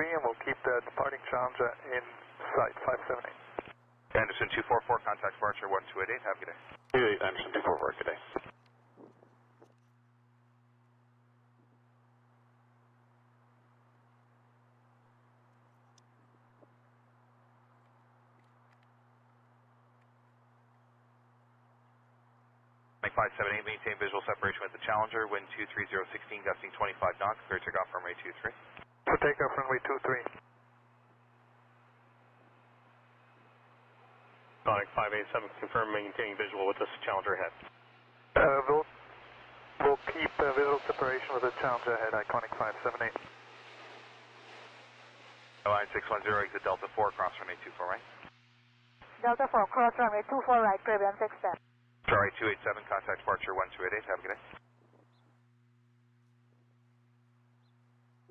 and we'll keep the departing Challenger in sight, 578. Anderson 244, contact departure 1288, have a good day. 28 Anderson 244, good day. Mike 578, maintain visual separation with the Challenger, wind 23016, gusting 25 knots, clear takeoff runway 23. For takeoff runway 23. Sonic 587, confirm maintaining visual with this Challenger ahead. We'll keep visual separation with the Challenger ahead, iconic 578. Line 610, exit Delta 4, cross runway 24 right. Delta 4, cross runway 24 right, Caribbean 610. Charlie 287, contact departure 1288, have a good day.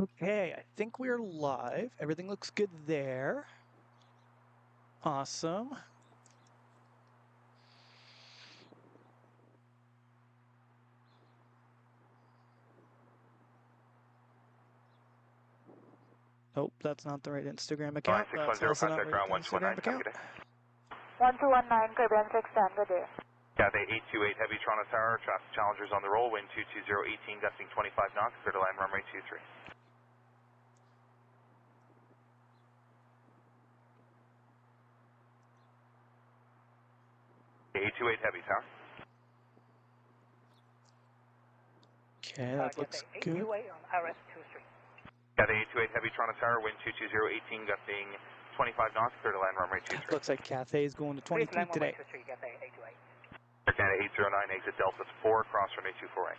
Okay, I think we're live. Everything looks good there. Awesome. Nope, that's not the right Instagram account. Line 610, That's also not contact right ground 1219, have a Instagram good day. 1219, Caribbean 610, good day. Cathay 828, Heavy Toronto Tower, traffic Challengers on the roll, wind 22018, gusting 25 knots, clear to land runway 23. 828 Heavy Tower. Okay, that looks good. 828 on RS23. Cathay 828 Heavy Toronto Tower, wind 22018, gusting 25 knots, clear to land runway 23. Looks like Cathay is going to 20 feet today. Air Canada 809, exit Delta 4, cross runway 24 right.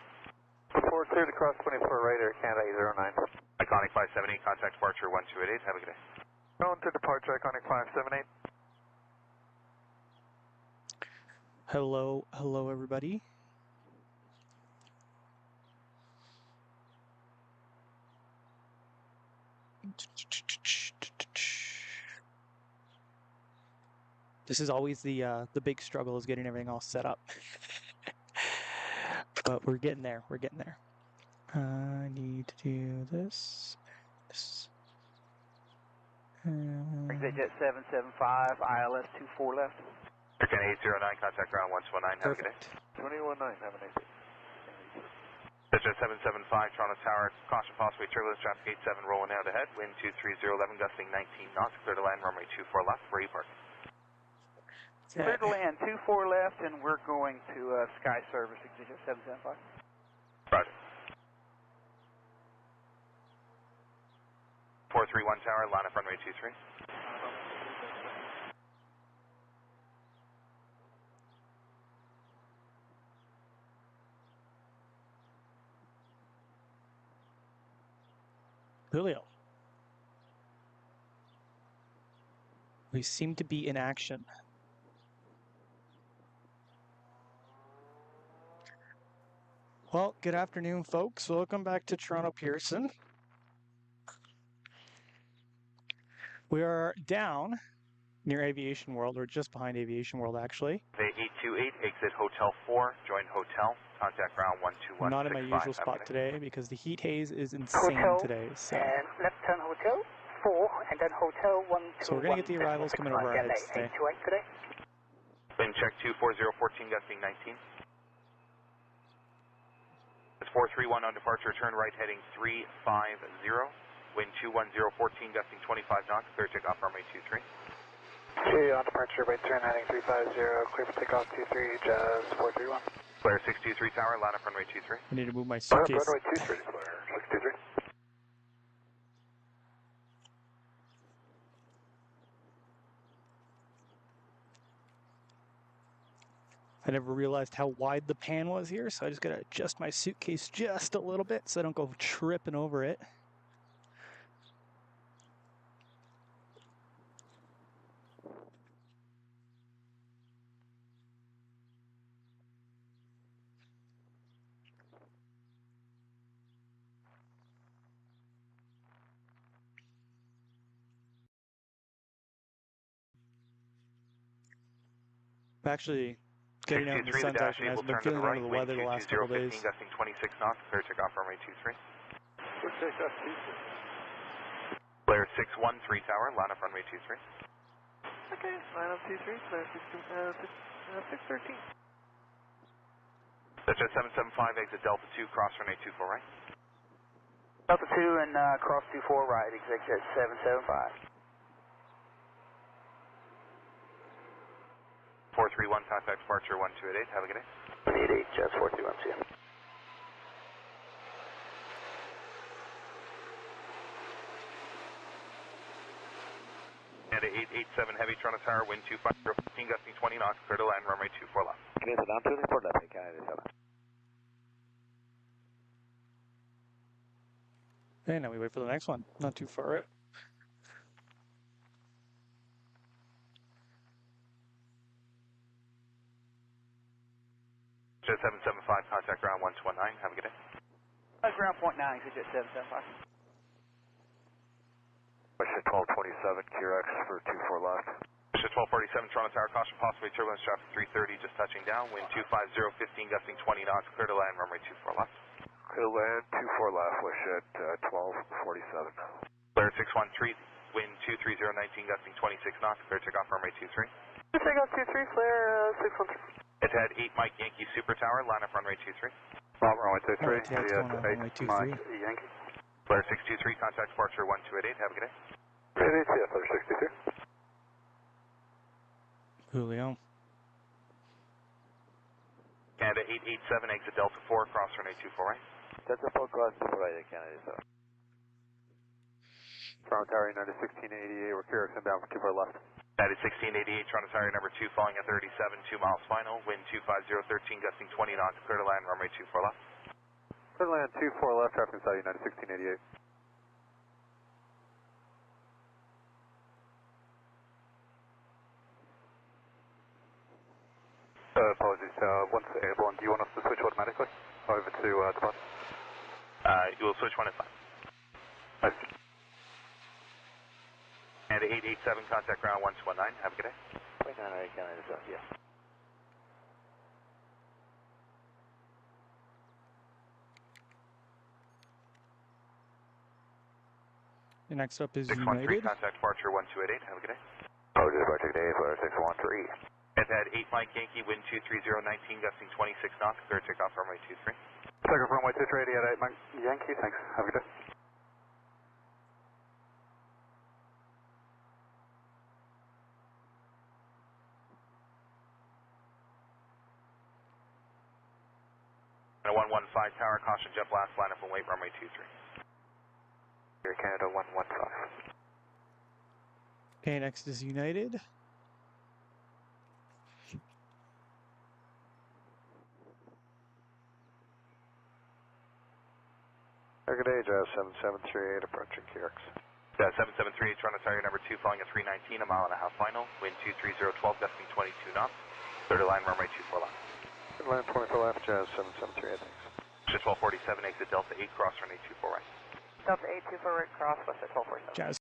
4 clear to cross 24 right, Air Canada 809. Iconic 578, contact departure 1288, have a good day. Going to departure, iconic 578. Hello everybody. This is always the big struggle, is getting everything all set up. But we're getting there. We're getting there. I need to do this. Exit 775, ILS 24 left. Air Canada 809, contact ground 1219, have a good day. 219, have a nice day. Division 775, Toronto Tower, caution possibly turbulence, traffic 87 rolling out ahead, wind 23011, gusting 19 knots, clear to land runway 24 left, where are you parking? Clear to land 24 left, and we're going to Sky Service, exit 775. Roger. 431 Tower, line up runway 23. Julio. We seem to be in action. Well, good afternoon, folks. Welcome back to Toronto Pearson. We are down near Aviation World, or just behind Aviation World, actually. 828, exit Hotel 4, join Hotel, contact ground 12165. Not in my usual spot today because the heat haze is insane Hotel, today. So. And left turn Hotel 4, and then Hotel 121. So we're going to get the arrivals coming over our heads today. 828 today. Wind check 24014, gusting 19. It's 431 on departure, turn right heading 350. Wind 21014, gusting 25 knots, clear takeoff runway 23. Okay, on departure, right turn heading 350, clear for takeoff 23, Jazz 431. Clear 623 Tower, line up runway 23. I need to move my Line up suitcase. runway 23, clear 623. I never realized how wide the pan was here, so I just got to adjust my suitcase just a little bit so I don't go tripping over it. I'm actually getting out in the sun's out, and I've been feeling under the weather the last couple days. Gusting 26 knots, clear takeoff runway 23. Flare 613 tower, line up runway 23. Okay, line up 23, clear 613. That's at 775, exit Delta 2, cross runway 24 right. Delta 2 and cross 24 right, exit 775. 431, contact departure 1288, have a good day. 188, Jazz 431, see you. And at 887 Heavy, Toronto Tower, wind 250, 15 gusting 20 knots, clear to land, runway 24 left. Okay, so down 2 report left, Canada 7. And now we wait for the next one. Not too far out. Jet 775, contact ground 1219, have a good day. Ground point 9, exit 775. Question 1227, QRX for 24 left. Jet 1247, Toronto Tower, caution possibly turbulence, traffic 330, just touching down, wind 250, 15 gusting 20 knots, clear to land, runway 24 left. Clear to land, 24 left, wish at 1247. Flare 613, wind 230, 19 gusting 26 knots, clear takeoff, runway 23. Take off 23, flare 613. It's at 8 Mike Yankee Super Tower, line up runway 23. Runway 23, Oh, tail's going on runway 23. Mike Yankee. Flare 623, contact departure 1288, have a good day. Ready, yeah, Flare 62. Julio. Canada 887, exit Delta 4, cross runway 24 right. Delta 4 cross 24 right, Canada 7. Toronto Tower, United 1688, we're QRX inbound for 24 left. That is 1688, Toronto Tower number 2, falling at 37, 2 miles final, wind 250, 13 gusting 20 knots, clear to land, runway 24 left. Clear to land, 24 left, traffic inside United 1688. Apologies, once airborne, do you want us to switch automatically over to the bus? You will switch one at a time. Nice. And 887, contact ground 1219, have a good day. 29 right, Canada 7, yeah. Next up is 613, United. contact departure 1288, have a good day. Apologies, departure today, Flare 613. It's at 8 Mike Yankee, wind 230, 19 gusting 26 knots, clear takeoff, runway 23. Second runway 23 at 8 Mike Yankee, thanks, have a good day. And a 115 tower, caution jet blast, line up and wait, runway 23. Here, Canada 115. Okay, next is United. Good day, Jazz 7738, approaching QRX. 7738, Toronto Tower number 2, falling at 319, a mile and a half final, wind 230, 12 gusting 22 knots, clear to line, runway 24 left. Good land 24 left, Jazz 7738, thanks. Jet 1247, exit Delta 8, cross runway 24 right. Delta 8, 24 right, cross, west at 1247. Jazz.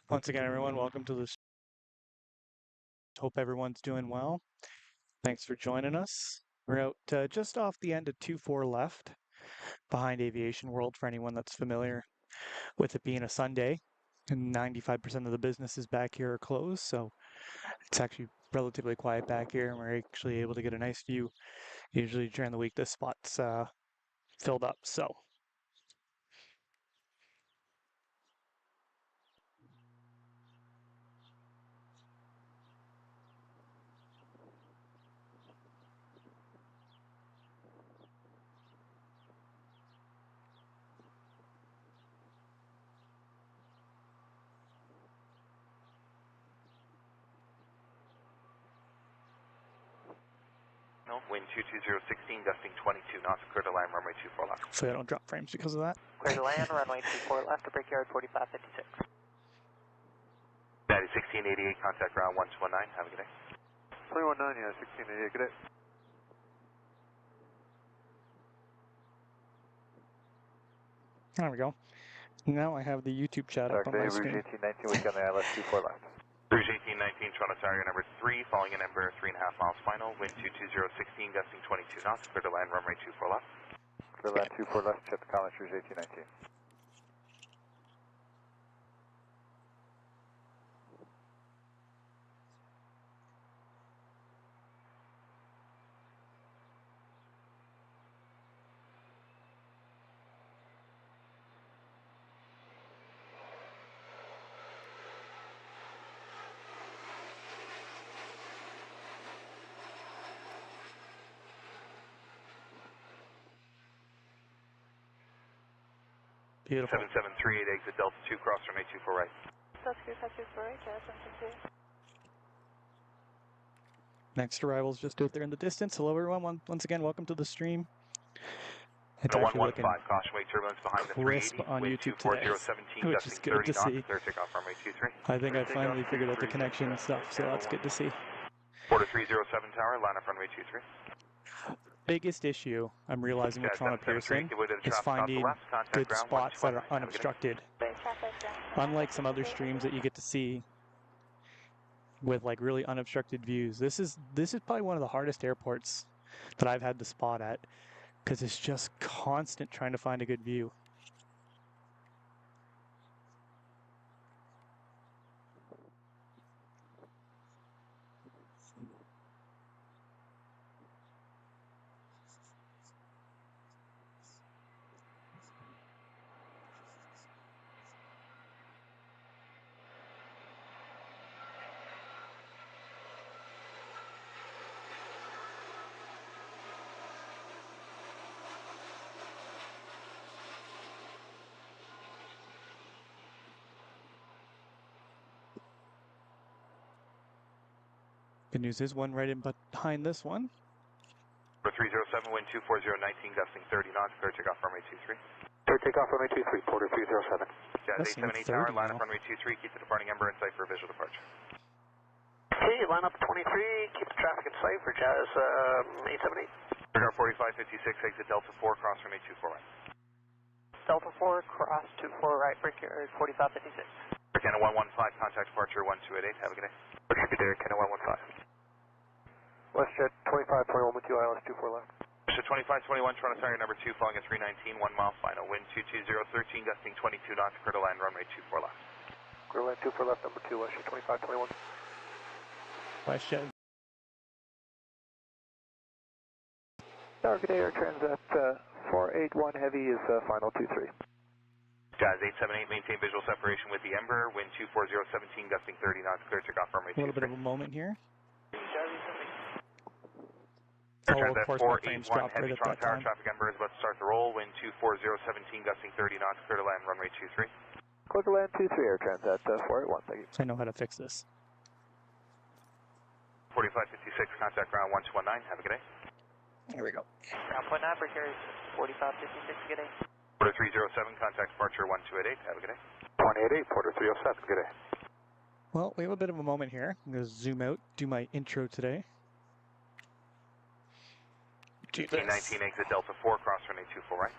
Once again, everyone, welcome to this. Hope everyone's doing well. Thanks for joining us. We're out just off the end of 24 left, behind Aviation World, for anyone that's familiar with it being a Sunday. And 95% of the businesses back here are closed, so it's actually relatively quiet back here, and we're actually able to get a nice view. Usually during the week, this spot's filled up, so. No, wind 220, 16 gusting 22 knots, clear to line, runway 24 left. Hopefully I don't drop frames because of that. Clear to land, runway 24 left, to Brickyard 4556. That is 1688, contact ground 1219, have a good day. 319, yeah, 1688, good day. There we go. Now I have the YouTube chat up on my Rouge screen. 1819, weekend the ILS 24 left. Rouge 1819, Toronto Tower, number 3, following in Ember 3.5 miles final, wind 22016, gusting 22 knots, clear to land, runway 24 left. Clear land 24 left, check the comments, Rouge 1819. Beautiful. 7738, exit Delta 2, cross runway 24 right. Touch 4 right, Jazz 772. Next arrival's just out there in the distance. Hello, everyone. Once again, welcome to the stream. It's And a actually 115, looking caution wake turbulence behind the crisp 380, on wind YouTube today, 24017, which is gusting good to 30 knots, see. clear takeoff runway 23. I think I finally figured out the connection stuff, so that's good to see. Quarter 307 tower, line up runway 23. Biggest issue I'm realizing with Jazz Toronto 773, Pearson give way to the is traffic off the finding left, contact good ground spots that 129. are Have a good day. unobstructed. Traffic down. Unlike some other streams that you get to see with like really unobstructed views, this is probably one of the hardest airports that I've had to spot at, because it's just constant trying to find a good view. Good news is one right in behind this one. Quarter 307, wind 24019, gusting 30 knots, clear takeoff runway 23. Clear takeoff runway 23, quarter 307. Jazz Gusting 878 tower, 30 line up now. runway 23, keep the departing Ember in sight for a visual departure. Okay, line up 23, keep the traffic in sight for Jazz 878. Radar 4556, exit Delta 4, cross runway 24 right. Delta 4, cross 24 right, break your 4556. Canada 115, contact departure 1288, have a good day. What should be there, Canada 115. WestJet 2521 with you, ILS 24 left. Russia 2521, Toronto Tower, number 2, following at 319, 1 mile final, wind 22013, gusting 22 knots, clear to land, runway 24 left. Clear land 24 left, number 2, WestJet 2521. WestJet. Good day, Air Transat 481 Heavy is final 23. Jazz 878, maintain visual separation with the Ember, wind 24017, gusting 30 knots, clear takeoff runway 23. A little bit of a moment here. Air Oh, of Transat course, my frames 481, dropped heavy right at Toronto that Tower, time. traffic Ember is about to start the roll, wind 24017, gusting 30 knots, clear to land, runway 23. Clear to land 23, Air Transat 481, thank you. I know how to fix this. 4556, contact ground 1219, have a good day. There we go. Ground point 9, break your 4556, good day. Porter 307, contact departure 1288, have a good day. 188, Porter 307, good day. Well, we have a bit of a moment here. I'm going to zoom out, do my intro today. Do this. 1819, exit Delta 4, cross runway 24 right.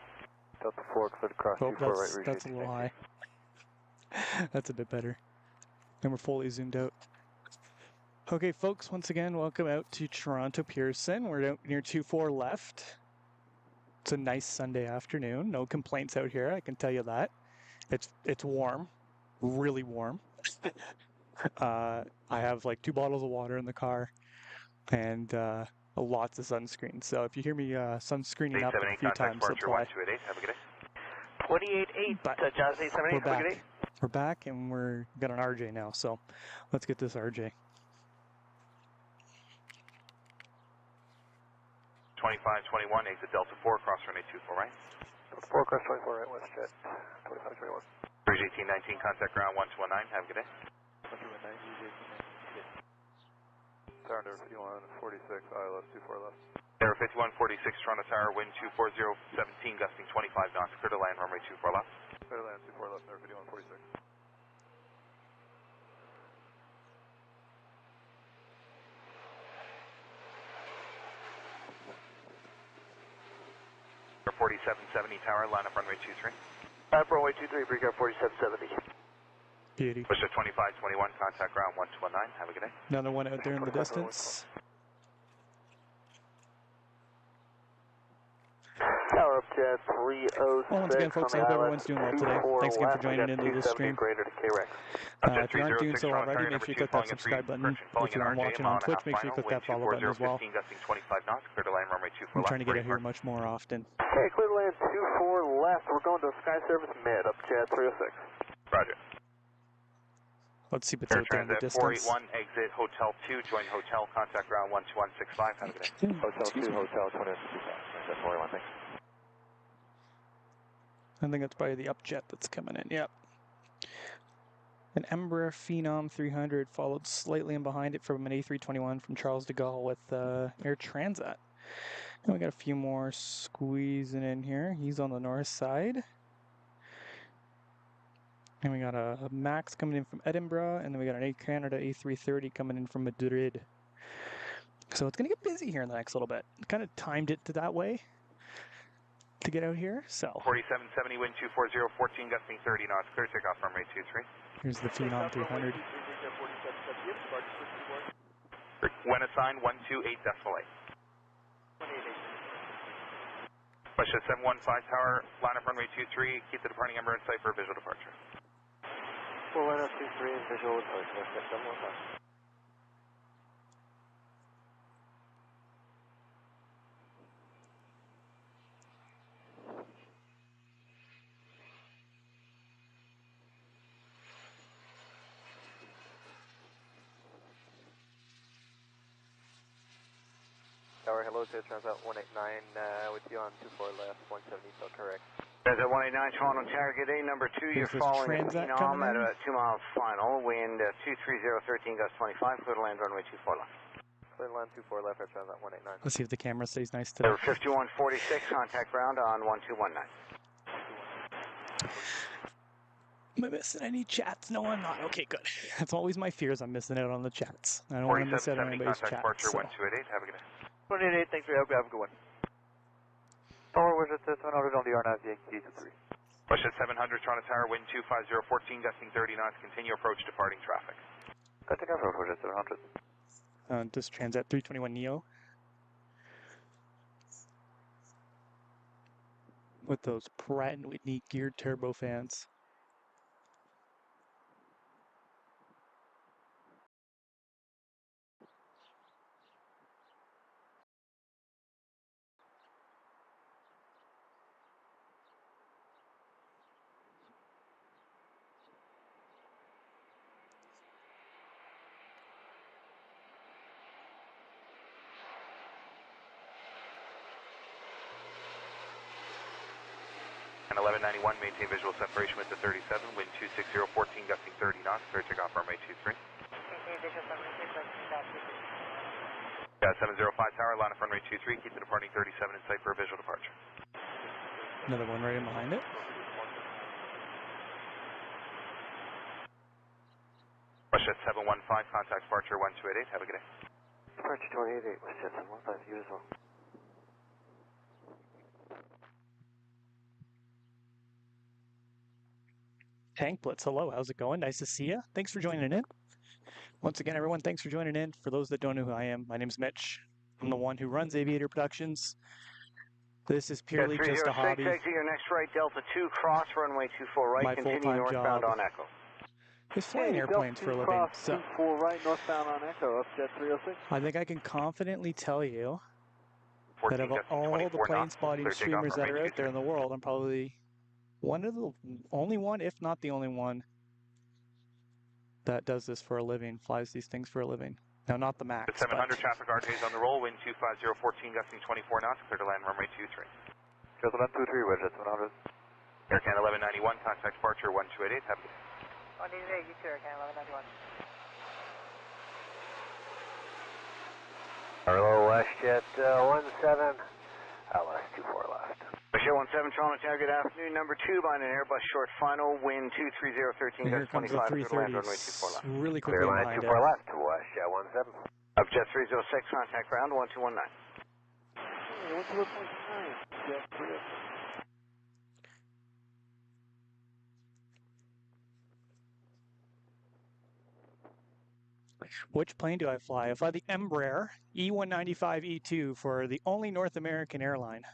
Delta 4, clear to cross Oh, 24 right, Rouge that's a 1819. lie. That's a bit better. And we're fully zoomed out. Okay, folks, once again, welcome out to Toronto Pearson. We're out near 24 left. It's a nice Sunday afternoon. No complaints out here, I can tell you that. It's warm, really warm. I have like 2 bottles of water in the car and lots of sunscreen. So if you hear me sunscreening up a 878, few contact times, that's departure why. 1288, have a good day. 288, But Jazz 878, we're have a good back. day. We're back and we're got an RJ now. So let's get this RJ. 2521, exit Delta 4, cross runway 24 right. Delta 4, cross 24 right, WestJet 2521. Rouge 1819, contact ground 1219, have a good day. 1219, Tower number 5146, ILS 24 left. Air 5146, Toronto Tower, wind 24017, gusting 25 knots, clear to land, runway 24 left. Clear to land 24 left, number 5146. Air 4770 Tower, line up runway 23. Runway 23, breakout 4770. Beauty. Push at 2521, contact ground 1219. Have a good day. Another one out there in the distance. Tower up jet 306. Well, once again, folks, I hope everyone's doing well today. Thanks again for joining into this stream. Greater to K-Rex. If you aren't doing so already, make sure you click that subscribe button. If you are watching on Twitch, make sure you click that follow button as well. I'm trying to get out here much more often. Okay, clear to land 24 left. We're going to Sky Service mid up jet 306. Roger. Let's see what's out there in the distance. 481, exit Hotel 2, join Hotel, contact ground 12165. Have a good day. Hotel 2, Hotel 2165. 481, thanks. I think that's probably the upjet that's coming in. Yep. An Embraer Phenom 300 followed slightly in behind it from an A321 from Charles de Gaulle with Air Transat. And we got a few more squeezing in here. He's on the north side. And we got a Max coming in from Edinburgh, and then we got an Air Canada A330 coming in from Madrid. So it's going to get busy here in the next little bit. Kind of timed it to that way to get out here, so. 4770, wind 240, 14, gusting 30 knots, clear takeoff runway 23. Here's the Phenom 300. When assigned, 128.8. Push at 715 tower, line up runway 23, keep the departing Embraer in sight for a visual departure. Full line up 23 and visual departure, 715. Tower, hello, to Transat 189, with you on 24 left, 170, so correct. Transat 189, Toronto Tower, good day, number 2, you're following the Phenom at a 2 miles final, wind 230, 13, gust 25, clear to land runway 24 left. Clear to land 24 left, Transat 189. Let's see if the camera stays nice today. Number 5146, contact ground on 1219. Am I missing any chats? No, I'm not. Okay, good. That's always my fears. I'm missing out on the chats. I don't want to miss out on anybody's chats. Departure So. 1288, have a good day. 188, thanks for your help, have a good one. Tower, where's it 700 on the R9, Yankee 3. Push at 700, Toronto Tower, wind 250, 14, gusting 30 knots, continue approach departing traffic. Got to go for push at 700. This Transat 321 Neo. With those Pratt & Whitney geared turbofans. And 1191, maintain visual separation with the 37, wind 260, 14, gusting 30 knots, clear takeoff runway 23. Yeah, 705 tower, line up runway 23, keep the departing 37 in sight for a visual departure. Another one right in behind it. Push at 715, contact departure 1288, have a good day. Departure 288, West Jet 715, you as well. Tank Blitz, hello, how's it going? Nice to see you. Thanks for joining in. Once again, everyone, thanks for joining in. For those that don't know who I am, my name's Mitch. I'm the one who runs Aviator Productions. This is purely just a hobby. Exit your next right, Delta 2, cross runway 24 right, My continue full-time northbound job on Echo. is flying airplanes for a living. Cross So 24 right, northbound on Echo, up jet 306. I think I can confidently tell you 14, that of gusting all 24 the plane knots, spotting clear takeoff streamers that runway are out there 23. in the world, I'm probably one of the only one, if not the only one, that does this for a living, flies these things for a living. Now, not the Max, The 700 but traffic RJ's on the roll, wind 250, 14, gusting 24 knots, clear to land runway 23. Delta 23, West Jet 700. Air Canada 1191, contact departure 1288, have a good day. 188, you too, Air Canada 1191. Hello, West Jet 17, LS 24 left. Michelle 17, Toronto Tower, good afternoon. Number 2, by an Airbus short final, wind 230, 13, here gust comes the 25, clear to land runway 24 330s left. really quickly Clear line behind 24 it. left, West Jet 17. Up jet 306, contact ground 1219. 1219, jet 306. Which plane do I fly? I fly the Embraer E195-E2 for the only North American airline,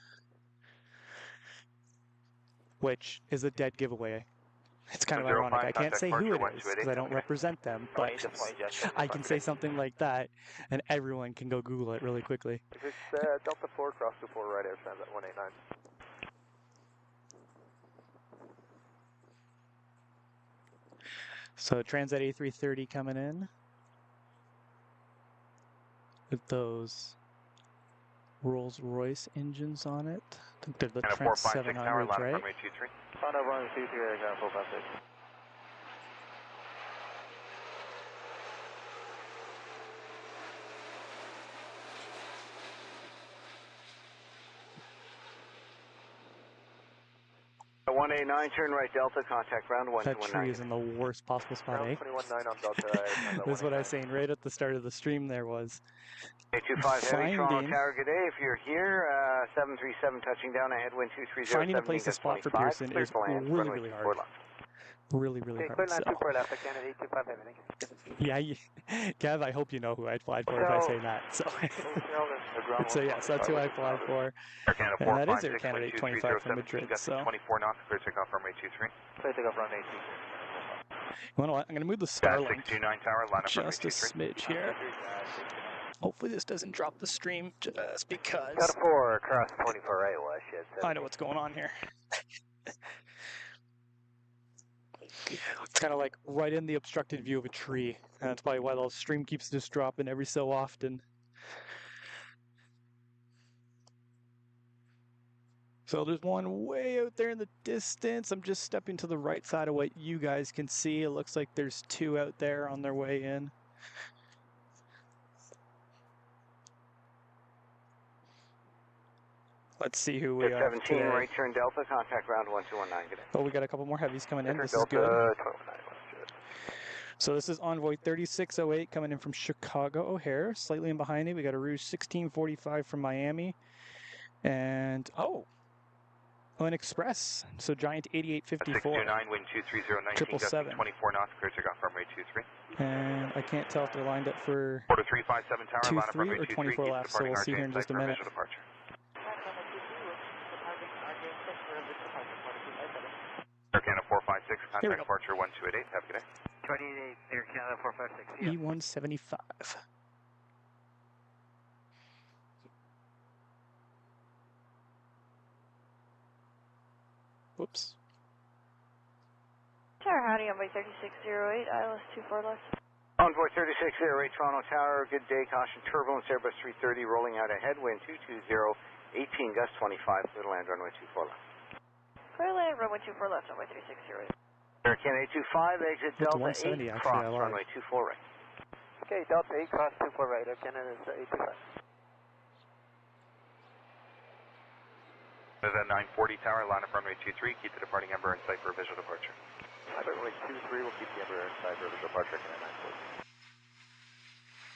which is a dead giveaway. It's kind of ironic. I can't say who it is because I don't represent them, but I can say something like that, and everyone can go Google it really quickly. If it's Delta 4, cross 24 right air stands at 189. So Transat A330 coming in with those Rolls-Royce engines on it. I think they're the Trent 700s, right? Runway 23. On over runway 23, air ground 456. At 189, turn right Delta, contact ground 1219. That tree is in the worst possible spot, eh? 21.9 on Delta. This is what I was saying right at the start of the stream there was. 825 Heavy, Toronto Tower, good day. If you're here, 737 touching down ahead, wind 230. Finding a place to spot for Pearson is really, really hard. Really, really hard. So. 24 left, I can't 825 everything. Yeah, Gav, I hope you know who I'd fly for if I say that. So yes, that's who I fly for. And that is Air Canada 825 from Madrid. So 24 knots, clear takeoff runway 23. Clear takeoff runway 23. You know what? I'm going to move the Starlink 629 tower, line up just a smidge here. Hopefully this doesn't drop the stream just because Delta 4, cross 24 right, shit. I know what's going on here. It's kind of like right in the obstructed view of a tree, and that's probably why the stream keeps just dropping every so often. So there's one way out there in the distance. I'm just stepping to the right side of what you guys can see. It looks like there's two out there on their way in. Let's see who we are 17, today. right turn Delta, contact ground 1219. Good day. Oh, we got a couple more heavies coming in. This is Delta, good. 1219. So this is Envoy 3608 coming in from Chicago O'Hare. Slightly in behind it, we got a Rouge 1645 from Miami. And, an Express. So Giant 8854. 629, wind 230, 777. 24 knots, clear takeoff runway 23. And I can't tell if they're lined up for Quarter 357 tower, line up 23 runway or 23. 24 left, so we'll see here in just a minute. Departure. Air Canada 456, contact departure 1288. Have a good day. 28, Air Canada 456. E175. Whoops. Tower, howdy, Envoy 3608, ILS 24 left. Envoy 3608, Toronto Tower, good day. Caution turbulence, Airbus 330 rolling out ahead, wind 220, 18 gust 25, clear to land runway 24 left. Clear land, runway 24 left, Envoy 3608. Air Canada 825, exit Delta 170 8, actually, cross I lied. runway 24 right. Okay, Delta 8, cross 24 right, Air Canada is 825. There's a 940 tower, line up runway 23. Keep the departing Embraer in sight for a visual departure. Runway 23 will keep the Embraer inside for visual departure, Canada 940.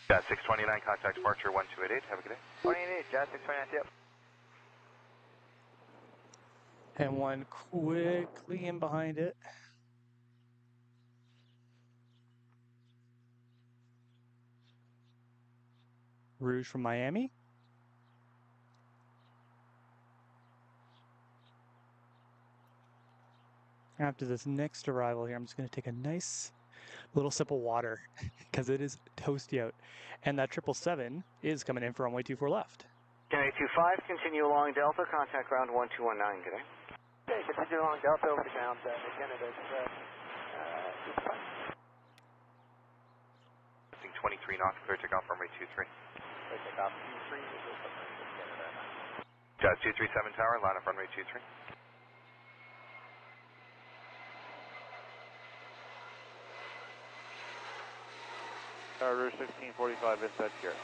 Jet 629, contact departure 1288. Have a good day. 28, Jet 629, yep. And one quickly in behind it. Rouge from Miami. After this next arrival here, I'm just going to take a nice little sip of water because it is toasty out. And that 777 is coming in for runway 24 left. Canada 825, continue along Delta, contact ground 1219, good day. Okay, continue along Delta over the ground, Canada 23 knots, clear takeoff runway 23. Clear takeoff 23, visual departure, Canada 940. Jet 237 tower, line up runway 23. Rouge 1645 inside here.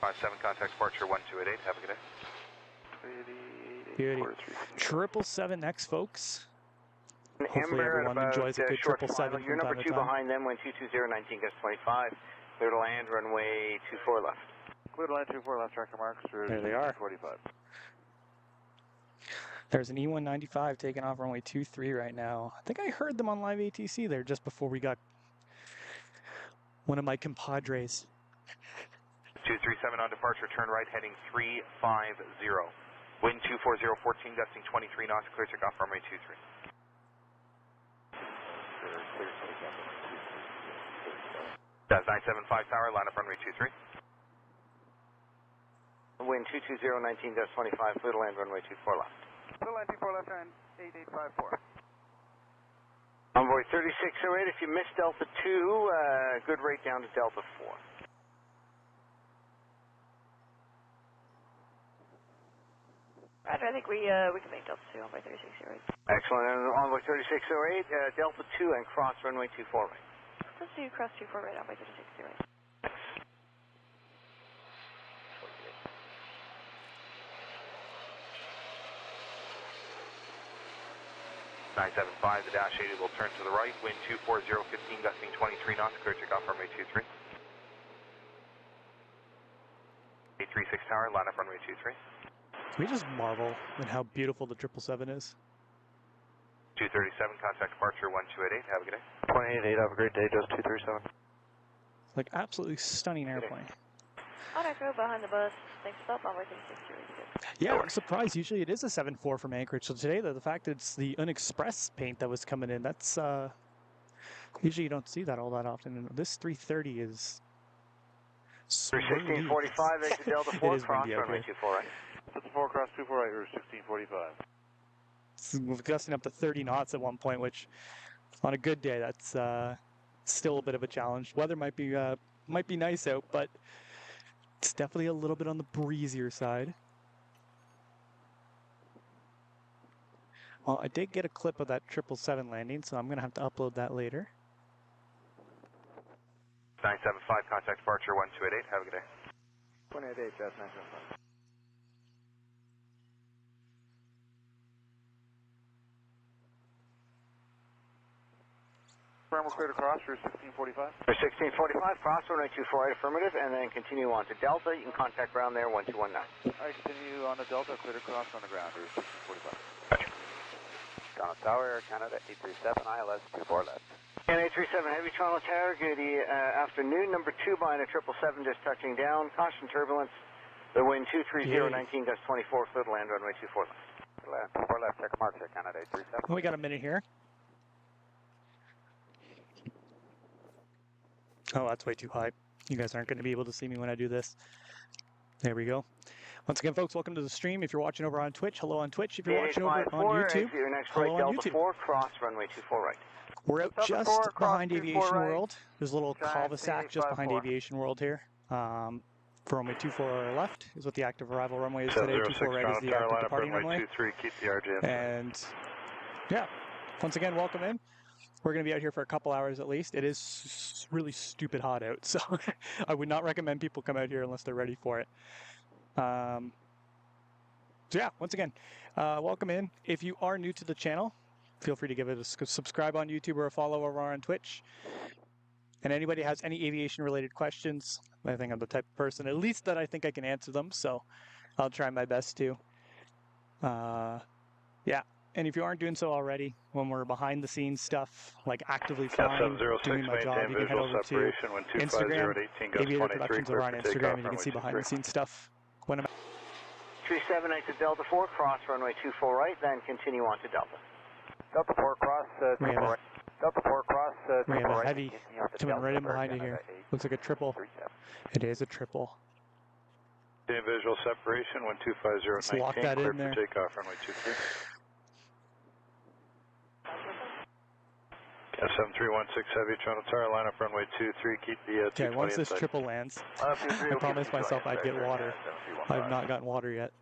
57 contact departure 1288. Have a good day. Beauty. 777X, folks. Hopefully Embraer everyone about, enjoys a good short 777 You're from number time to 2 time. behind them, wind 220, 19 gust 25, clear to land runway 24 left. Clear to land 24 left, tracker marks. There they are. 45. There's an E195 taking off runway 23 right now. I think I heard them on live ATC there just before we got One of my compadres. 237 on departure, turn right, heading 350. Wind 240, 14, gusting 23 knots, clear takeoff, runway 23. That's 975 tower, line up runway 23. Wind 220, 19.25, clear to land runway 24 left. Clear to land 24 left and 8854. Envoy 3608, if you missed Delta 2, good rate down to Delta 4. Roger, I think we can make Delta 2 on by 3608. Excellent, and Envoy 3608, Delta 2 and cross runway 24 right. Let's do cross 24 right on by 3608. 975, the dash 80 will turn to the right, wind 240, 15, gusting 23 knots, clear takeoff, runway 23. 836 tower, line up runway 23. We just marvel at how beautiful the 777 is. 237, contact departure 1288, have a good day. 288, have a great day, just 237. Like, absolutely stunning airplane. On our crew behind the bus, thanks for stop on by 3608. Yeah, I'm surprised. Usually it is a 7.4 from Anchorage. So today, the fact that it's the unexpress paint that was coming in, that's usually you don't see that all that often. And this 330 is 1645, exit Delta 4, cross runway 24 right. Delta 4, cross 24 right, or 1645. It's gusting up to 30 knots at one point, which on a good day, that's still a bit of a challenge. Weather might be nice out, but it's definitely a little bit on the breezier side. Well, I did get a clip of that 777 landing, so I'm going to have to upload that later. 975, contact departure 1288, have a good day. 288, just 975. We're clear to cross for 1645. For 1645, cross runway 24 right, affirmative, and then continue on to Delta. You can contact ground there 1219. I continue on the Delta, clear to cross on the ground for 1645. Gotcha. Toronto Tower, Canada 837, ILS 24 left. And 837 Heavy Toronto Tower, good afternoon. Number 2 behind a 777 just touching down. Caution turbulence. The wind 230, 19 gust 24, clear to land runway 24 left. Land 24 left, check mark here, Canada 837. We got a minute here. Oh, that's way too high. You guys aren't going to be able to see me when I do this. There we go. Once again, folks, welcome to the stream. If you're watching over on Twitch, hello on Twitch. If you're watching over on YouTube, hello on YouTube. 4, cross runway 24 right. We're out just behind Aviation World. There's a little cul-de-sac just behind Aviation World here. For runway 24 left is what the active arrival runway is today. 24 right is the active departing runway. 23, keep the RJ. And yeah, once again, welcome in. We're going to be out here for a couple hours at least. It is really stupid hot out, so I would not recommend people come out here unless they're ready for it. So yeah, once again, welcome in. If you are new to the channel, feel free to give it a subscribe on YouTube or a follow over on Twitch. And anybody has any aviation-related questions, I think I'm the type of person, at least that I think I can answer them, so I'll try my best to. Yeah. And if you aren't doing so already, when we're behind the scenes stuff, like actively flying, doing my job, you can head over to Instagram, Aviator Productions over on Instagram, and you can see behind the scenes stuff. When I'm 37 exit Delta 4, cross runway 24 right, then continue on to Delta. Delta 4, cross 24 right. Delta 4, cross 24 right. We have a heavy coming right in behind you here. Looks like a triple. It is a triple. Visual separation, 125, Let's lock that in there. Takeoff, runway 23. 7316 Heavy, Toronto Tower, line up runway 23, keep the 220 okay, once this inside. triple lands, I promised myself I'd get water. I have not gotten water yet.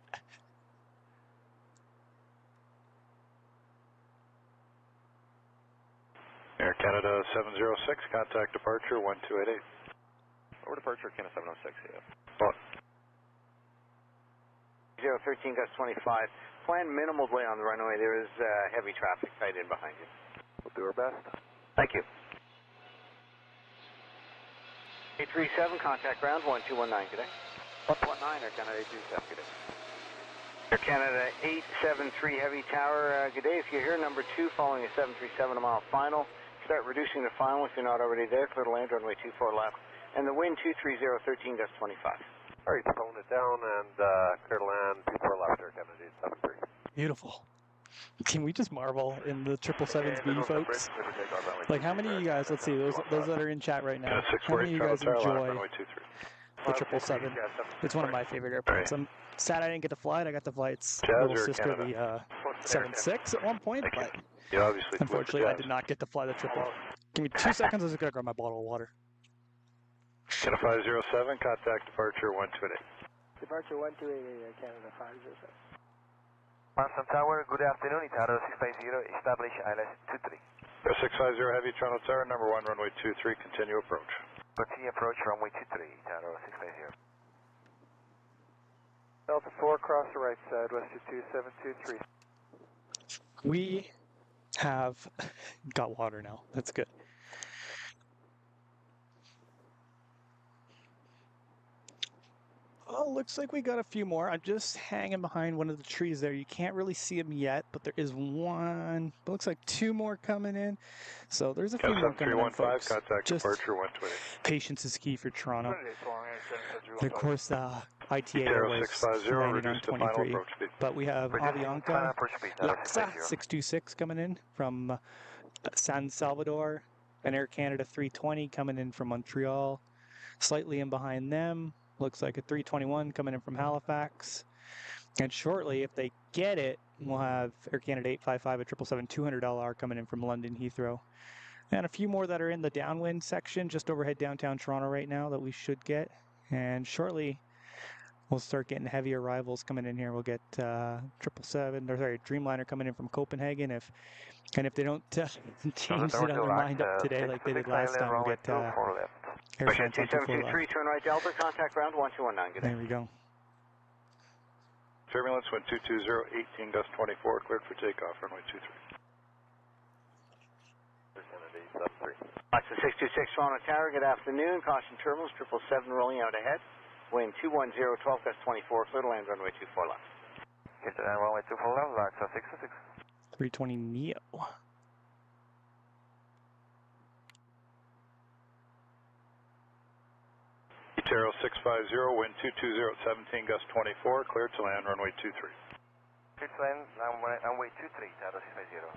Air Canada 706, contact departure 1288. Over departure, Canada 706, yeah. 013 gust 25. Plan minimal delay on the runway. There is heavy traffic tight in behind you. We'll do our best. Thank you. 837, contact ground 1219, good day. 119, Air Canada 837, good day. Air Canada 873 Heavy Tower, good day. If you're here, number 2, following a 737 a mile final, Start reducing the final if you're not already there. Clear to land, runway 24 left. And the wind 230, 13 gust 25. All right, slowing it down and clear to land, 24 left, Air Kennedy 73. Beautiful. Can we just marvel in the 777's folks? Like, how many of you guys, let's see, those that are in chat right now, how many of you guys enjoy the 777? It's one of my favorite airplanes. I'm sad I didn't get to fly it. I got to fly its little sister, the 76 at one point, but unfortunately I did not get to fly the triple. Give me 2 seconds, I was going to grab my bottle of water. Canada 507, contact departure 128. Departure 128, Canada 507. Boston Tower, good afternoon. Itaro 650, establish ILS 23. 650 Heavy, Toronto Tower, number 1, runway 23, continue approach. Continue approach, runway 23, Itaro 650. Delta 4, cross the right side, west 2723. We have got water now. That's good. Oh, looks like we got a few more. I'm just hanging behind one of the trees there. You can't really see them yet, but there is one. It looks like 2 more coming in. So there's a few more coming in, folks. Contact just departure 120. Patience is key for Toronto. And of course, ITA was 650, reduce the final approach speed. But we have Avianca, Laxa 626 coming in from San Salvador, and Air Canada 320 coming in from Montreal. Slightly in behind them, looks like a 321 coming in from Halifax. And shortly, if they get it, we'll have Air Canada 855, a 777-200 coming in from London Heathrow. And a few more that are in the downwind section, just overhead downtown Toronto right now that we should get. And shortly, we'll start getting heavy arrivals coming in here. We'll get 777, Dreamliner coming in from Copenhagen. If they don't change their mind up today like they did last time, we'll get Air France 2723, turn right Delta, contact ground 1219. Good day. There we go. Turbulence, wind 220, 18 gust 24, cleared for takeoff, runway 23. Watson 626, Toronto Tower, good afternoon. Caution turbulence, 777 rolling out ahead. Wind 210, 12 gust 24, clear to land, runway 24 left. Clear to land, runway 24 left, Laxa 626. 320 Neo. Itaro 650, wind 220, 17 gust 24, cleared to land, runway 23. Clear to land, runway 23, Itaro 650.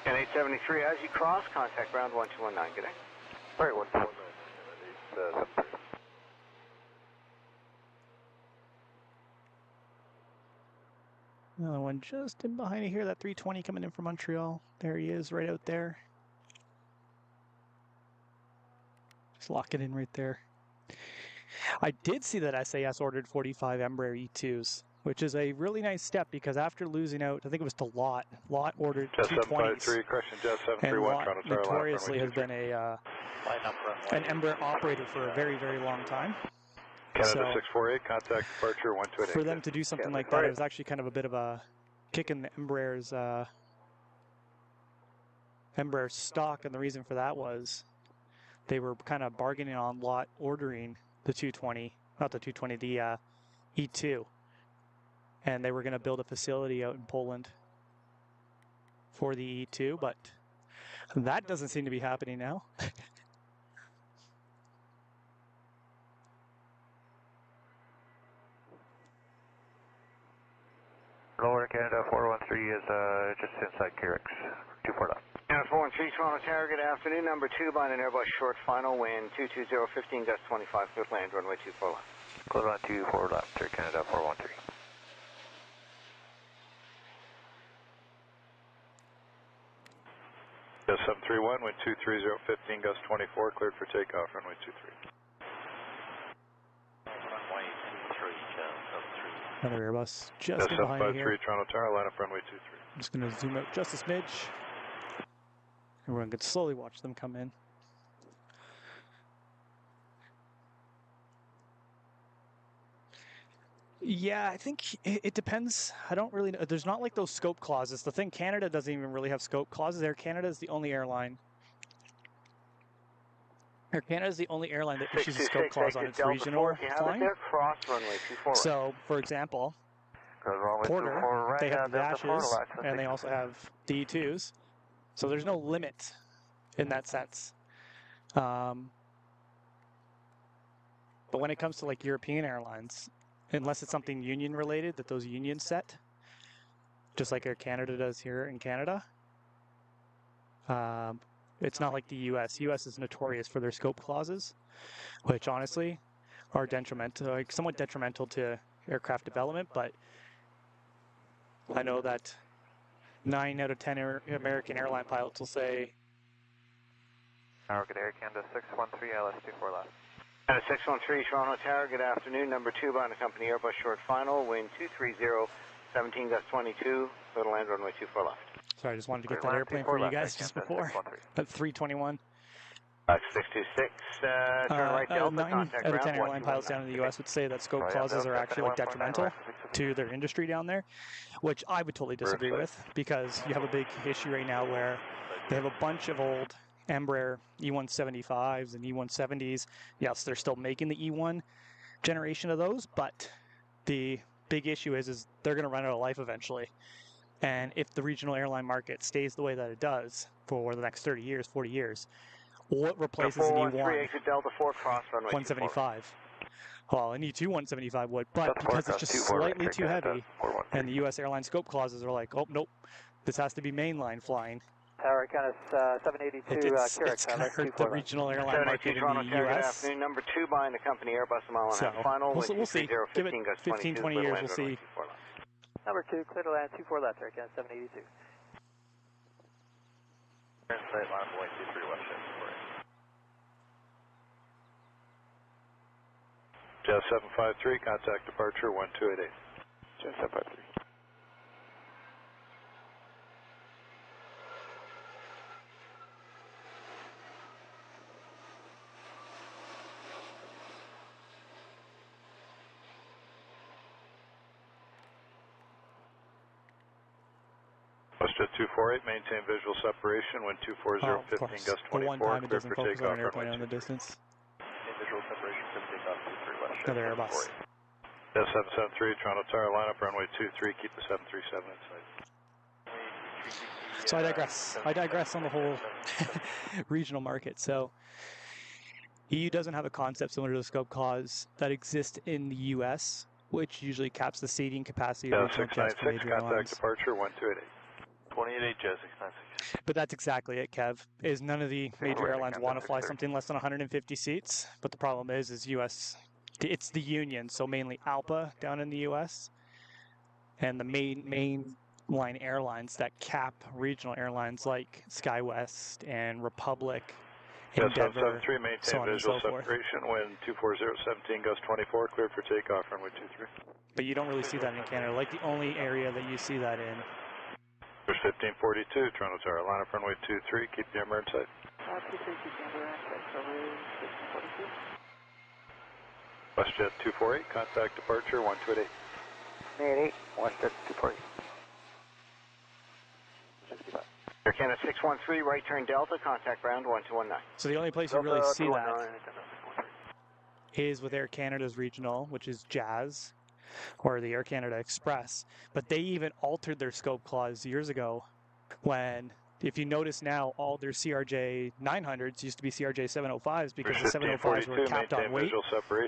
And 873, as you cross, contact ground 1219. Good day. All right, 1219, Kennedy 73. Another one just in behind here, that 320 coming in from Montreal. There he is, right out there. Just lock it in right there. I did see that SAS ordered 45 Embraer E2s, which is a really nice step because after losing out, I think it was to Lot ordered 220s. And Lot notoriously has been an Embraer operator for a very, very long time. Canada 648, contact departure 128. For them to do something like that, it was actually kind of a bit of a kick in the Embraer's Embraer stock, and the reason for that was they were kind of bargaining on Lot ordering the 220, not the 220, the E2, and they were going to build a facility out in Poland for the E2, but that doesn't seem to be happening now. Lower Canada 413 is just inside KRX, 24 left. Canada 413, Toronto Tower, good afternoon. Number 2, bind an Airbus short final, wind 220, 15 gust 25, clear land, runway 24 left. Clear land 24 left, Air Canada 413. Yes, 731, wind 230, 15 gust 24, cleared for takeoff, runway 23. Another Airbus just in behind here. Toronto Tower, line up runway 23. I'm just going to zoom out just a smidge. Everyone can slowly watch them come in. Yeah, I think it depends. I don't really know. There's not like those scope clauses. The thing, Canada doesn't even really have scope clauses. Air Canada is the only airline. Air Canada is the only airline that issues a scope clause on its regional flying. Cross runway 24. So, for example, quarter. right, They have the Delta 4, dashes, relax, and they also have D2s. So there's no limit in that sense. But when it comes to like European airlines, unless it's something union related that those unions set, just like Air Canada does here in Canada, it's not like the US. US is notorious for their scope clauses, which honestly are detrimental, like somewhat detrimental to aircraft development. But I know that 9 out of 10 American airline pilots will say, Good Air Canada 613, LS24 left. And 613 Toronto Tower, good afternoon. Number 2 by the company Airbus short final, wind 230, 17 gust 22, total land runway 24 left. sorry, I just wanted to get that airplane for you guys just before, at 321. 626, turn right Delta, 9 contact out of 10 ground, airline pilots down in the U.S. would say that scope clauses are actually like detrimental to their industry down there, which I would totally disagree with, because you have a big issue right now where they have a bunch of old Embraer E175s and E170s. Yes, they're still making the E1 generation of those, but the big issue is they're going to run out of life eventually. And if the regional airline market stays the way that it does for the next 30 years, 40 years, what replaces an E1 exit Delta 4, cross runway 175? Well, an E2 175 would, but because it's just slightly too heavy, and the U.S. airline scope clauses are like, oh, nope, this has to be mainline flying. Tower Canada 782, It's going to hurt the regional airline market in the U.S. Number 2 behind the company Airbus a mile and a half final. We'll see. Give it 15, 20 years, we'll see. Number 2, clear to land 24 left, Air Canada 782. Straight line for 123 West Shift for you. Jazz 753, contact departure 1288. Jazz 753. WestJet 248, maintain visual separation, wind 240, 15 gust 24, the one time it clear doesn't for focus on takeoff, an airplane runway in the distance. Maintain visual separation, clear for takeoff 23 West Shift. Another Airbus. Jazz 773, Toronto Tower, line up runway 23, keep the 737 inside. So I digress. I digress on the whole regional market. So EU doesn't have a concept similar to the scope clause that exists in the US, which usually caps the seating capacity of regional jets for major airlines. Contact departure 1288. 28 Jazz 696. But that's exactly it, Kev, is none of the major airlines want to fly something less than 150 seats. But the problem is US, it's the union, so mainly ALPA down in the US, and the main line airlines that cap regional airlines like SkyWest and Republic, Endeavor, 773, maintain so on and visual so forth. separation, wind 240, 17 gust 24, clear for takeoff, runway 23. But you don't really see that in Canada. Like the only area that you see that in. There's 1542, Toronto Tower, line up runway 23, keep the Embraer in sight. 23, keep the Embraer in sight, cover 1542. WestJet 248, contact departure 1288. 88, WestJet 248. 65. Air Canada 613, right turn Delta, contact ground 1219. So the only place you really see that is with Air Canada's regional, which is Jazz, or the Air Canada Express. But they even altered their scope clause years ago when, if you notice now, all their CRJ 900s used to be CRJ 705s because the 705s were capped on weight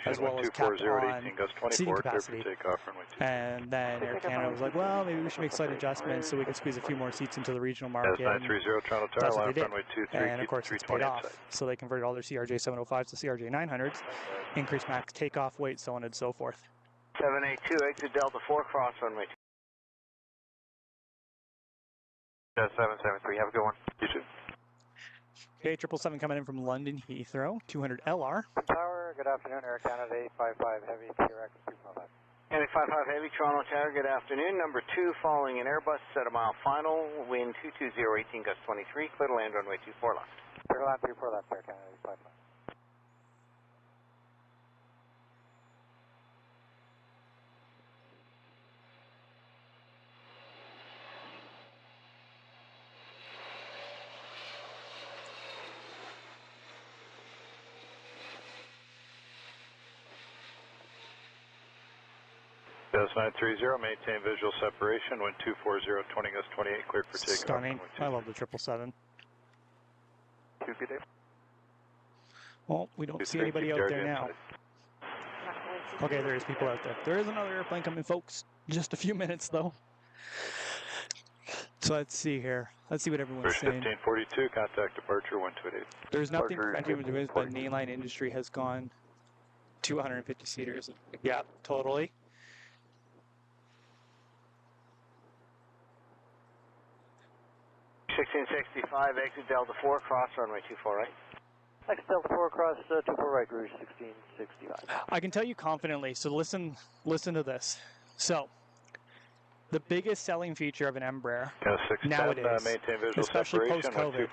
as well as capped on seating capacity. And then Air Canada was like, well, maybe we should make slight adjustments so we can squeeze a few more seats into the regional market. And that's what they did. And of course, it's paid off. So they converted all their CRJ 705s to CRJ 900s, increased max takeoff weight, so on and so forth. 782, exit Delta 4, cross runway 2. 773, have a good one. You too. Okay, 777 coming in from London Heathrow, 200 LR. Tower, good afternoon, Air Canada 855 Heavy, TRX 255. And 855 Heavy, Toronto Tower, good afternoon. Number 2 following an Airbus at a mile final, wind 220, 18 gust 23, clear to land runway 24 left. Clear to land 34 left, Air Canada 855. Jazz 930, maintain visual separation, wind 240, 20 gust 28, cleared for takeoff. Stunning. I love the 777. Good day. Well, we don't see anybody out there now. Okay, there is people out there. There is another airplane coming, folks. Just a few minutes, though. So let's see here. Let's see what everyone's saying. 1542, contact departure 1288. There's nothing preventing him from doing this, but mainline industry has gone 250 seaters. Yeah, totally. exit Delta 4, cross runway 24 right. Exit Delta 4, cross 24 right, Rouge 1665. I can tell you confidently, so listen to this. So, the biggest selling feature of an Embraer nowadays, especially post-COVID,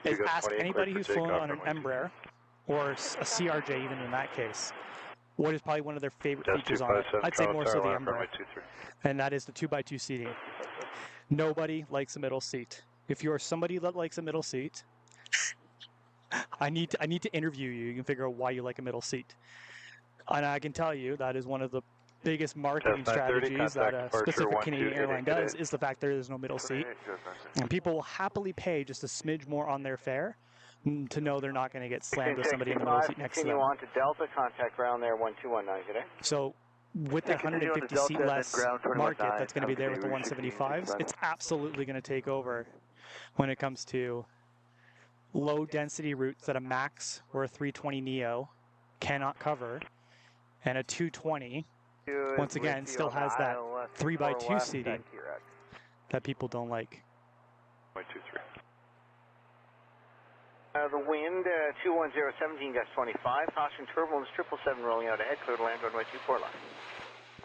is ask anybody who's flown on an Embraer, or a CRJ even in that case, what is probably one of their favorite features on it. I'd say more so the Embraer, and that is the 2x2 seating. Nobody likes a middle seat. If you're somebody that likes a middle seat, I need to interview you. You can figure out why you like a middle seat. And I can tell you that is one of the biggest marketing strategies that a specific Canadian airline does, is the fact there is no middle seat. And people will happily pay just a smidge more on their fare to know they're not going to get slammed with somebody in the middle seat next to them. Continue on to Delta, contact ground there 1219 today. So with the 150 seat less market that's going to be there with the 175s, it's absolutely going to take over when it comes to low density routes that a MAX or a 320 Neo cannot cover, and a 220 once again still has that 3x2 seating that people don't like. 23. The wind 210, 17 gust 25, caution turbulence 777 rolling out ahead, clear to land runway 24 left.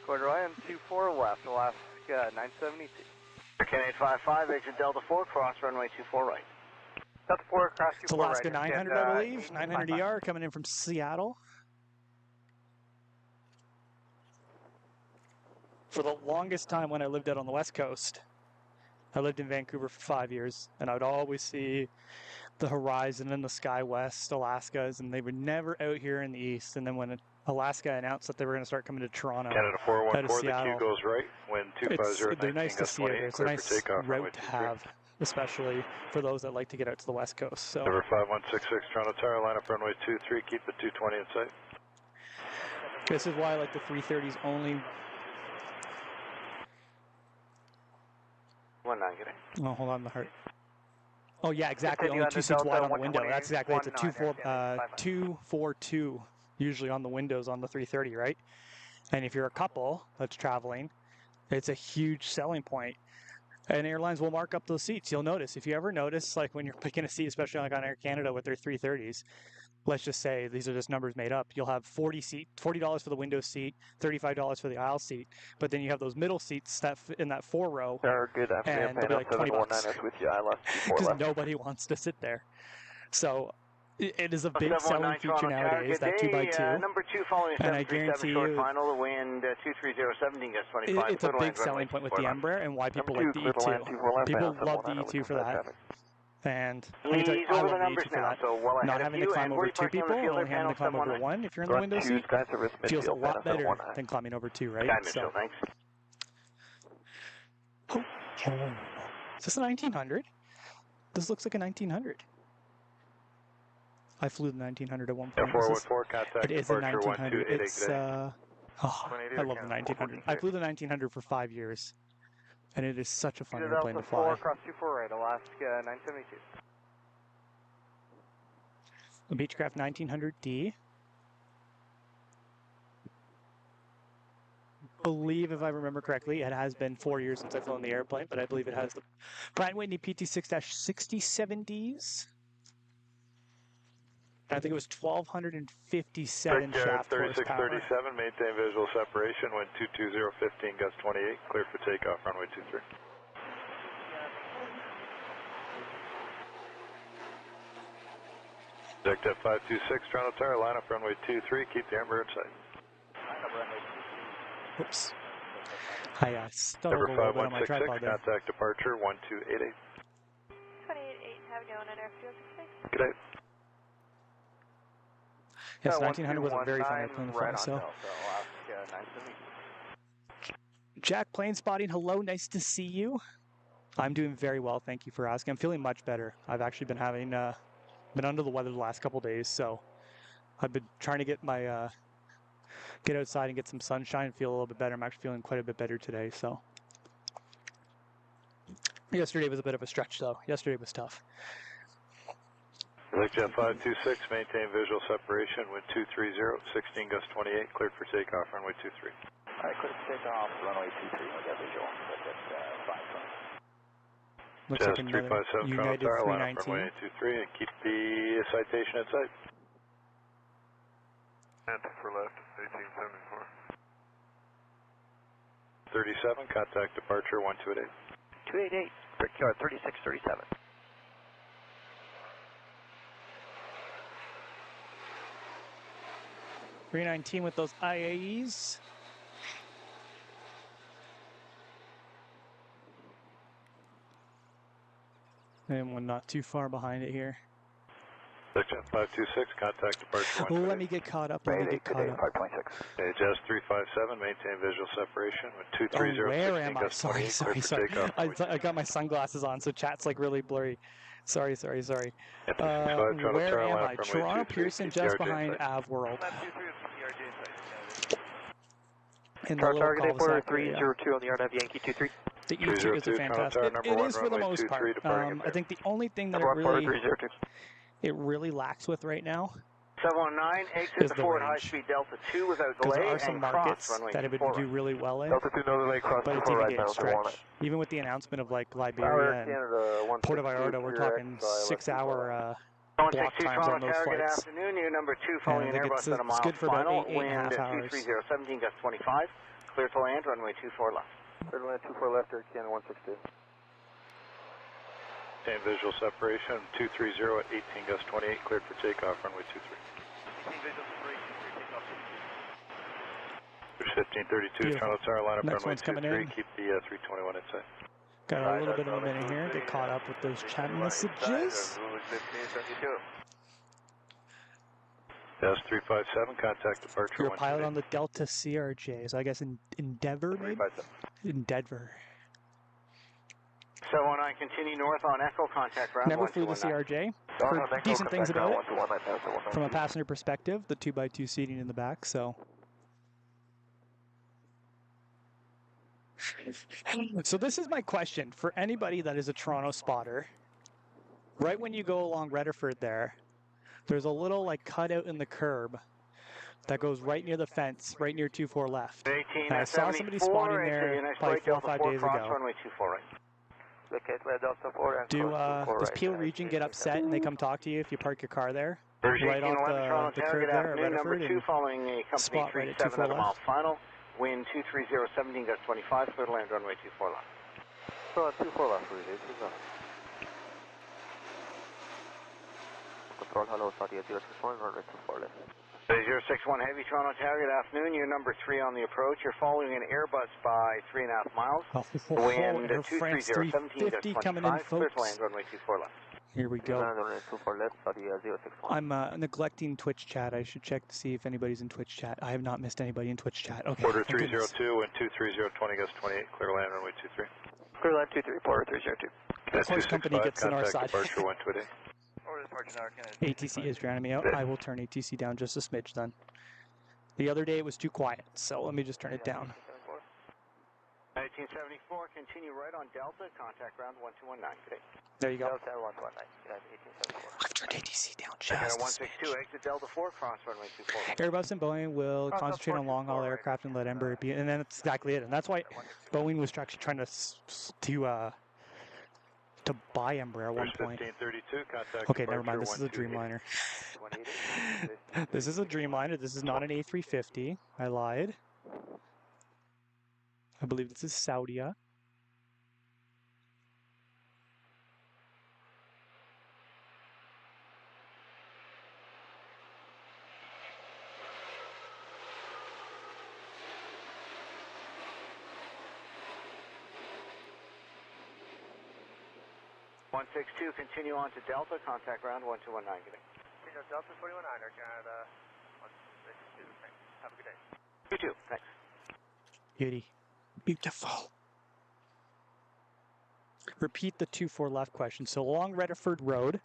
Quarter line 24 left, Alaska 972. Can 855, exit Delta 4, cross runway 24 right. Delta 4, cross 24 right. It's Alaska 900, I believe. 900 ER coming in from Seattle. For the longest time when I lived out on the West Coast, I lived in Vancouver for 5 years, and I would always see the horizon in the sky west, Alaska's, and they were never out here in the east. And then when Alaska announced that they were going to start coming to Toronto, Canada 414, the Q goes right, wind 250, they're nice to see it. It's a nice route to have, especially for those that like to get out to the West Coast. So. Number 5166, Toronto Tower, line up runway 23, keep the 220 in sight. This is why I like the 330s only. 19, get it. Oh, hold on, the heart. Oh yeah, exactly. Only 2 seats wide on the window. That's exactly. It's a 242 usually on the windows on the 330, right? And if you're a couple that's traveling, it's a huge selling point. And airlines will mark up those seats. You'll notice, if you ever notice, like when you're picking a seat, especially like on Air Canada with their 330s, let's just say these are just numbers made up. You'll have $40 for the window seat, $35 for the aisle seat, but then you have those middle seats that in that 4 row, and they'll be like $20 because nobody wants to sit there. So it is a big selling feature nowadays, that 2x2. Number 2 following and I guarantee you, final, the wind 230, 17 gust 25. It's a big selling point with the Embraer and why people like the E2. People love the E2 for that. And I can tell you, I love the E2 for that. Not having to climb over 2 people, only having to climb over 1 if you're in the window seat, feels a lot better than climbing over 2, right? So. Oh. Is this a 1900? This looks like a 1900. I flew the 1900 at one point. It is a 1900. It's, I love the 1900. I flew the 1900 for 5 years. And it is such a fun airplane to fly. Cross 24 right, Alaska 972. The Beechcraft 1900D. I believe, if I remember correctly, it has been 4 years since I've flown the airplane, but I believe it has the Pratt & Whitney PT6-67Ds. I think it was 1,257 shaft horsepower. 3637, maintain visual separation, wind 220, 15 gust 28, clear for takeoff, runway 23. Objective 526, Toronto Tower, line up runway 23, keep the Embraer in sight. Oops. I stuttered a little bit on my tripod there. Contact departure 1288. 288, have you on an airfield 66? Good day. Yes, 1900 was a very fun airplane to fly, so. Jack Plane Spotting, hello, nice to see you. I'm doing very well, thank you for asking. I'm feeling much better. I've actually been having, been under the weather the last couple days, so I've been trying to get my, get outside and get some sunshine and feel a little bit better. I'm actually feeling quite a bit better today, so. Yesterday was a bit of a stretch, though. Yesterday was tough. Jet 526, maintain visual separation, wind 230, 16 gust 28, cleared for takeoff, runway 23. Alright, cleared for takeoff, runway 23, we got visual, that's 520. Looks like another 357 United Tower, line up 319. runway 23, and keep the citation in sight. And for left, 1874. 37, contact departure 1288. 288, Brickyard 3637. .319 with those IAEs. And one not too far behind it here. Jet 526, contact departure 128. Let me get caught up. Let me get caught up. 526. Jazz 357, maintain visual separation with Oh, 230, where 16 am I? gust 28, Sorry. cleared for takeoff. I got my sunglasses on, so chat's like really blurry. Sorry. Where Tower, am line I? up runway Toronto 23, Pearson, keep just the RJ in behind sight. Av World. In the Tower little target cul-de-sac 302 on the RNAV Yankee 23. The E2 is a fantastic. It is for the most part. I think the only thing that it really lacks with right now 719, exit is the the forward range. high-speed Delta 2 without Because delay there are some and markets cross runway that it would 24 do really well in, Delta 2, no delay, cross but it's 24 even right getting now, stretched. Even with the announcement of like Liberia and Canada, Port of Vallarta, we're talking 6-hour block 162 times on Toronto those Tower, good flights. afternoon. New number 2 And following I an think Airbus at a it's mile good for about final. 8.5 hours. Wind 230, 17 gust 25. Clear to land, runway 24 left. Clear to land 24 left, Air Canada 162. Maintain visual separation 230 at 18 gust 28, cleared for takeoff, runway 23. Maintain visual separation, clear takeoff. 1532, Toronto Tower, line up Next runway one's coming 23, in. keep the 321 in sight. Got a little bit of a minute here. Get caught up with those chat messages. Jazz 357, contact departure You're a pilot 128. on the Delta CRJ, so I guess in Denver, maybe? In Denver. 719, continue north on Echo, contact ground Never flew the 1219. CRJ. Heard decent things about it from a passenger perspective, the 2x2 seating in the back, so. So this is my question for anybody that is a Toronto spotter. Right when you go along Redderford there's a little like cutout in the curb that goes right near the fence, right near 24 left. And I saw somebody spotting there probably 4 or 5 days ago. Does Peel Region get upset and they come talk to you if you park your car there? Right off the curb there at Redderford and following a company spot right at 37 24 at a mile left? final. Wind 230, 17 gust 25. Clear to land, runway 24 left. 24 left, Rouge 820. Control, hello, Saudi 061, runway 24 left. 061 Heavy, Toronto Tower, good afternoon. You're number 3 on the approach. You're following an Airbus by 3.5 miles. Wind Air 230, France 17 gust 350 coming in, 25. Clear to folks. land, runway 24 left. Here we go. Runway 24 left, Saudi 061. I'm neglecting Twitch chat. I should check to see if anybody's in Twitch chat. I have not missed anybody in Twitch chat. Okay. Order thank goodness. 302 and 230, 20 gust 28, clear to land, runway 23. Clear land 23, Porter 302. Of course, company gets the north side. Contact departure 128. Order departure now, Canada. ATC is drowning me out. I will turn ATC down just a smidge then. The other day it was too quiet, so let me just turn it down. 1974, continue right on Delta, contact ground 1219. Good day. There you go. Delta 119, 1874. I've turned ATC down Canada just a 162, smidge. exit Delta 4, cross runway 24. Airbus and Boeing will concentrate on long-haul aircraft and let Embraer be, and then that's exactly it. And that's why Boeing was actually trying to buy Embraer at one point. 1532, contact Okay, never mind. departure This is a 128. Dreamliner. This is a Dreamliner. This is not an A350. I lied. I believe this is Saudia. One 162, continue on to Delta, contact ground 1219. Good day. Delta 419, Air Canada 162. Thanks. Have a good day. You too, thanks. Beauty. Beautiful. Repeat the 2-4 left question. So along Rediford Road,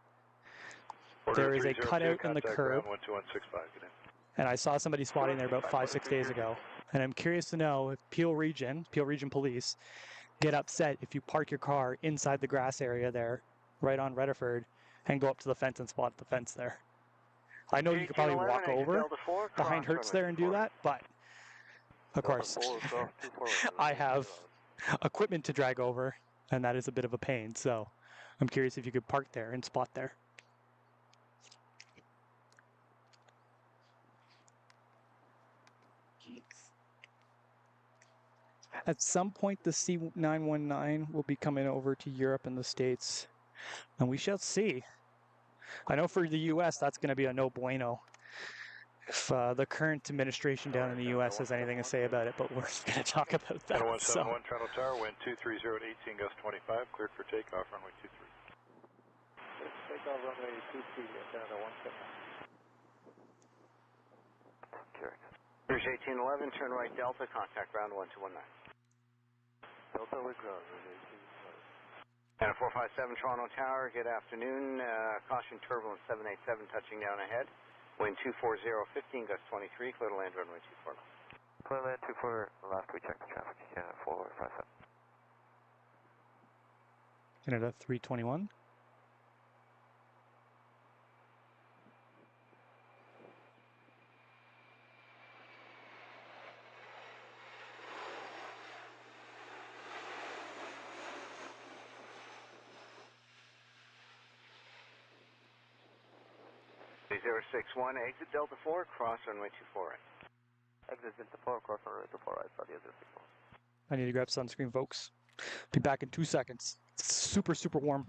there is a cutout in the curb. 12165, good day. And I saw somebody spotting there about 5-6 days ago. And I'm curious to know if Peel Region Police, get upset if you park your car inside the grass area there, right on Rediford, and go up to the fence and spot the fence there. I know you could probably walk over behind Hertz there and do that, but of course, I have equipment to drag over, and that is a bit of a pain. So I'm curious if you could park there and spot there. At some point, the C919 will be coming over to Europe and the States, and we shall see. I know for the U.S., that's going to be a no bueno. If the current administration down in the U.S. has anything to say about it, but we're going to talk about that. 171 Toronto Tower, wind 230 at 18, gust 25, cleared for takeoff, runway 23. Takeoff runway 23, Canada 17. Here's 1811, turn right Delta, contact ground 1219. Delta with ground, And 457 Toronto Tower, good afternoon. Caution turbulence 787 touching down ahead. Wind 240, 15, gust 23, clear to land runway 24 left. Clear land 24 left, we check the traffic. Canada 457. Canada 321. Exit Delta 4, cross runway 24 right. Exit Delta 4, cross runway 24 right, Saudi 64. I need to grab sunscreen, folks. Be back in 2 seconds. It's super, super warm.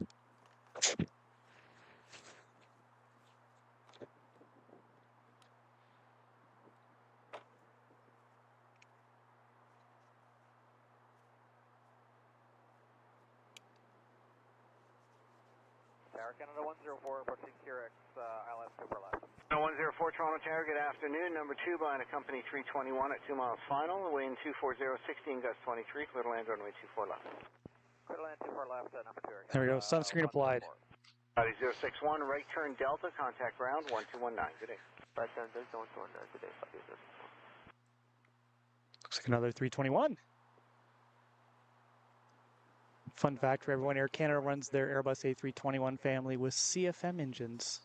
Tower Canada 104, approaching QRX, ILS super left. 104 Toronto Tower, good afternoon. Number 2 by a company 321 at 2 miles final. Wind 240, 16, gust 23, clear to land runway 24 left. Clear to land 24 left, number 2. There we go, sunscreen applied. 061, right turn Delta, contact ground 1219, good day. Right turn Delta 1219, good day, Saudi 64. Looks like another 321. Fun fact for everyone, Air Canada runs their Airbus A321 family with CFM engines.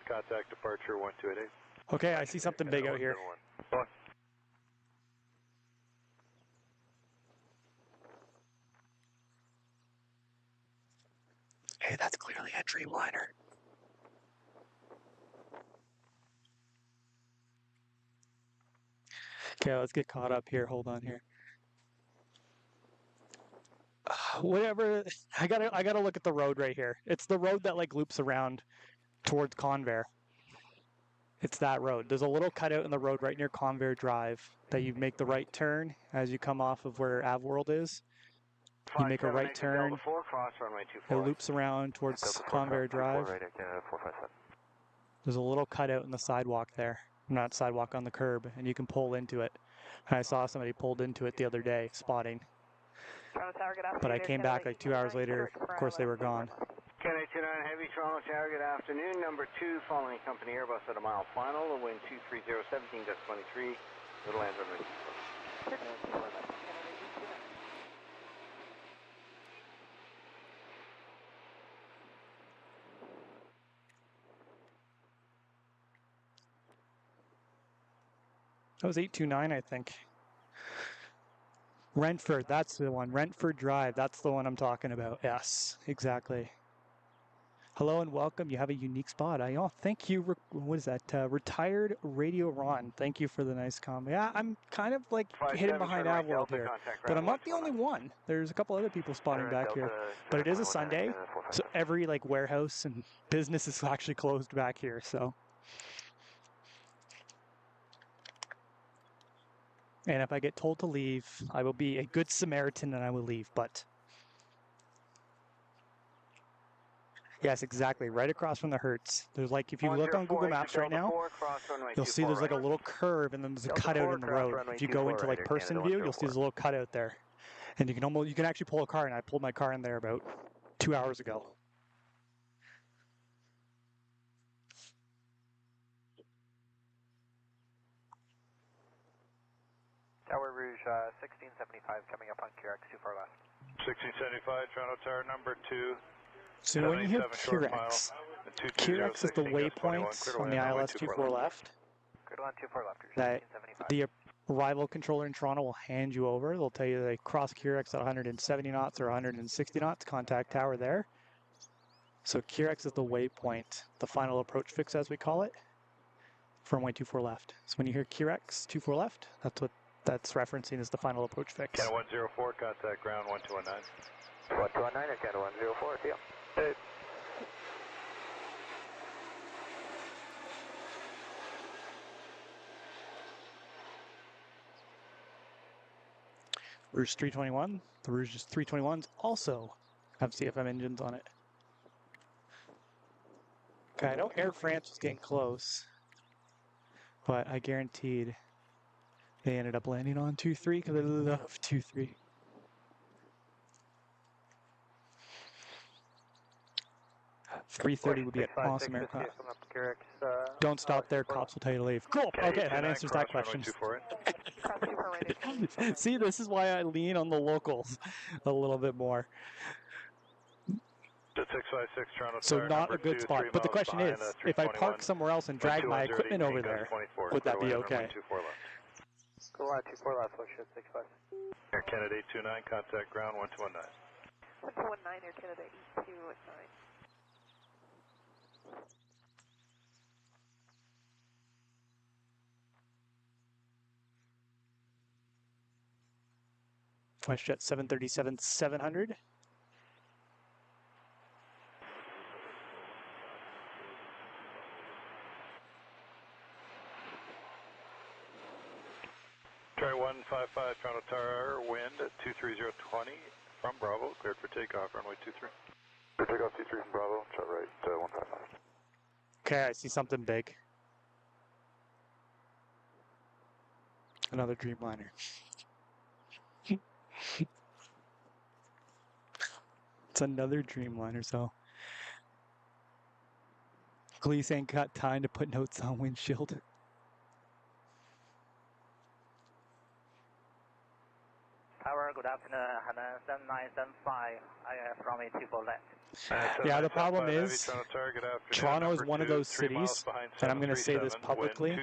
Contact departure 1288. Okay, I see something big out here. Hey, that's clearly a Dreamliner. Okay, let's get caught up here. Hold on here. Whatever. I gotta look at the road right here. It's the road that like loops around towards Convair. It's that road. There's a little cutout in the road right near Convair Drive that you make the right turn as you come off of where AvWorld is. You make a right turn. It loops around towards Convair Drive. There's a little cutout in the sidewalk there. Not sidewalk, on the curb, and you can pull into it. And I saw somebody pulled into it the other day, spotting. But I came back like 2 hours later. Of course, they were gone. Canada 29 Heavy, Toronto Tower, good afternoon. Number 2, following company Airbus at a mile final. The wind 230, 17, gust 23. Little land runway 24. That was 829, I think. Rentford, that's the one. Rentford Drive, that's the one I'm talking about. Yes, exactly. Hello and welcome. You have a unique spot. Thank you. What is that? Retired Radio Ron. Thank you for the nice comment. Yeah, I'm kind of like hidden behind AvWorld here, but I'm not the only one. There's a couple other people spotting back here, but it is a Sunday, so every like warehouse and business is actually closed back here. So And if I get told to leave, I will be a good Samaritan and I will leave. But yes, exactly. Right across from the Hertz. There's like, if you look on Google Maps right now, you'll see there's like a little curve and then there's a cutout in the road. If you go into like person view, you'll see there's a little cutout there. And you can actually pull a car, and I pulled my car in there about 2 hours ago. Tower Rouge 1675 coming up on QRX 24 left. 1675, Toronto Tower number 2. So when you hear QRX, QRX is the waypoint on the ILS 24 left. Clear line 24 left. That the arrival controller in Toronto will hand you over. They'll tell you they cross QRX at 170 knots or 160 knots, contact tower there. So QRX is the waypoint, the final approach fix as we call it, for runway 24 left. So when you hear QRX 24 left, that's what that's referencing as the final approach fix. Canada 104, contact ground 1219. 1219 or Canada 104, see ya. Hey. Rouge 321. The Rouge 321s also have CFM engines on it. Okay, I know Air France was getting close, but I guaranteed they ended up landing on 2-3 because I love 2-3. $330 would be an awesome aircraft. Don't stop there, cops will tell you to leave. Cool, okay, that answers that question. See, this is why I lean on the locals a little bit more. 656 Toronto So Tower, not a good 2, spot. But the question is, if I park somewhere else and drag my equipment over there, would that be okay? Go line 24 left, push it 65. Air Canada 829, contact ground 1219. 1219 Air Canada 829. WestJet 737-700. Try 155 Toronto Tower, wind at 23020 from Bravo, cleared for takeoff, runway 23. Clear takeoff 23 from Bravo, shot right 155. Okay, I see something big. Another Dreamliner. It's another Dreamliner, so police ain't got time to put notes on windshield. Tower, good afternoon, 7975, IF runway 24 left. Yeah, the problem is, Toronto is one of those cities, and I'm going to say this publicly,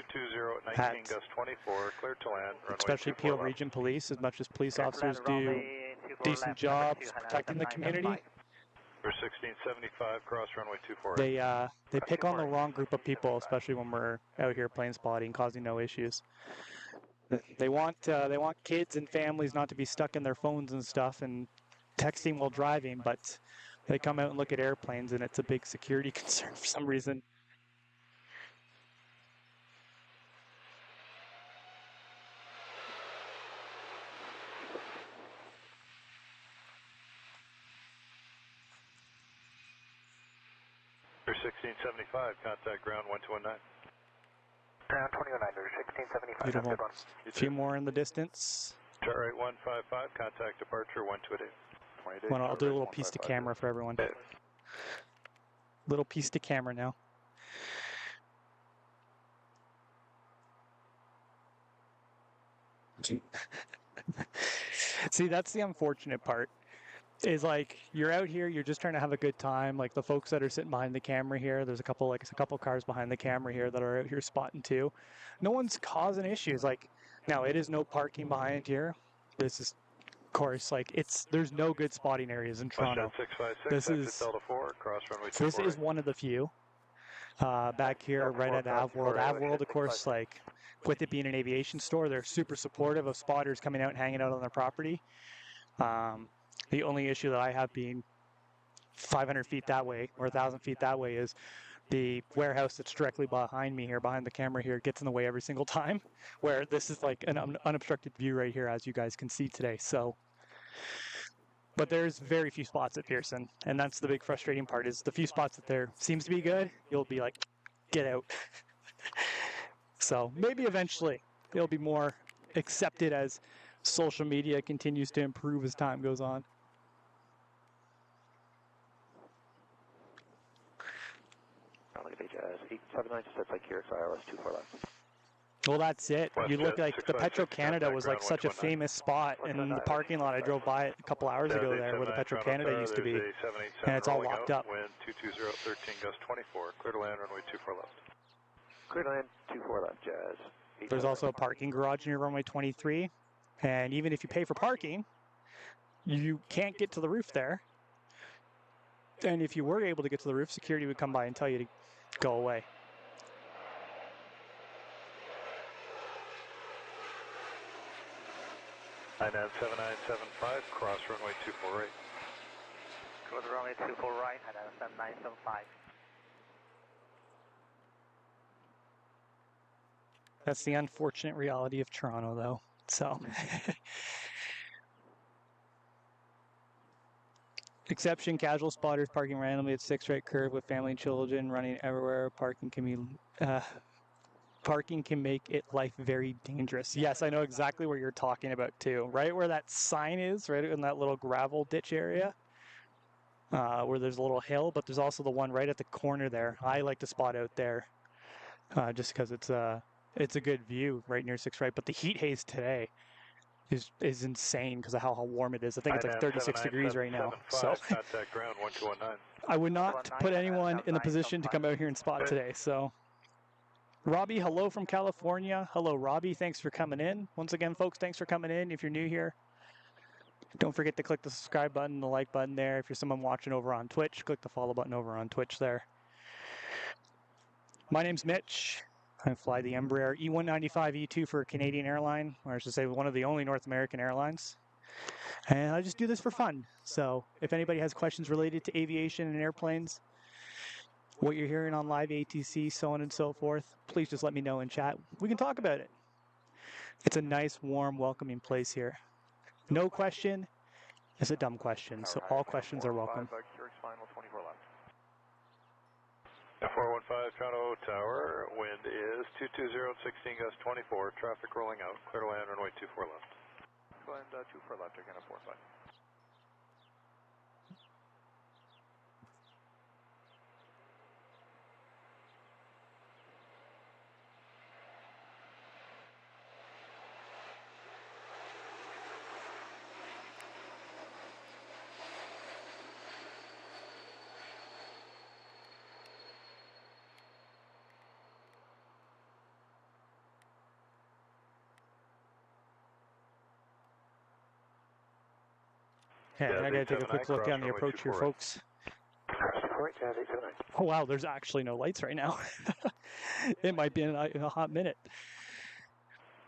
that especially Peel Region Police, as much as police officers do decent jobs protecting the community, 1675, cross runway 24. They pick on the wrong group of people, especially when we're out here plane spotting, causing no issues. They want kids and families not to be stuck in their phones and stuff and texting while driving, but they come out and look at airplanes and it's a big security concern for some reason. For 1675, contact ground 1219. Ground 219, 1675. Beautiful. A few more in the distance. Chart right 155, contact departure 128. Well, I'll do a little piece to camera for everyone. Little piece to camera now. See, that's the unfortunate part. Is like you're out here, you're just trying to have a good time. Like the folks that are sitting behind the camera here, there's a couple cars behind the camera here that are out here spotting too. No one's causing issues. Like now, it is no parking behind here. This is, of course, like there's no good spotting areas in Toronto. This is one of the few. Back here, right at AvWorld. AvWorld, of course, like with it being an aviation store, they're super supportive of spotters coming out and hanging out on their property. The only issue that I have being 500 feet that way or 1,000 feet that way is the warehouse that's directly behind me here, behind the camera here, gets in the way every single time, where this is like an unobstructed view right here, as you guys can see today. So, but there's very few spots at Pearson, and that's the big frustrating part, is the few spots that there seems to be good, you'll be like, get out. So maybe eventually it'll be more accepted as social media continues to improve as time goes on. Look at HS 879, just that's like here, ILS 24 left. Well, that's it. You look like the Petro-Canada was like such a famous spot in the parking lot. I drove by it a couple hours ago there where the Petro-Canada used to be, and it's all locked up. Wind 220, 13 gust 24, clear to land, runway 24 left. Clear to land, 24 left, Jazz. There's also a parking garage near runway 23, and even if you pay for parking, you can't get to the roof there. And if you were able to get to the roof, security would come by and tell you to go away. INAN 7975, cross runway 24 right. Cross runway 24 right, INAN 7975. That's the unfortunate reality of Toronto, though. So, exception: casual spotters parking randomly at 6 right curve with family and children running everywhere. Parking can make it life very dangerous. Yes, I know exactly what you're talking about too. Right where that sign is, right in that little gravel ditch area, where there's a little hill, but there's also the one right at the corner there. I like to spot out there, just because it's a good view right near 6 right. But the heat haze today is insane because of how warm it is. I think it's like 36 degrees right now. So contact ground 1219. I would not put anyone in the position to come out here and spot today. So Robbie, hello from California. Hello, Robbie. Thanks for coming in. Once again, folks, thanks for coming in. If you're new here, don't forget to click the subscribe button, the like button there. If you're someone watching over on Twitch, click the follow button over on Twitch there. My name's Mitch. I fly the Embraer E195 E2 for a Canadian airline, or I should say one of the only North American airlines. And I just do this for fun. So if anybody has questions related to aviation and airplanes, what you're hearing on live ATC, so on and so forth, please just let me know in chat. We can talk about it. It's a nice, warm, welcoming place here. No question is a dumb question, so all questions are welcome. 415 Toronto Tower, wind is 220 and 16 gust 24, traffic rolling out, clear to land, runway 24 left. Land 24 left, again at 45. Yeah, I gotta take a quick look down the approach here, folks. Oh wow, there's actually no lights right now. It might be in a hot minute.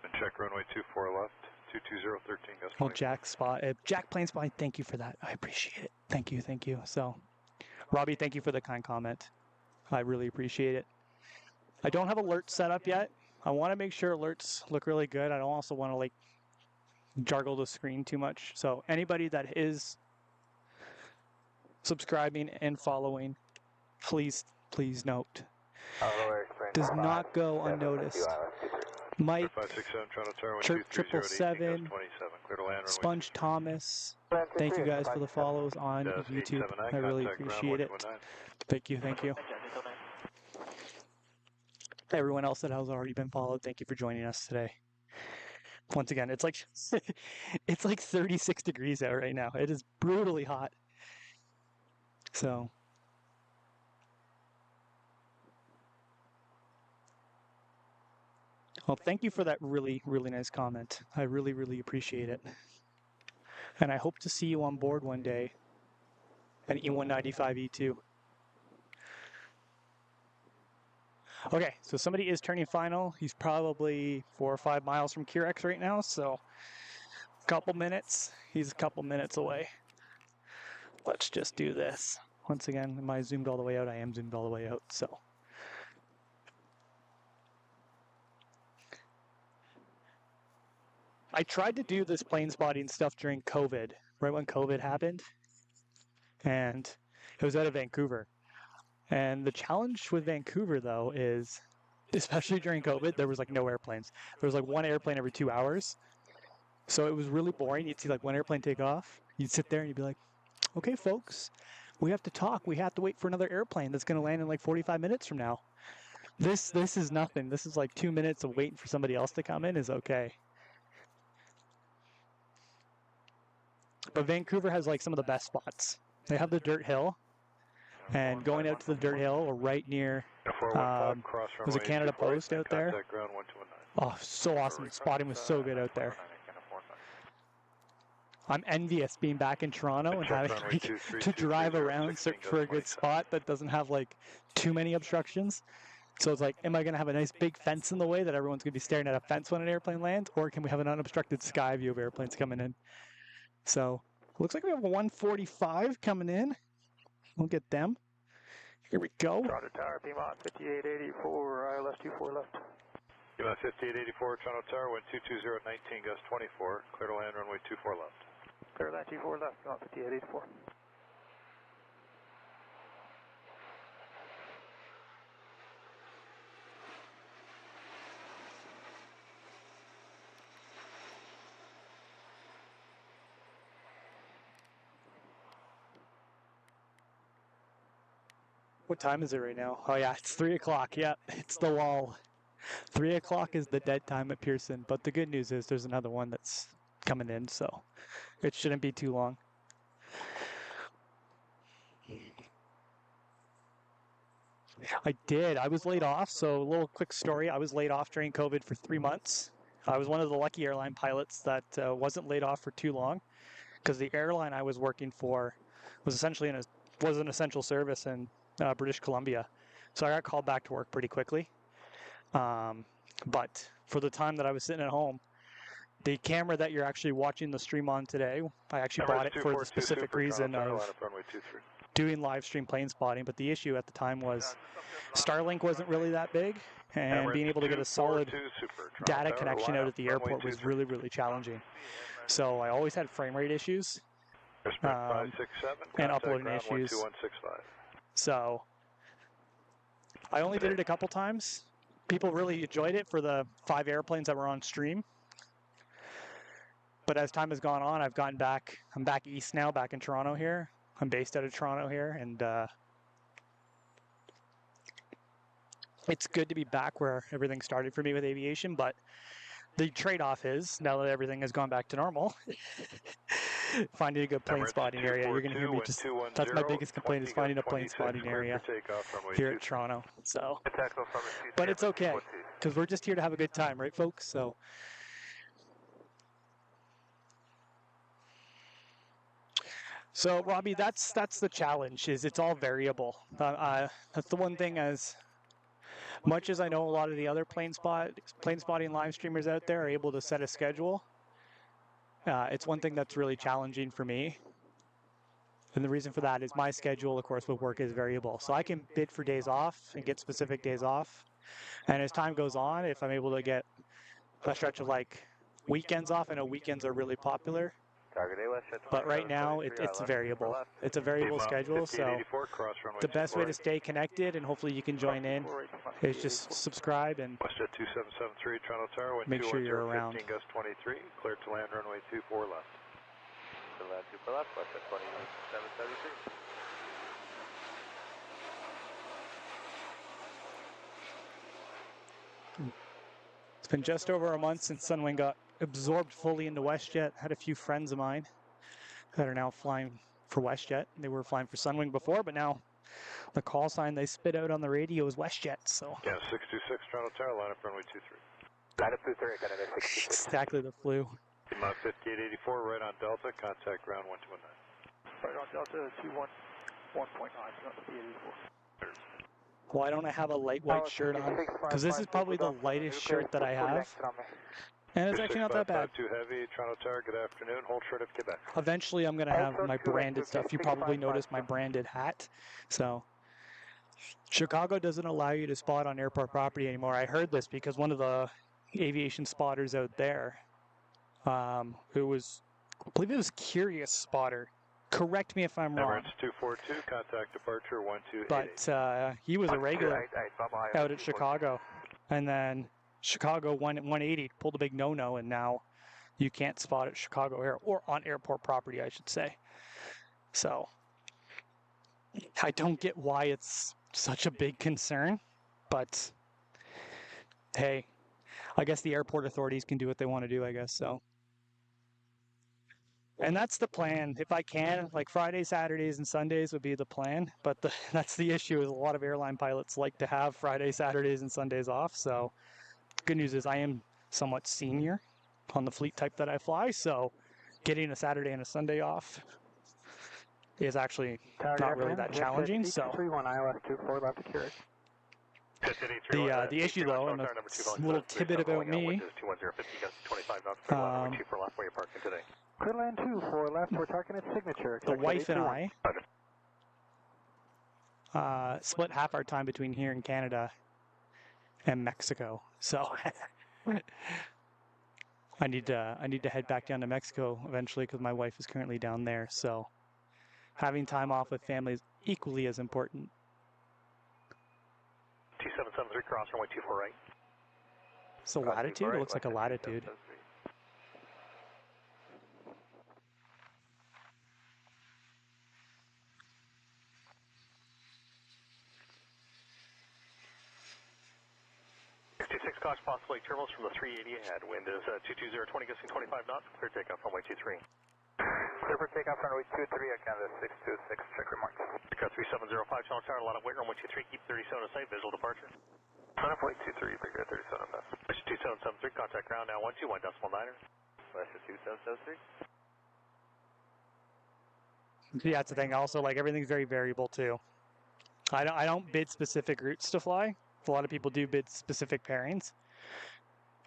And check runway 24 left, 220, 13 gust 24. Well, Jack Plane Spy, thank you for that. I appreciate it. Thank you, thank you. So, Robbie, thank you for the kind comment. I really appreciate it. I don't have alerts set up yet. I want to make sure alerts look really good. I don't also want to like juggle the screen too much. So anybody that is subscribing and following, please note, does not go unnoticed. Mike, Church 777, Sponge Thomas, thank you guys for the follows on YouTube. I really appreciate it. Thank you, thank you. Everyone else that has already been followed, thank you for joining us today. Once again, it's like it's like 36 degrees out right now. It is brutally hot. So well, thank you for that really, really nice comment. I really, really appreciate it. And I hope to see you on board one day, an E195 E2. Okay, so somebody is turning final. He's probably 4 or 5 miles from Curex right now, so a couple minutes. He's a couple minutes away. Let's just do this. Once again, am I zoomed all the way out? I am zoomed all the way out, so I tried to do this plane spotting stuff during COVID, right when COVID happened, and it was out of Vancouver. And the challenge with Vancouver, though, is, especially during COVID, there was like no airplanes. There was like one airplane every 2 hours. So it was really boring. You'd see like one airplane take off. You'd sit there and you'd be like, okay, folks, we have to talk. We have to wait for another airplane that's going to land in like 45 minutes from now. This is nothing. This is like 2 minutes of waiting for somebody else to come in is okay. But Vancouver has like some of the best spots. They have the dirt hill. And going out to the dirt hill or right near, there's a Canada Post out there. Oh, so awesome. The spotting was so good out there. I'm envious being back in Toronto and having to drive around, search for a good spot that doesn't have like too many obstructions. So it's like, am I going to have a nice big fence in the way that everyone's going to be staring at a fence when an airplane lands? Or can we have an unobstructed sky view of airplanes coming in? So looks like we have a 145 coming in. We'll get them. Here we go. Toronto Tower, Piedmont 5884, ILS 24 left. Piedmont 5884, Toronto Tower, wind 220 at 19, gust 24, clear to land runway 24 left. Clear to land 24 left, Piedmont 5884. What time is it right now? Oh yeah, it's 3 o'clock. Yeah, it's the lull. 3 o'clock is the dead time at Pearson, but the good news is there's another one that's coming in, so it shouldn't be too long. I did. I was laid off, so a little quick story. I was laid off during COVID for 3 months. I was one of the lucky airline pilots that wasn't laid off for too long, because the airline I was working for was essentially was an essential service in British Columbia. So I got called back to work pretty quickly. But for the time that I was sitting at home, the camera that you're actually watching the stream on today, I actually bought it for the specific reason of doing live stream plane spotting. But the issue at the time was Starlink wasn't really that big, and being able to get a solid data connection out at the airport was really, really challenging. So I always had frame rate issues and uploading issues. So I only did it a couple times. People really enjoyed it for the 5 airplanes that were on stream. But as time has gone on, I've gotten back. I'm back east now, back in Toronto here. I'm based out of Toronto here, and it's good to be back where everything started for me with aviation, but the trade-off is, now that everything has gone back to normal, finding a good plane spotting area. You're going to hear me just, that's my biggest complaint, is finding a plane spotting area here at Toronto. So, but it's okay, because we're just here to have a good time, right, folks? So Robbie, that's the challenge, is it's all variable. That's the one thing, as much as I know a lot of the other plane spotting live streamers out there are able to set a schedule, it's one thing that's really challenging for me. And the reason for that is my schedule, of course, with work is variable. So I can bid for days off and get specific days off. And as time goes on, if I'm able to get a stretch of like weekends off, I know weekends are really popular. But right now, it's variable. It's a variable schedule, so the best way to stay connected, and hopefully you can join in, is just subscribe and make sure you're around. Clear to land runway 24 left. To land 24 left, left at 2773. It's been just over a month since Sunwing got absorbed fully into WestJet. Had a few friends of mine that are now flying for WestJet. They were flying for Sunwing before, but now the call sign they spit out on the radio is WestJet. So yeah, 626 Toronto Tower, line up runway 23. Line up 23, Canada 626. Exactly the flu. Piedmont 5884, right on Delta, contact ground 1219. Right on Delta 211.9, Piedmont 5884. Why don't I have a light white shirt on? Because this is probably the lightest shirt that I have. And it's actually not that bad. Too heavy, Toronto Tower, good afternoon. Hold short of Quebec. Eventually, I'm going to have my branded stuff. You probably noticed my branded hat. So, Chicago doesn't allow you to spot on airport property anymore. I heard this because one of the aviation spotters out there It was, I believe it was Curious Spotter. Correct me if I'm wrong. Emirates 242, contact departure 1288. But he was a regular out at Chicago. And then Chicago went at 180, pulled a big no-no, and now you can't spot at Chicago Air, or on airport property, I should say. So I don't get why it's such a big concern, but hey, I guess the airport authorities can do what they want to do, I guess, so. And that's the plan. If I can, like Fridays, Saturdays, and Sundays would be the plan. But that's the issue is a lot of airline pilots like to have Fridays, Saturdays, and Sundays off. So good news is I am somewhat senior on the fleet type that I fly. So getting a Saturday and a Sunday off is actually not really that challenging. So 31 ILS 24 left to Curious. The issue though, and a little tidbit about me, Clearland 24 left, we're talking at signature. The wife and I split half our time between here in Canada and Mexico. So I need to head back down to Mexico eventually because my wife is currently down there. So having time off with family is equally as important. 2773 cross runway 24 right. It's a latitude? It looks like a latitude. 66 caution possible terminals from the 380 ahead. Wind is 220, gusting 25 knots. Clear takeoff runway 23. Clear for takeoff runway 23 at Canada 626. Check remarks. Got 3705 channel tower, a lot of weight runway 23. Keep 37 in sight. Visual departure. Runway 23, bigger 37 best. West 2773. Contact ground now 121.9er. West 2773. Yeah, that's the thing. Also, like everything's very variable too. I don't bid specific routes to fly. A lot of people do bid specific pairings.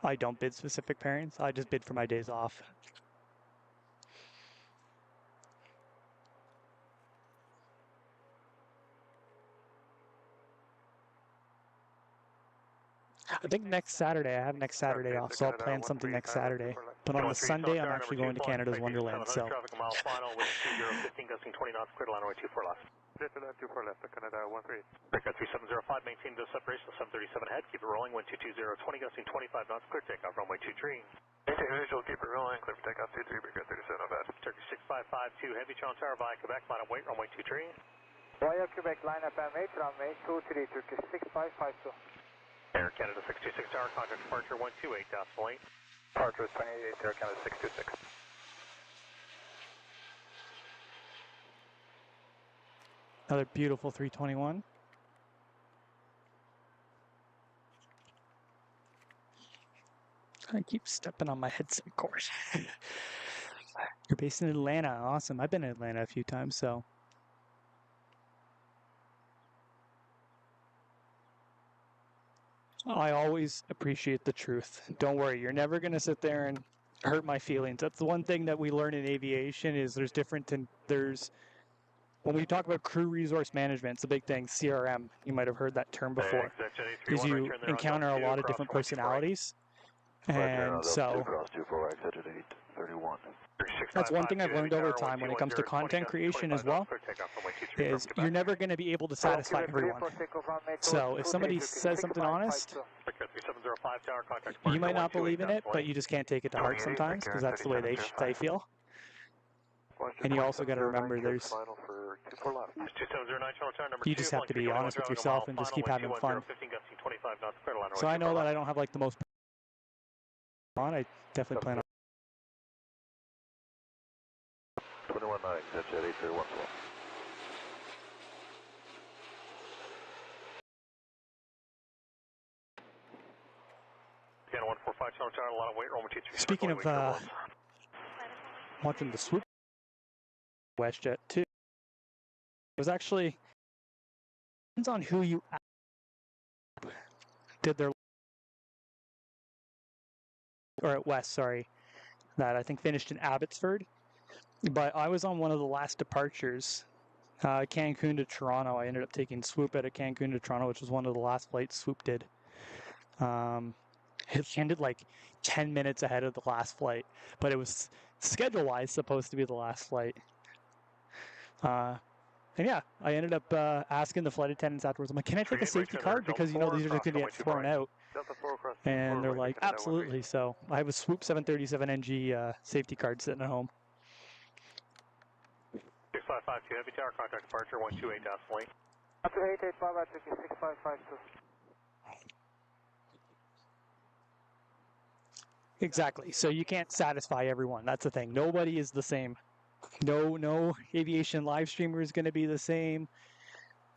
I don't bid specific pairings. I just bid for my days off. I think next Saturday, I have next Saturday off, so I'll plan something next Saturday. But on the Sunday, I'm actually going to Canada's Wonderland, so. Traffic a mile final with 2015 gusting 20 knots. Clear to line runway 24 left. Clear to line 24 left, Canada 13. Breakout 3705, maintain the separation of 737 ahead. Keep it rolling, wind 220, 20 gusting 25 knots. Clear takeoff runway 23. Maintain visual, keep it rolling. Clear for takeoff 23, breakout 37, no bad. Turkey 6552, heavy Toronto Tower via Quebec, line up weight, runway 23. Via Quebec, line up and weight, runway 23, Turkey 6552. Air Canada 626 Tower, contact departure 128.8. Departure 28, Air Canada 626. Another beautiful 321. I keep stepping on my headset cord. You're based in Atlanta. Awesome. I've been in Atlanta a few times, so. I always appreciate the truth. Don't worry, you're never going to sit there and hurt my feelings. That's the one thing that we learn in aviation is when we talk about crew resource management, it's a big thing, CRM. You might have heard that term before. Is you encounter a lot of different personalities. And so that's one thing I've learned over time when it comes to content creation as well, is you're never going to be able to satisfy everyone. So if somebody says something honest, you might not believe in it, but you just can't take it to heart sometimes because that's the way they feel. And you also got to remember you just have to be honest with yourself and just keep having fun. So I know that I don't have like the most on. I definitely plan on. 21 9, that's at 831. Speaking of watching the swoop WestJet too, it was actually depends on who you did their or at West, sorry, that I think finished in Abbotsford. But I was on one of the last departures, Cancun to Toronto. I ended up taking Swoop out of Cancun to Toronto, which was one of the last flights Swoop did. It landed like 10 minutes ahead of the last flight, but it was schedule-wise supposed to be the last flight. And yeah, I ended up asking the flight attendants afterwards, I'm like, can I take a safety card? Because, you know, these are just going to get thrown out. And they're like, absolutely. So I have a Swoop 737NG safety card sitting at home. 6552 Heavy Tower, contact departure 128 decimal 8. After 88 Papa, took 6552. Exactly. So you can't satisfy everyone. That's the thing. Nobody is the same. No aviation live streamer is going to be the same.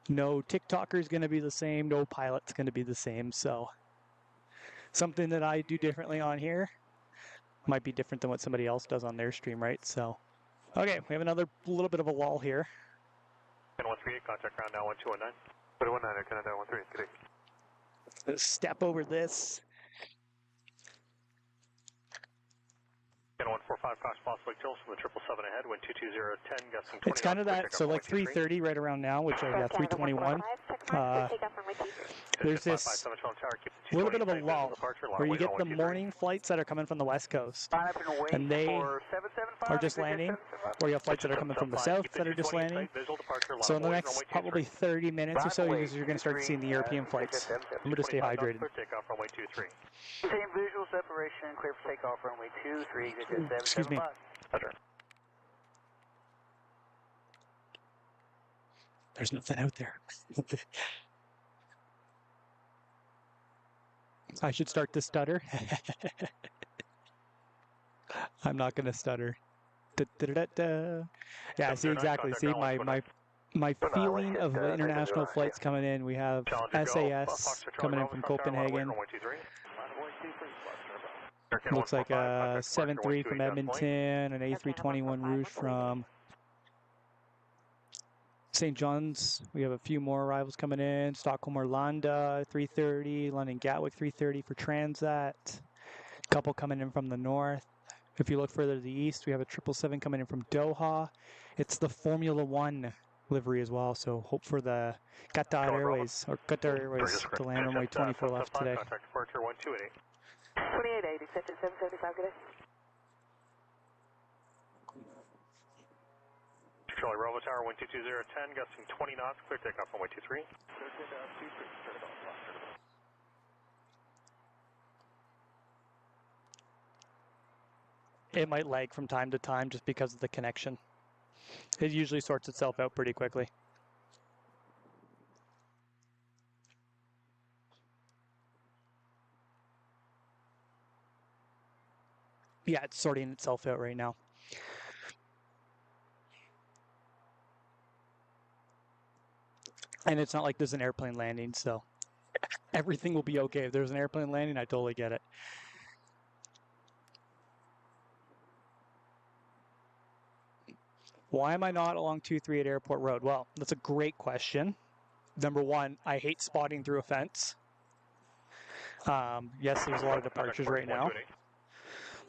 No TikToker is going to be the same. No pilot's going to be the same. So something that I do differently on here might be different than what somebody else does on their stream, right? So, okay, we have another little bit of a lull here. 138, contact ground now 1219. 219, Canada 138. Let's step over this. 145, cross possibly tilts from the 777 ahead, wind 220, 10, gusting 20. It's kind of that, so like 330 right around now, which I got 321. There's this little bit of a lull where you get the morning flights that are coming from the west coast, and they are just landing, or you have flights that are coming from the south that are just landing. So in the next probably 30 minutes or so, you're going to start seeing the European flights. Remember to stay hydrated. Same visual separation, clear for takeoff, runway 23, exit 775. Excuse me. There's nothing out there. I should start to stutter. I'm not going to stutter. Yeah, see, exactly. See, my feeling of international flights coming in. We have SAS coming in from Copenhagen. Looks like a 7-3 from Edmonton, an A321 Rouge from St. John's. We have a few more arrivals coming in. Stockholm Arlanda 330, London Gatwick 330 for Transat. A couple coming in from the north. If you look further to the east, we have a 777 coming in from Doha. It's the Formula One livery as well, so hope for the Qatar Airways to land runway 24 left today. Contact departure 128. 2880, accepted 775, good day. Charlie Bravo Tower 122, 10, gusting 20 knots, clear takeoff runway 23. It might lag from time to time just because of the connection. It usually sorts itself out pretty quickly. Yeah, it's sorting itself out right now. And it's not like there's an airplane landing, so everything will be okay. If there's an airplane landing, I totally get it. Why am I not along 238 Airport Road? Well, that's a great question. Number one, I hate spotting through a fence. Yes, there's a lot of departures right now.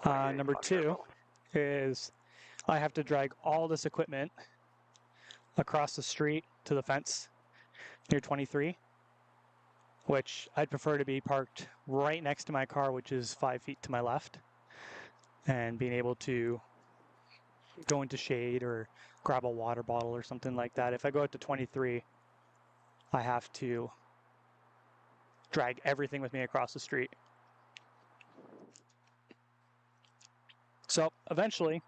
Number two is I have to drag all this equipment across the street to the fence near 23, which I'd prefer to be parked right next to my car, which is 5 feet to my left, and being able to go into shade or grab a water bottle or something like that. If I go out to 23, I have to drag everything with me across the street. So eventually,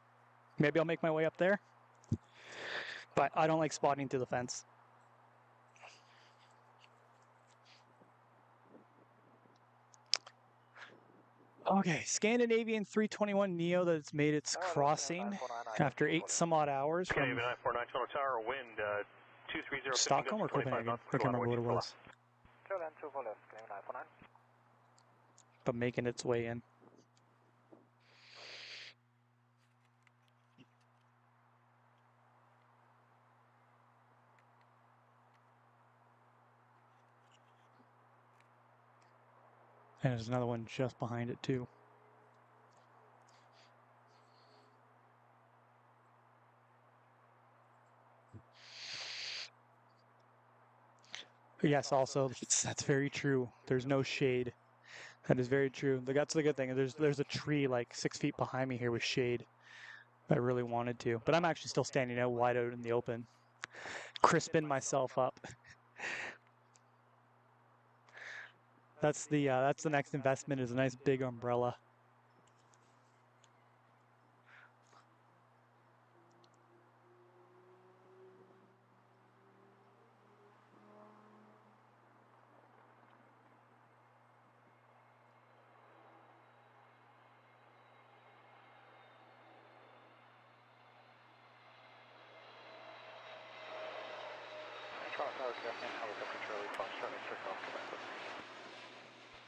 maybe I'll make my way up there, but I don't like spotting through the fence. Okay, Scandinavian 321 Neo that's made its crossing after 8 some odd hours from 949 Tower, wind 230, Stockholm or Copenhagen. I can't remember what it was. But making its way in. And there's another one just behind it too. Yes, also, that's very true. There's no shade. That is very true. That's the good thing. There's a tree like 6 feet behind me here with shade. I really wanted to, but I'm actually still standing out wide out in the open, crisping myself up. That's the next investment, is a nice big umbrella.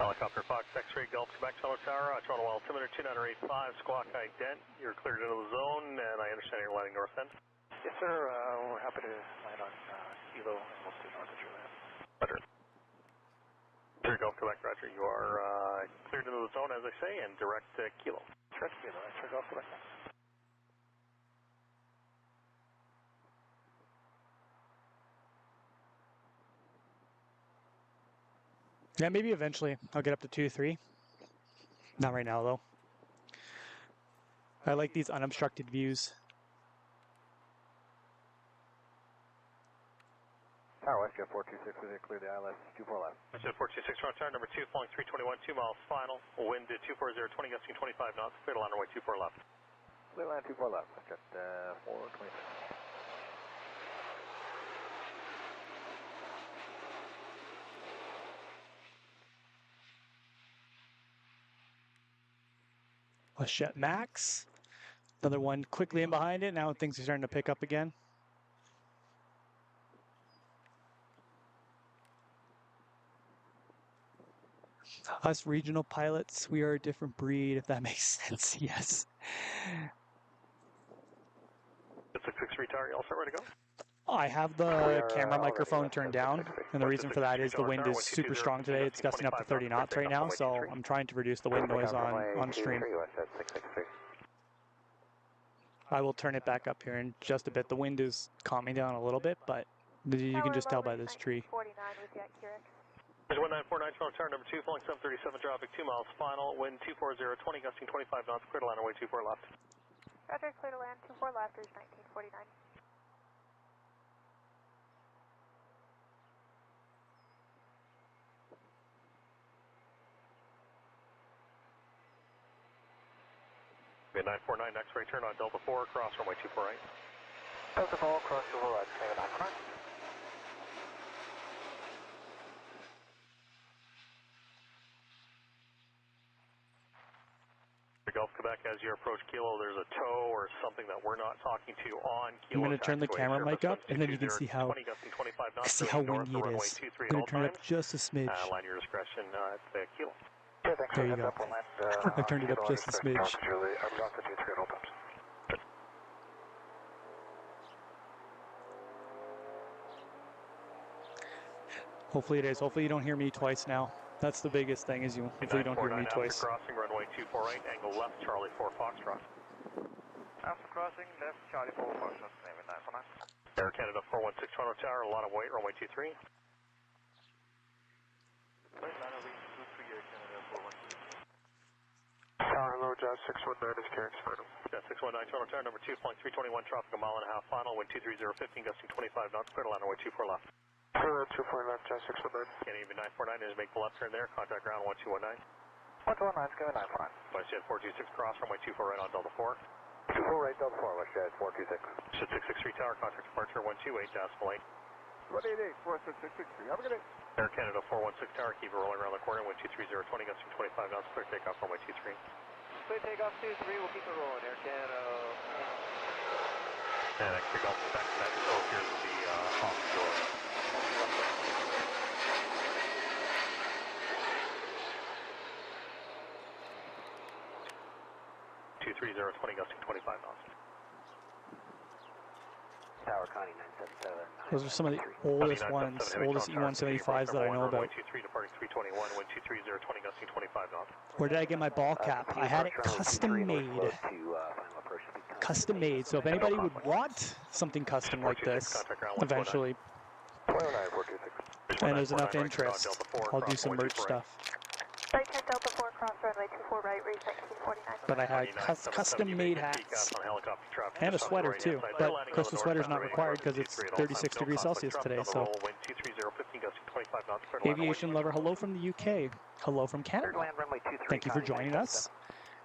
Helicopter Fox X-ray Gulf Quebec Tower Tower, Toronto altimeter 2985, squawk ident. You're cleared into the zone, and I understand you're landing north end. Yes, sir. We're happy to land on Kilo and we'll stay north of your land. Roger. X-ray Gulf Quebec, Roger. You are cleared into the zone, as I say, and direct Kilo. Direct Kilo, X-ray Gulf Quebec. Yeah, maybe eventually I'll get up to 2-3. Not right now, though. I like these unobstructed views. Tower West, Jet 426, we clear the ILS 24 left. Jet 426, Toronto Tower, number 2, flying 321, 2 miles final. Wind 240, 20 gusting 25 knots. Clear to land runway 24 left. Clear land 24 left, Jet 426. WestJet Max. Another one quickly in behind it. Now things are starting to pick up again. Us regional pilots, we are a different breed, if that makes sense. Yes. Jet 663 Tower, you all set, ready to go? I have the camera microphone turned down, and the reason for that is the wind is super strong today. It's gusting up to 30 knots right now, so I'm trying to reduce the wind noise on stream. I will turn it back up here in just a bit. The wind is calming down a little bit, but you can just tell by this tree. 49 with Jack Keurig. There's 1949 Toronto Tower, number 2, flying 737, traffic 2 miles final. Wind 240, 20 gusting 25 knots. Clear to land runway 24 left. Roger, clear to land 24 left, is 1949. Mid 949, next right turn on Delta 4, cross runway 24 right. Delta 4, cross to the right, clear 949. Gulf Quebec, as you approach Kilo, there's a tow or something that we're not talking to on Kilo. I'm going to turn the camera mic up, and then you can see how windy it is. I'm going to turn it up just a smidge. Line your discretion at Kilo. There you go. I turned it up just a smidge. Hopefully it is. Hopefully you don't hear me twice now. That's the biggest thing, is hopefully you don't hear me twice. Crossing runway 24 right, angle left, Charlie 4 Foxtrot. After crossing left, Charlie 4 Foxtrot, 949. Air Canada 416 Toronto Tower, a lot of weight, runway 23. Tower, hello, Jet 619 is carrying final. Jet 619 Toronto Tower, number 2, flying 321, traffic a mile and a half final, wind 230, 15 gusting 25 knots, clear to land runway 24 left. 24 left, Jet 619. Canadian 949 is make the left turn there, contact ground 1219. 1219, go 949. WestJet 426 cross, runway 24 right on Delta 4. 24 right, Delta 4, WestJet 426. Jet 663 Tower, contact departure 128, decimal 8. 188, 46663, have a good day. Air Canada 416 Tower, keep it rolling around the corner, wind 230, 20 gusting 25 knots, clear takeoff runway 23. Clear takeoff 23, we'll keep it rolling, Air Canada. And X-ray Gulf Quebec, that still appears to be off the door. 230, 20 gusting 25 knots. Tower Connie 977. Those are some of the oldest ones, oldest E175s that I know about. 23 departing 321, wind 230, 20 gusting 25 knots. Where did I get my ball cap? I had it custom made. Custom made. So if anybody would want something custom like this, eventually, and there's enough interest, I'll do some merch stuff. Flight 10 Delta cross runway 24 right, reach 1949. But I had custom-made hats and a sweater too. But of course, the sweater is not required because it's 36 degrees Celsius today. So, aviation lover, hello from the UK. Hello from Canada. Thank you for joining us.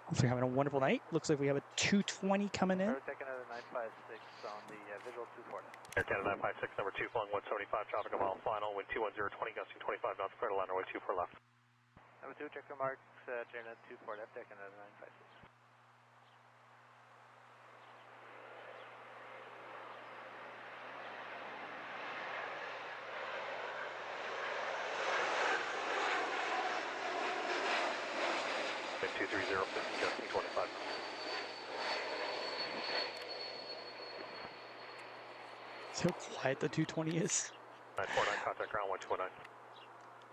Hope you're having a wonderful night. Looks like we have a 220 coming in. Taking another 956 on the visual 240. Air Canada 956, number 2, flying 175, traffic a mile final, wind 210, gusting 25 knots, clear to land, runway 24 left. Number 2, check your marks, turn at 24 left, taking another 956. Wind 230, gusting 25 knots. See how quiet the 220 is? 949, contact ground 1219.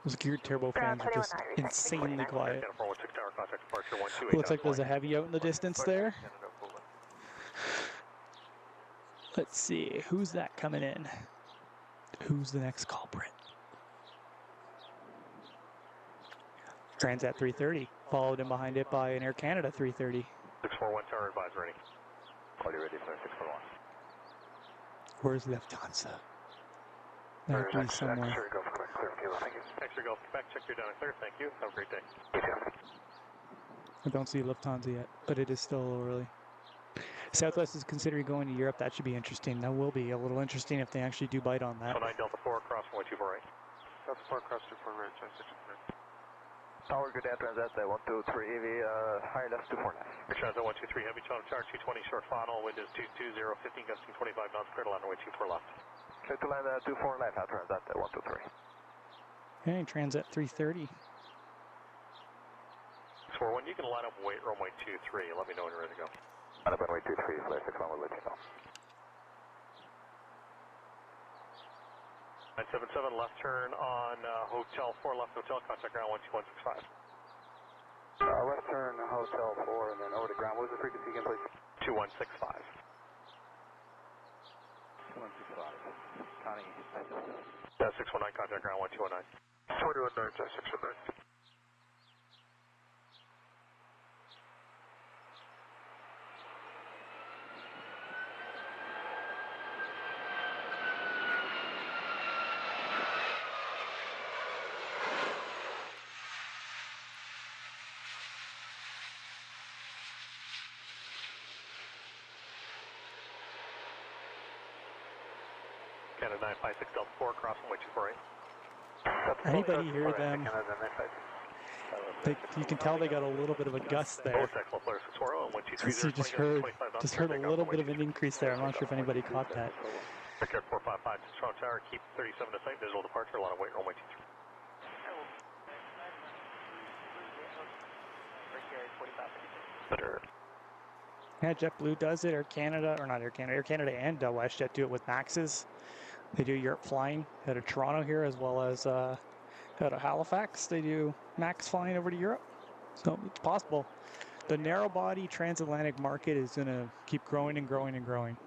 Those geared turbo fans are just insanely quiet. 416 tower, contact departure 128. Looks like there's a heavy out in the distance there. Let's see, who's that coming in? Who's the next culprit? Transat 330, followed in behind it by an Air Canada 330. 641 tower, advise ready. Are you ready, sir? 641. Where's Lufthansa? That'd be somewhere. X-ray Gulf, clear for Kilo, thank you. X-ray Gulf, Quebec, check you're down and clear, thank you. Have a great day. I don't see Lufthansa yet, but it is still a little early. Southwest is considering going to Europe. That should be interesting. That will be a little interesting if they actually do bite on that. 9 Delta 4, cross 124 right. Delta 4, cross 24 right, transition. Tower, good day, Transat 123, EV, high left 24 left. Transat 123, heavy channel tower 220, short final, wind is 220, 15, gusting 25 knots, clear to land, runway 24 left. Clear to land 24 left, Transat 123. Okay, Transat 330. 641, you can line up wait runway 23, let me know when you're ready to go. Line up runway 23, flight 61 will let you know. 977, left turn on Hotel 4, left Hotel, contact ground 12165. Left turn, Hotel 4, and then over to ground. What was the frequency again, please? 2165. 165. Connie, 619, contact ground 1219. 219, 619. Canada 956 Delta 4, cross runway 24 right. Anybody hear them? You can tell they got a little bit of a gust there. You just heard a little bit of an increase there. I'm not sure if anybody caught that. Air 455, Toronto Tower, keep 37 to sight, visual departure, a lot of weight, runway 23. Yeah, JetBlue does it. Air Canada, or not Air Canada, Air Canada and WestJet do it with Maxes. They do Europe flying out of Toronto here, as well as out of Halifax. They do Max flying over to Europe. So it's possible. The narrow body transatlantic market is going to keep growing and growing and growing.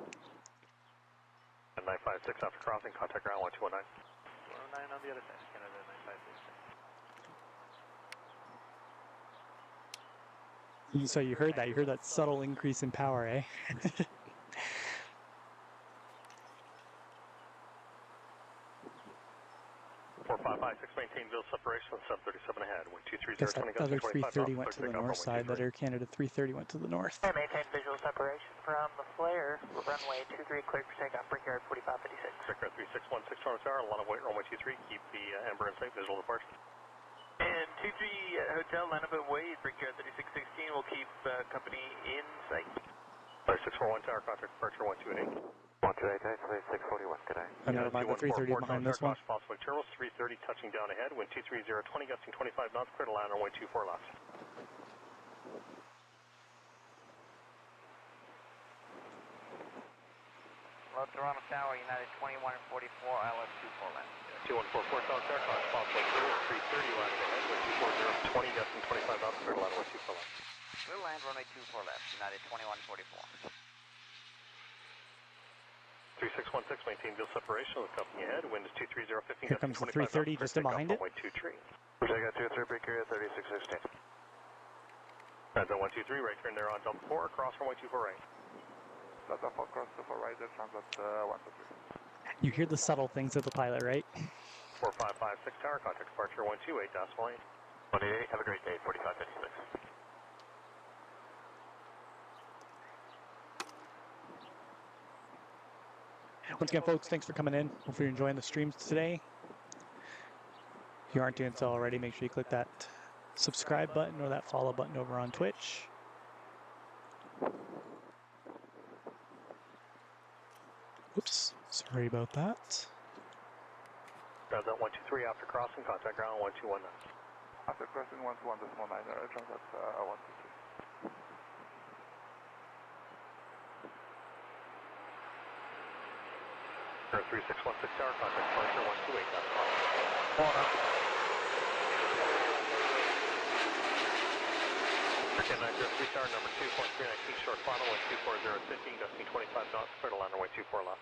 956 after crossing, contact ground 1219. 109 on the other side, Canada 956. So you heard that. You heard that subtle increase in power, eh? 4556, maintain visual separation with 737 ahead. Wind 230, Guess that other 330 went to the north side. That Air Canada 330 went to the north. I maintain visual separation from the flare. Runway 23, cleared for takeoff. Brickyard 4556. Brickyard 3616 Toronto Tower, a lot of weight, runway 23. Keep the amber in sight, visual departure. And 23 Hotel, line up at Wade, Brickyard 3616. We'll keep company in sight. 641 Tower, contact departure 128. 128, 641, good day. I'm going to mind the 330 behind this one. Possible terminals, 330 touching down ahead, wind 230, 20, gusting 25 knots, clear to land, runway 24 left. Hello, Toronto Tower, United 2144, ILS 24 left. 2144 Tower Tower, cross possible terminals, 330 landing ahead, wind 240, 20, gusting 25 knots, clear to land, runway 24 left. We'll land runway 24 left, United 2144. 3616, maintain visual separation with company ahead. Wind is 230, 15. Here comes the 330 just in behind it. Runway 23. Check out 23, Brickyard 3616. Transat 123, right turn there on Delta 4, cross runway 24 right. Delta 4, cross 24 right, that's Transat 123. You hear the subtle things of the pilot, right? 4556 tower, contact departure 128, decimal 8. 188, have a great day, 4556. Once again, folks, thanks for coming in. Hopefully you're enjoying the streams today. If you aren't doing so already, make sure you click that subscribe button or that follow button over on Twitch. Oops, sorry about that. Transat 123 after crossing, contact ground 1219. After crossing 121, Transat 123. 3616 tower, contact departure 128, decimal 8. Water. Again, 903 tower, number 2.319, short final, 124, 015, gusting 25 knots, clear to land runway 24 left.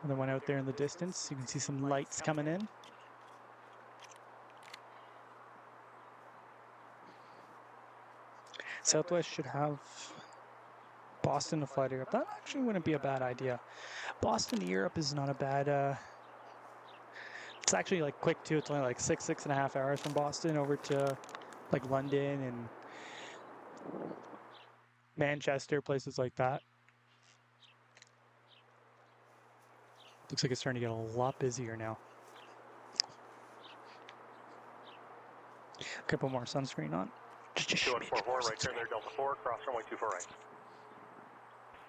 Another one out there in the distance. You can see some lights coming in. Southwest should have Boston to fly to Europe. That actually wouldn't be a bad idea. Boston to Europe is not a bad... it's actually like quick too. It's only like 6.5 hours from Boston over to like London and Manchester, places like that. Looks like it's starting to get a lot busier now. A couple more sunscreen on. 2144, right turn there, Delta 4, cross runway 24 right.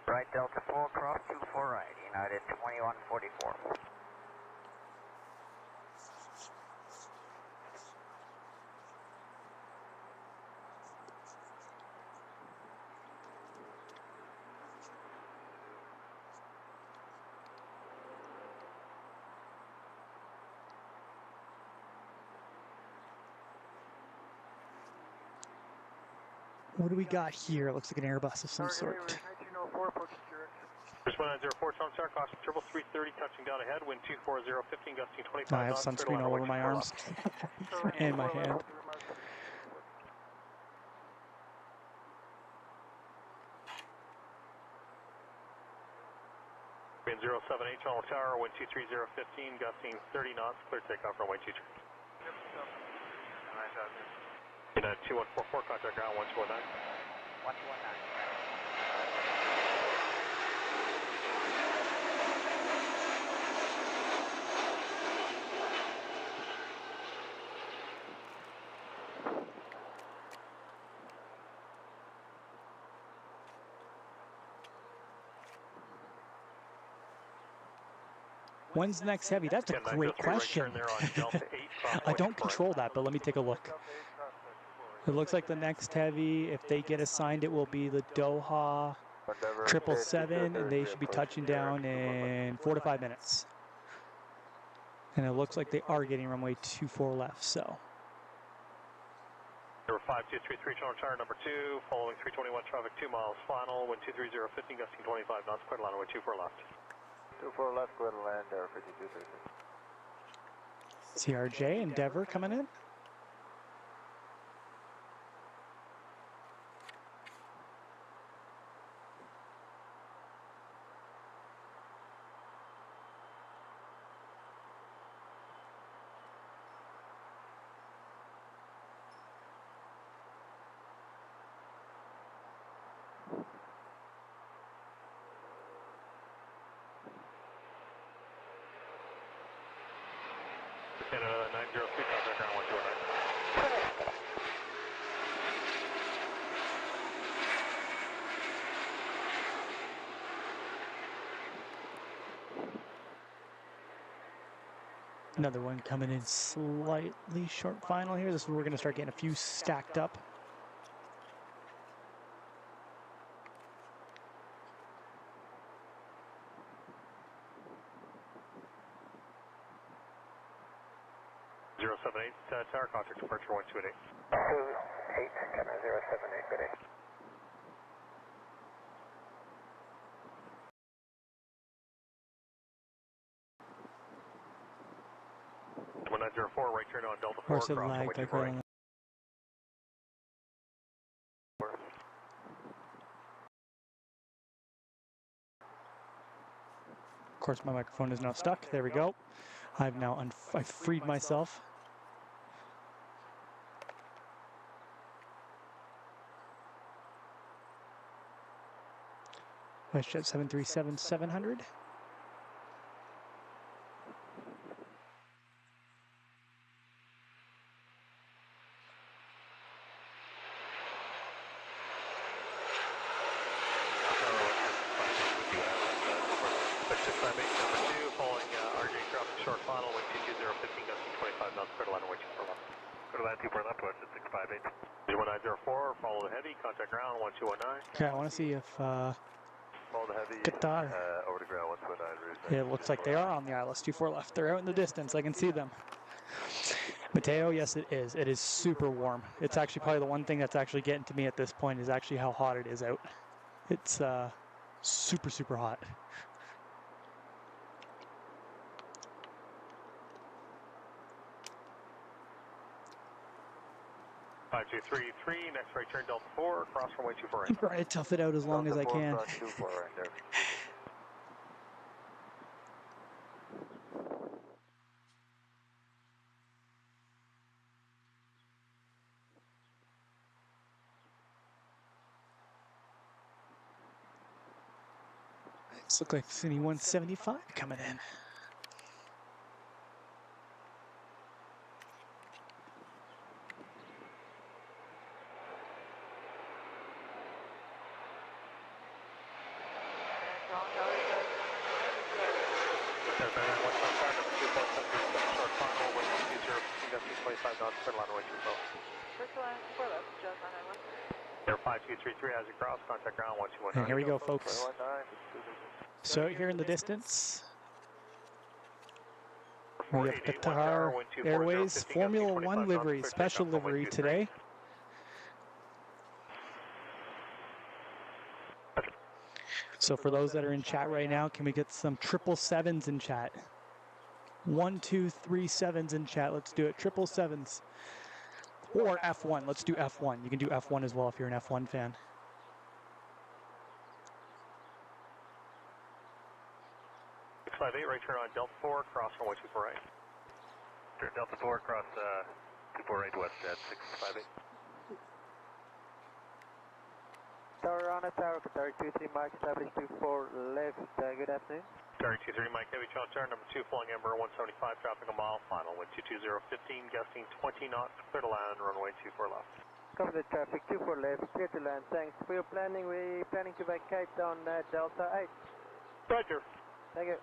Right, Delta 4, cross 24 right, United 2144. What do we got here? Looks like an Airbus of some sort. 1904, First 1904, Tom Tower, cross 330, touching down ahead, wind 240, 15, gusting 25 knots. I have sunscreen all over my arms and my hand. Wind 078, Toronto Tower, wind 230, 15, gusting 30 knots, clear takeoff runway 23. United 2144, contact ground 1219. 1219. When's the next heavy? That's a great question. I don't control that, but let me take a look. It looks like the next heavy, if they get assigned, it will be the Doha 777, and they should be touching down in 4 to 5 minutes. And it looks like they are getting runway 24 left, so. Number 5233, Toronto Tower, number 2, following 321 traffic, 2 miles final, wind 230, 15, gusting 25 knots, clear to land runway 24 left. 24 left, clear to land, 5236. CRJ, Endeavor coming in. Canada 903, contact ground 129. Another one coming in slightly short final here. This is where we're going to start getting a few stacked up. Tower, contact departure 128. 28, Canada 078, good day. 0904, right turn on Delta 4, Of course, it cross runway lagged like 24 right right. on the... Of course, my microphone is now stuck. There we go. I've now I've freed myself. WestJet 737-700. Short final, wind 220, 15, gusting 25 knots, clear to line away 24 left. Clear to land 24 left, west at 658. 1904, follow the heavy, contact ground 1219. Okay, I want to see if Follow the heavy, Qatar. over to ground 129. Yeah, it looks like they are on the ILS 24 left. They're out in the distance. I can see them. Mateo, yes, it is. It is super warm. It's actually probably the one thing that's actually getting to me at this point is actually how hot it is out. It's super, super hot. Next right turn Delta 4, cross runway 24 right. I'm trying to tough it out as long as I can. Cross 24 right there. This looks like City 175 coming in. And here we go, folks. So here in the distance, we have Qatar Airways Formula One livery, special livery today. So for those that are in chat right now, can we get some 777s in chat? 1, 2, 3 7s in chat. Let's do it. 777s. Or F1. Let's do F1. You can do F1 as well if you're an F1 fan. 658, right turn on Delta 4, cross runway 24 right. Turn Delta 4, cross 24 right west at 658. Tower on a tower, Qatar 23 Mike, establish 24 left, good afternoon. Qatar 23 Mike, Heavy Charlie Tower, number 2, flying Ember 175, traffic a mile, final, wind 220, 15, gusting 20 knots, clear to land, runway 24 left. Cover the traffic, 24 left, clear to land, thanks. For your planning, we're planning to vacate on Delta 8. Roger. Thank you.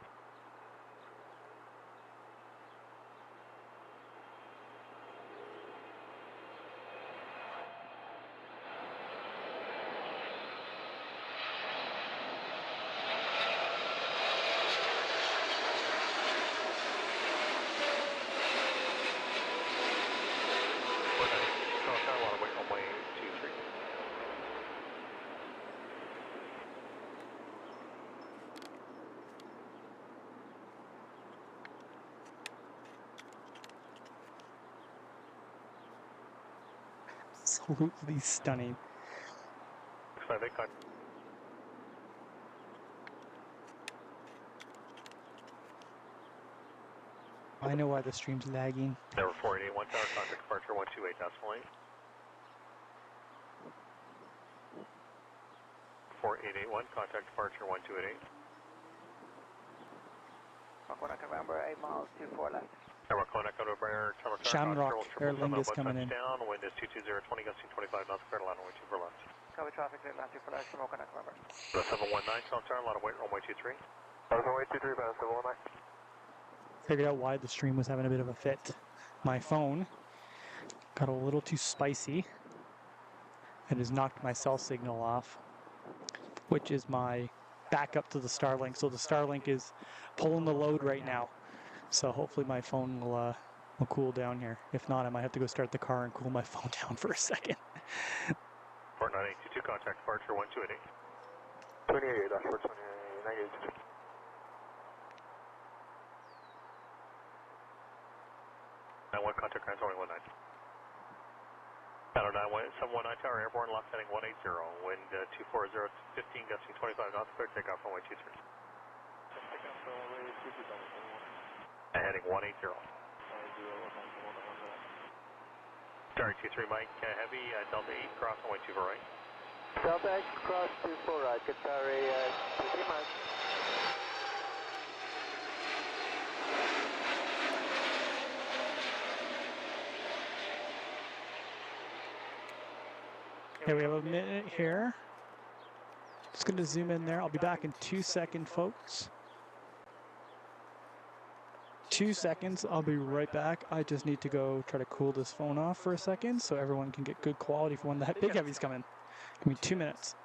Absolutely stunning. I know why the stream's lagging. Number 4881 tower, contact departure 128, decimal 8. 4881, contact departure 1288. Konak November, 8 miles, 24 left. Tower Konak November, Tower Shamrock Air Lingus coming in. Down, wind is 220, 20, gusting 25 knots, clear to land, runway 24 left. Cover traffic, clear land 24 left, from Konak November. 719, Tower, a lot of weight, runway 23. Runway 23, bound 719. Figured out why the stream was having a bit of a fit. My phone got a little too spicy and has knocked my cell signal off, which is my backup to the Starlink. So the Starlink is pulling the load right now. So hopefully my phone will cool down here. If not, I might have to go start the car and cool my phone down for a second. 4982, contact departure 1288. 28, dashboard 28, 98. 719 tower, airborne, lock heading 180, wind 240, 15, gusting 25 knots, clear takeoff runway 23. Heading 180. Sorry, 23 Mike, heavy, Delta 8, cross runway 24 right. Delta 8, cross 24 right, Qatari 23 Mike. Okay, we have a minute here. Just going to zoom in there. I'll be back in 2 seconds, folks. 2 seconds, I'll be right back. I just need to go try to cool this phone off for a second so everyone can get good quality for when the big heavy's coming. Give me 2 minutes.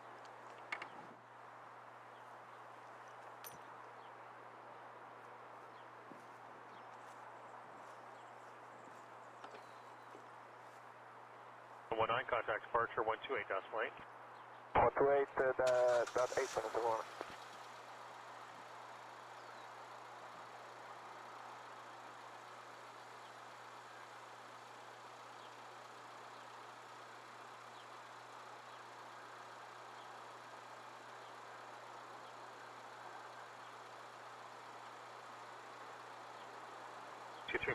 Contact departure 128 decimal 8. 128, dot 8 minutes of warning.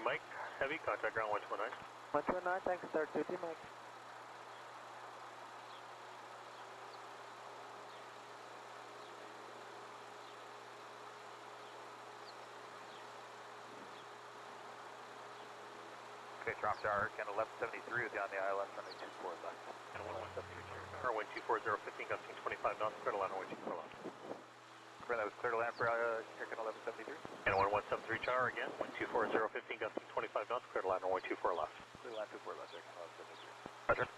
Mike, heavy, contact ground 129. 129, thanks, start 2T Mike. Okay, drop tower, Ken 1173 is on the ILS, runway 24 left. And 1173, runway 240, 15, gusting 25 knots, clear to land, runway 24 left. That was clear to land for Ken 1173. And 1173 tower again, 240, 15, gusting 25 knots, clear to land, runway 24 left. Clear to land 24 left, Ken 1173. Roger.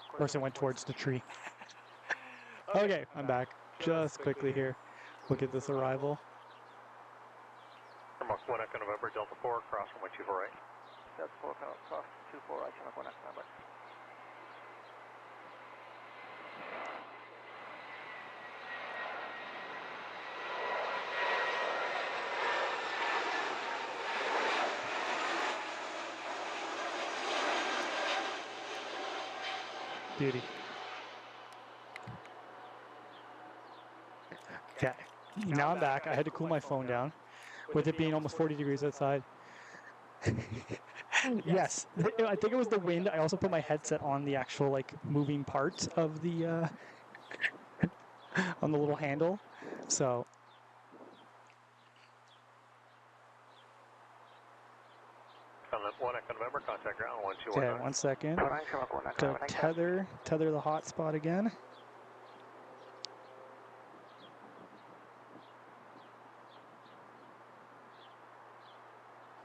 Of course, it went towards the tree. Okay, I'm back. Just quickly here. Look at this arrival. Mark 1 Echo November, Delta 4, cross runway 24 right. Delta 4, cross 24 right, Mark 1 Echo November. Beauty. Okay, now I'm back. I had to cool my phone down with it being almost 40 degrees outside. Yes, I think it was the wind. I also put my headset on the actual like moving parts of the on the little handle. So November, contact ground 121. okay, 1 second. So tether the hotspot again.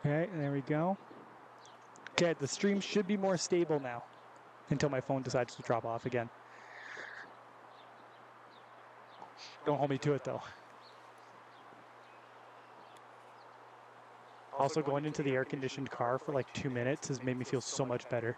Okay, there we go. Okay, the stream should be more stable now until my phone decides to drop off again. Don't hold me to it though. Also, going into the air-conditioned car for like 2 minutes has made me feel so much better.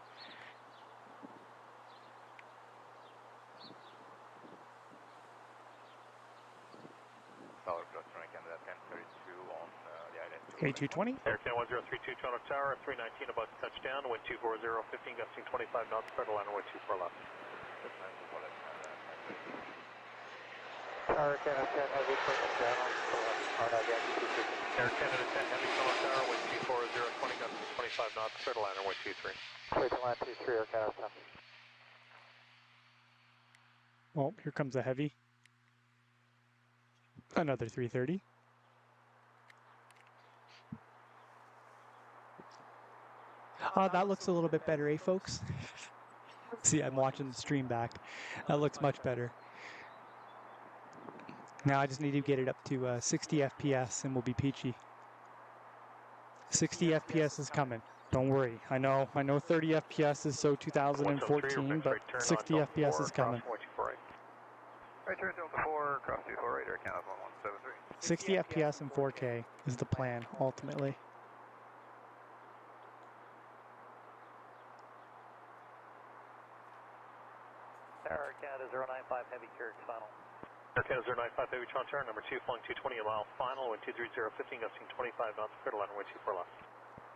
A220? Aircan 1032 Toronto Tower, 319 about to touch down, wind 240, 15, gusting 25 knots, clear to land, runway 24 left. Tower Canada 10 heavy, clear down on again, Air Canada 10 heavy Toronto Tower, wind 240, 20, gusting 25 knots, clear to land, runway 23. Clear to land 23, Air Canada 10. Oh, here comes a heavy. Another 330. That looks a little bit better, eh, folks? See, I'm watching the stream back. That looks much better. Now I just need to get it up to 60 FPS and we'll be peachy. 60 FPS is coming. Don't worry. I know 30 FPS is so 2014, but 60 FPS is coming. Right turn Delta 4, cross 24 radar, count of 1173. 60 FPS and 4K is the plan, ultimately. Tower Canada 095 Heavy Kirk, final. Air Canada 095 Heavy Tron Tower, number 2, flying 220 a mile, final, wind 230, 15, gusting 25 knots, clear to land, wind 24 left.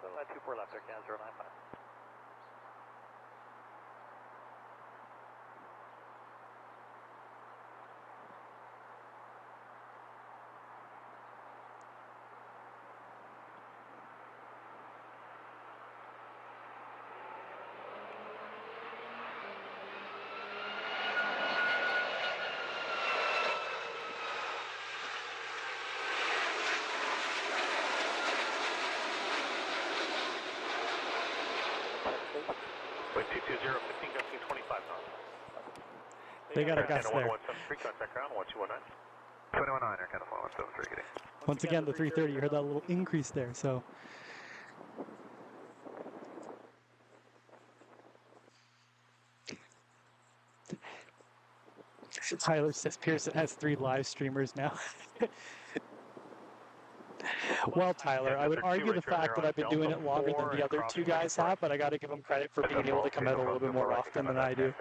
So 24 left, Air Canada 095. Wind 220, 15, gusting 25 knots. They got a gust there. 1173, contact ground, 1219. 219, Air Canada 4173, getting. Once again, the 330, you heard that little increase there, so. Tyler says Pearson has 3 live streamers now. Well, Tyler, I would argue the fact that I've been doing it longer than the other 2 guys have, but I got to give them credit for being able to come out a little bit more often than I do.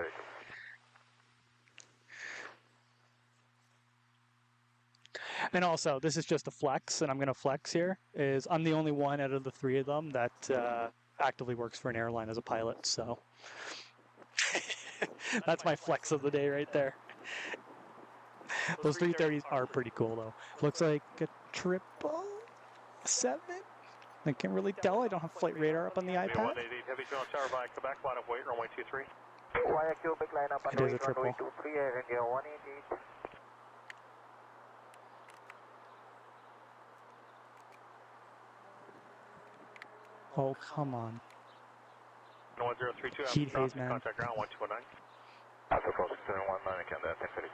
And also, this is just a flex, and I'm going to flex here, is I'm the only one out of the 3 of them that actively works for an airline as a pilot, so. That's my flex of the day right there. Those 330s are pretty cool, though. Looks like a 777? I can't really tell. I don't have flight radar up on the iPad. 188 Heavy Tron Tower via Quebec, line up weight, runway 23. Via Quebec, line up It is a triple. 23, Air India 188. Oh, come on. 1032, Heat haze, man. contact ground, 1219. Alpha 4719, Canada 1032.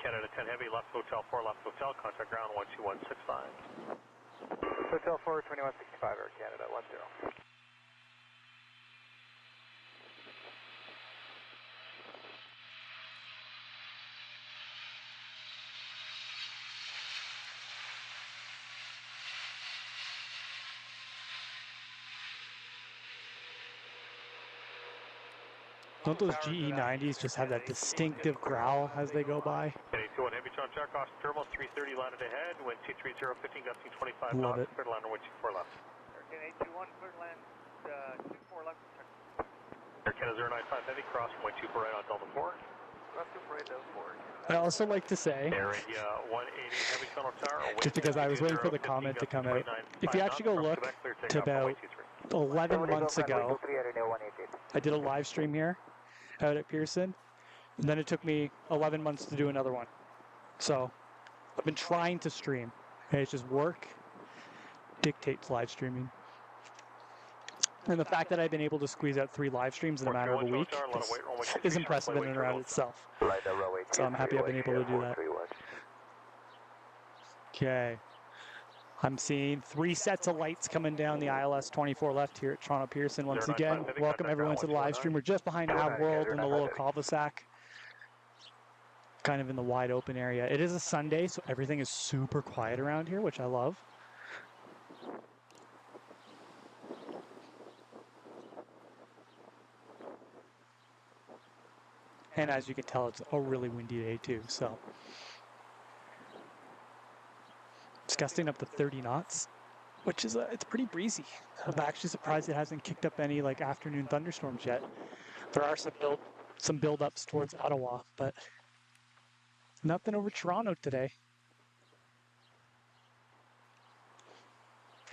Canada 10 Heavy, left hotel, 4 left hotel, contact ground, 12165. Hotel 4, 2165, Air Canada 10. Don't those GE90s just have that distinctive growl as they go by? 821 Heavy Tron Tower, cross terminal, 330 landed ahead, wind 230, 15, gusting 25 Love knots, it. clear to land, wind 24 left. Air 821, clear to land 24 left. Air Canada 095 Heavy, cross runway 24 right on Delta 4. Cross 24 right, Delta 4. I also like to say, Air India 180 Heavy Tunnel Tower, just because I was waiting for the comment to come out, if you actually go look to about 11 months ago, I did a live stream here out at Pearson, and then it took me 11 months to do another one. So I've been trying to stream, and it's just work dictates live streaming. And the fact that I've been able to squeeze out 3 live streams in a matter of a week is impressive in and around itself. So I'm happy I've been able to do that. Okay. I'm seeing 3 sets of lights coming down the ILS 24 left here at Toronto Pearson. Once again, welcome everyone to the live stream. We're just behind Av World in the little cul-de-sac, kind of in the wide open area. It is a Sunday, so everything is super quiet around here, which I love. And as you can tell, it's a really windy day too, so. It's gusting up to 30 knots, which is, it's pretty breezy. I'm actually surprised it hasn't kicked up any like afternoon thunderstorms yet. There are some build-ups towards Ottawa, but nothing over Toronto today.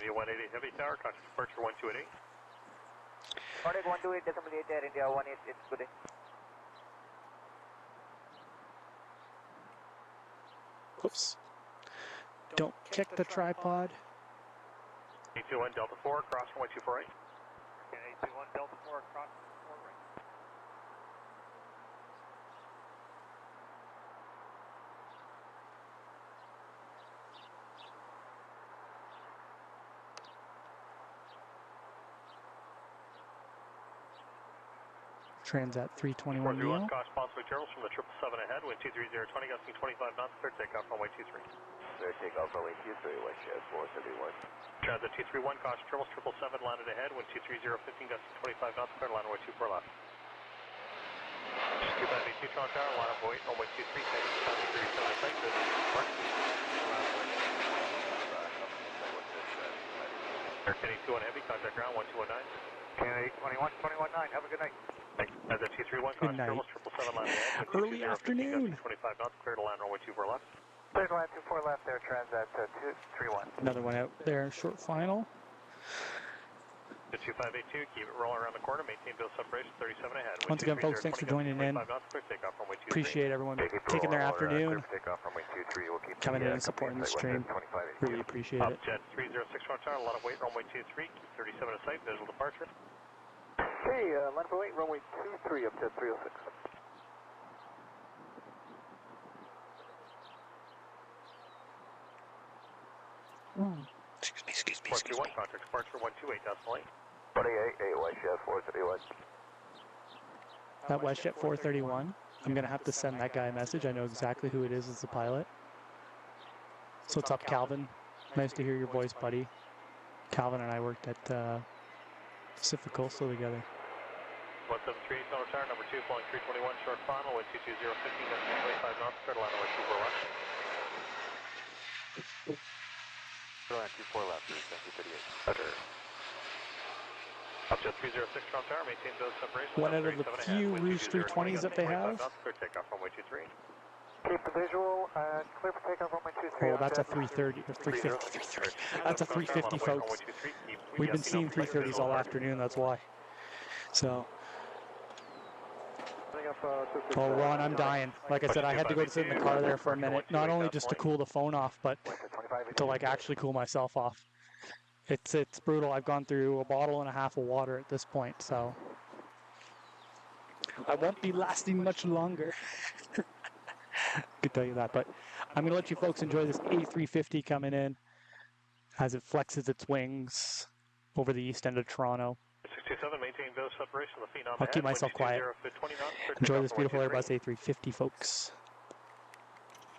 188 Heavy Tower, contact departure 1288. Contact 128.8 Air India 188, good day. Oops. Don't kick the tripod. 821 Delta 4, cross runway 248. Okay, Transat 321 431, Neo. caution possibly turbulence from the 777 ahead, wind 23020, gusting 25 knots, clear takeoff runway 23. Clear takeoff runway 23, YYZ 431. Transat 231, caution turbulence, 777 landed ahead, wind 23015, gusting 25 knots, clear line runway 24 left. 2582 Toronto Tower, line up wait, runway 23, taking 37 site, business report. Air Kenny 21 Heavy, contact ground 1219. Kennedy 21, have a good night. Thanks. As a 231, Good night. 777 landed ahead, wind Early 22015, afternoon. gusting 25 knots, clear to land runway 24 left. Clear to land 24 left there, Transat 231. Another one out there, short final. The 2582, keep it rolling around the corner, maintain bill separation, 37 ahead. Once again, folks, thanks for joining in. Appreciate everyone taking their afternoon, coming in and supporting the stream. Really appreciate it. Jet 306 Toronto Tower, a lot of weight, runway 23, keep 37 in sight, visual departure. Okay, line for weight, runway 23 up Jet 306. Excuse me. 421, contact departure 128, decimal 8. 28, WestJet 431. That WestJet 431, I'm going to have to send that guy a message. I know exactly who it is as the pilot. So what's up, Calvin? Nice to hear your voice, buddy. Calvin and I worked at Pacific Coastal together. 173, Toronto Tower, number 2, flying 321, short final, wind 22015, gusting 25 knots, clear to land runway 24 left. Clear land 24 left, 238. Better. Up Jet 306 Toronto Tower, maintain those separations. One out of the few Rouge 320s that they have. Clear takeoff runway 23. Keep the visual, clear for takeoff runway 23. Oh, that's a 330, or 350. That's a 350, folks. We've been seeing 330s all afternoon, that's why. So. Oh, Ron, I'm dying. Like I said, I had to go sit in the car there for a minute, not only just to cool the phone off, but to like actually cool myself off. It's brutal. I've gone through a bottle and a half of water at this point, so I won't be lasting much longer. I can tell you that, but I'm going to let you folks enjoy this A350 coming in as it flexes its wings over the east end of Toronto. 67, maintain those separation, the phenom I'll keep myself quiet. Enjoy this beautiful Airbus A350, folks.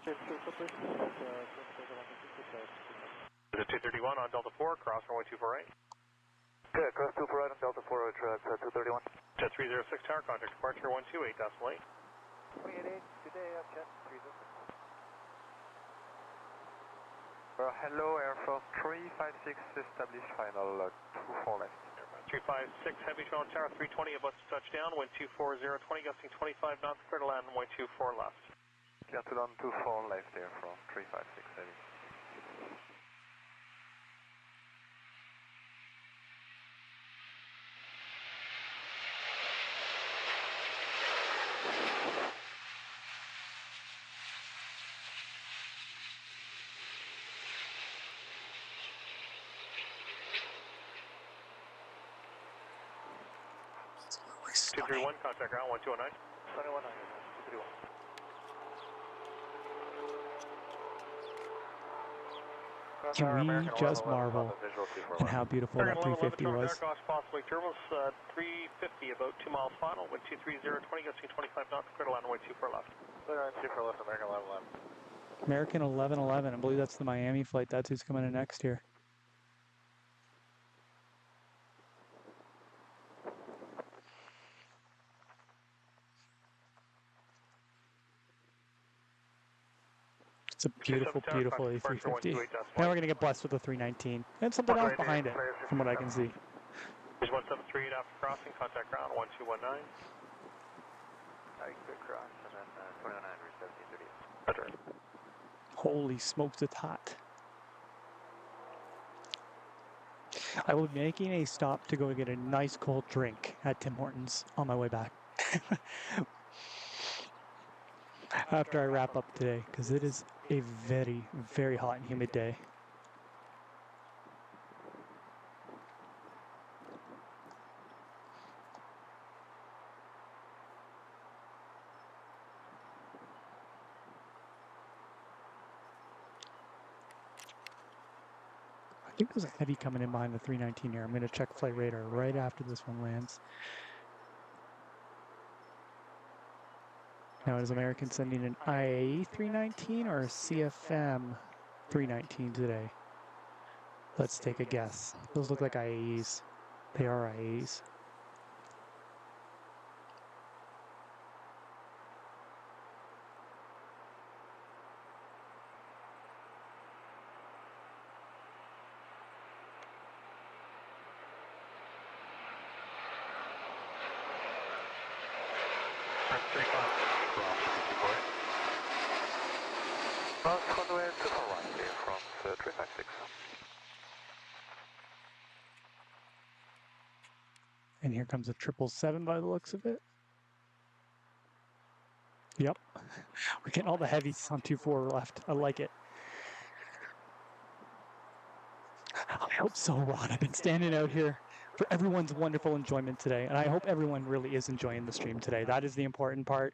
The 231 on Delta 4, cross runway 248. Good, cross 2 right on Delta 4, Roger, 231. Jet 306 Tower, contact departure 128, decimal 8. 388, good day, Jet 306. Hello, Air Force 356, establish final 24 left. 356 Heavy Toronto Tower, 320 about to touch down, wind 24020, gusting 25 knots, clear to land, runway 24 left. Clear to land 24 left, Air Force 356 Heavy. Two 231, contact ground 1219. 231. Can we just marvel at how beautiful that 350 was? Possibly turbulence 350, about 2 miles final, wind 23020, gusting 25 knots, clear to land, runway 24 left. Clear on 24 left, American 1111. American 1111, I believe that's the Miami flight. That's who's coming in next here. It's a beautiful, beautiful A350. Now we're going to get blessed with a 319. And something else behind it, from what I can see. There's 173 after crossing, contact ground 1219. Good cross, and then 29 Better. Holy smokes, it's hot. I will be making a stop to go get a nice cold drink at Tim Hortons on my way back. After I wrap up today, because it is a very, very hot and humid day. I think there's a heavy coming in behind the 319 here. I'm going to check flight radar right after this one lands. Now, is American sending an IAE 319 or a CFM 319 today? Let's take a guess. Those look like IAEs. They are IAEs. And here comes a 777 by the looks of it. Yep. We're getting all the heavies on 2-4 left. I like it. I hope so, Ron. I've been standing out here for everyone's wonderful enjoyment today. And I hope everyone really is enjoying the stream today. That is the important part.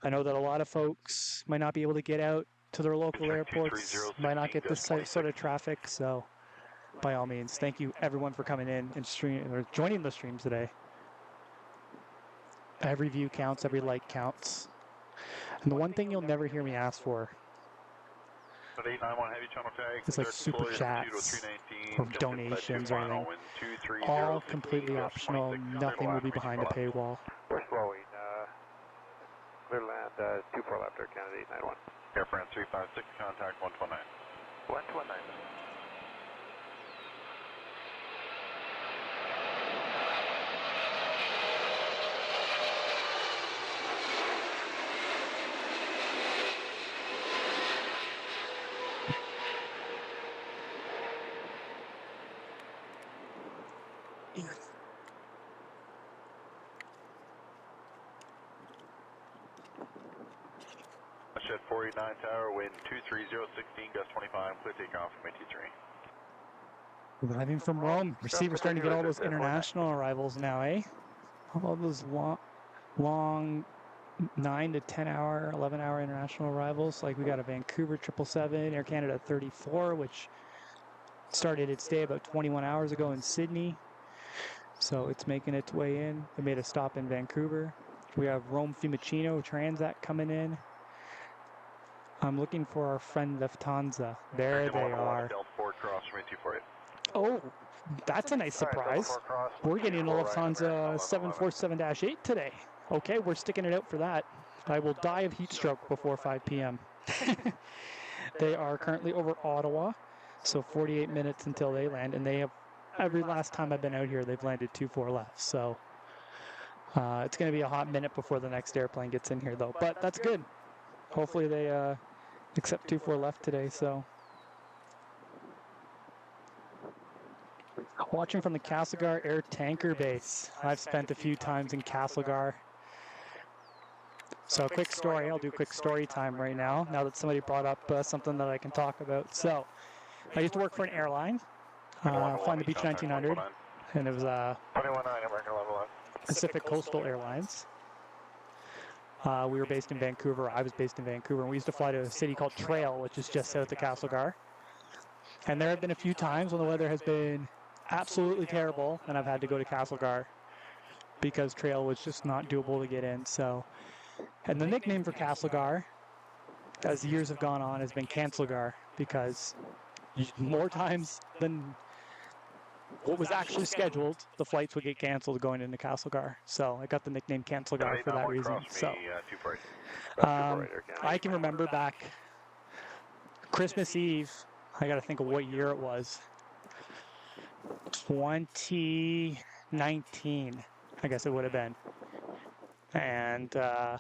I know that a lot of folks might not be able to get out to their local airports, might not get this sort of traffic. So by all means, thank you everyone for coming in and joining the stream today. Every view counts, every like counts. And the one thing you'll never hear me ask for is like super chats or donations or anything. All completely optional. Nothing will be behind a paywall. We're slowing. Clear land, 24 left, Air Canada 891. Air France 356, contact 129. 129. Shed 49 tower, wind 230, 16, gust 25, clear takeoff from 83. Arriving from Rome. Receiver starting to get all those international arrivals now, eh? All those long 9 to 10 hour, 11 hour international arrivals. Like we got a Vancouver 777, Air Canada 34, which started its day about 21 hours ago in Sydney. So it's making its way in. They made a stop in Vancouver. We have Rome Fiumicino Transat coming in. I'm looking for our friend Lufthansa. There they are. Oh, that's a nice surprise. We're getting a Lufthansa 747-8 today. Okay, we're sticking it out for that. I will die of heat stroke before 5 p.m. They are currently over Ottawa, so 48 minutes until they land, and they have, every last time I've been out here, they've landed 2-4 left, so it's going to be a hot minute before the next airplane gets in here, though, but that's good. Hopefully they accept 2-4 left today, so. Watching from the Castlegar Air Tanker Base. I've spent a few times in Castlegar. So a quick story, I'll do quick story time right now that somebody brought up something that I can talk about. So I used to work for an airline, flying the Beach 1900, and it was Pacific Coastal Airlines. We were based in Vancouver. I was based in Vancouver, and we used to fly to a city called Trail, which is just south of Castlegar. And there have been a few times when the weather has been absolutely terrible, and I've had to go to Castlegar because Trail was just not doable to get in. So, and the nickname for Castlegar, as the years have gone on, has been Cancelgar, because more times than what was actually scheduled, the flights would get canceled going into Castlegar. So I got the nickname Cancelgar for that reason. So I can remember back Christmas Eve, I got to think of what year it was. 2019, I guess it would have been. And I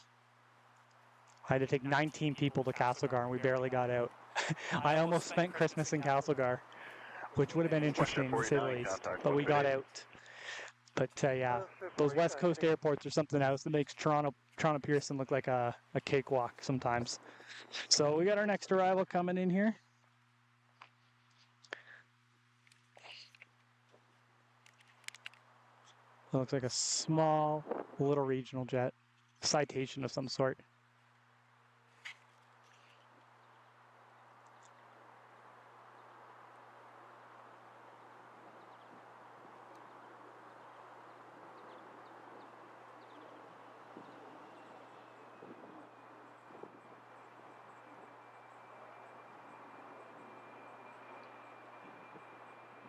had to take 19 people to Castlegar, and we barely got out. I almost spent Christmas in Castlegar, which would have been interesting to say the least, but we got out. But yeah, those West Coast airports are something else that makes Toronto Pearson look like a cakewalk sometimes. So we got our next arrival coming in here. It looks like a small little regional jet, Citation of some sort.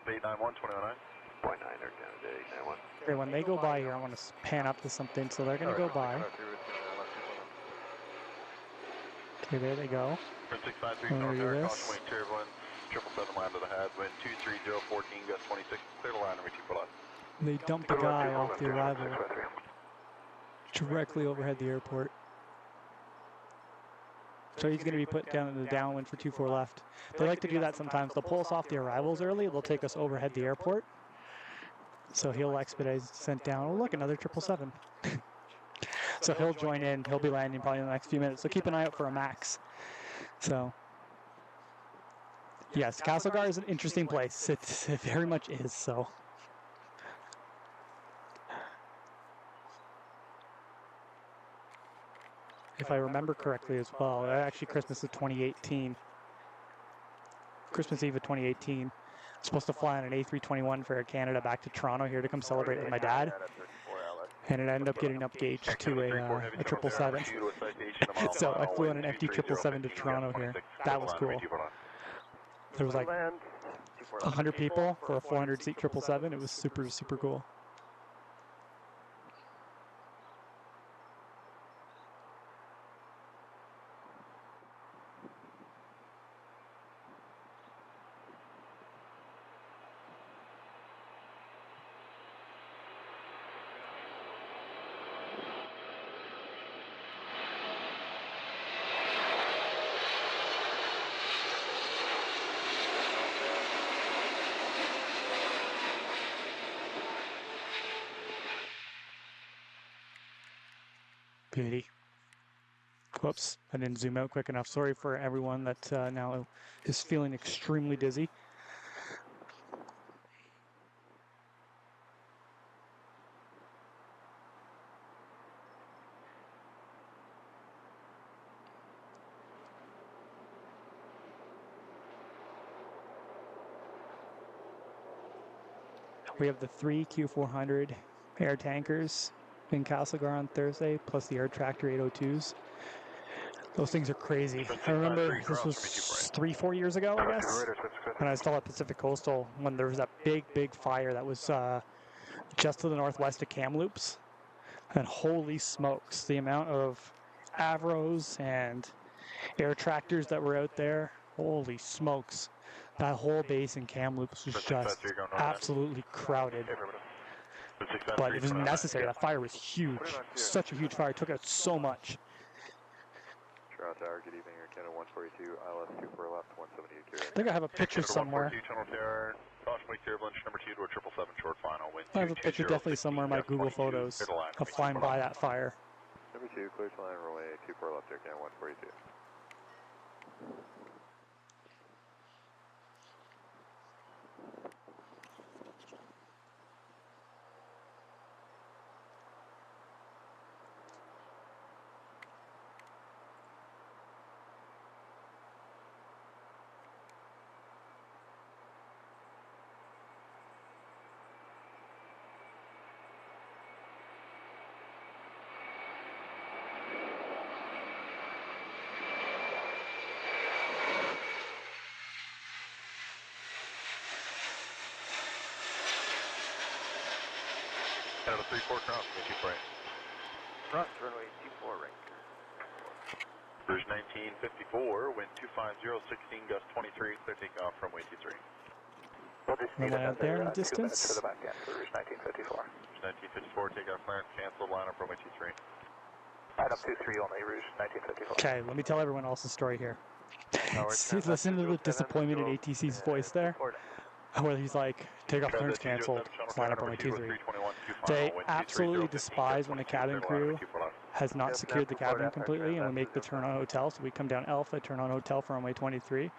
891, 2009. 0.9 Air Canada 891. Okay, when they go by here, I want to pan up to something, so they're going to go by. Okay, there they go. 653, I'm going to do caution this. wing turbulence, 777 land to the head, wind 23014, gust 26, clear to land, runway 24 left. They dumped the guy off the arrival directly overhead the airport. So he's going to be put down in the downwind for 24 left. They like to do that sometimes. They'll pull us off the arrivals early. They'll take us overhead the airport. So he'll expedite sent down. Oh, look, another 777. So he'll join in. He'll be landing probably in the next few minutes. So keep an eye out for a MAX. So, yes, Castlegar is an interesting place. It very much is, so. If I remember correctly as well, actually Christmas of 2018. Christmas Eve of 2018. I'm supposed to fly on an A321 for Air Canada back to Toronto here to come celebrate with my dad. And it ended up getting upgauged to a 777. So I flew on an empty 777 to Toronto here. That was cool. There was like 100 people for a 400-seat 777. It was super, super cool. Beauty. Whoops, I didn't zoom out quick enough. Sorry for everyone that now is feeling extremely dizzy. We have the 3 Q400 air tankers in Castlegar on Thursday, plus the air tractor 802s. Those things are crazy. I remember this was 3-4 years ago, I guess, when I was still at Pacific Coastal, when there was that big fire that was just to the northwest of Kamloops. And holy smokes, the amount of Avros and air tractors that were out there, holy smokes. That whole base in Kamloops was just absolutely crowded. But it was necessary. That fire was huge. Such a huge fire. It took out so much. Toronto Tower, good evening. Air Canada 142, ILS 24 left, 178 I think I have a picture somewhere. I have a picture definitely somewhere in my Google Photos of flying by that fire. Number 2, clear to land, runway 24 left, Air Canada 142. Canada 34 cross, 24. Front, runway 24 right. Rouge 1954, wind 250, 16, gust 23, clear takeoff from runway 23. And then out there in the distance. To the back end for Rouge 1954. Rouge 1954, takeoff clearance, cancel, line up runway 23. Line up 23 only, Rouge 1954. Okay, let me tell everyone else's story here. See, listen to the disappointment in ATC's voice there. Where he's like, takeoff clearance canceled, line up runway 23. They absolutely despise when the cabin crew has not secured the cabin completely and we make the turn on hotel. So we come down Alpha, turn on hotel for runway 23.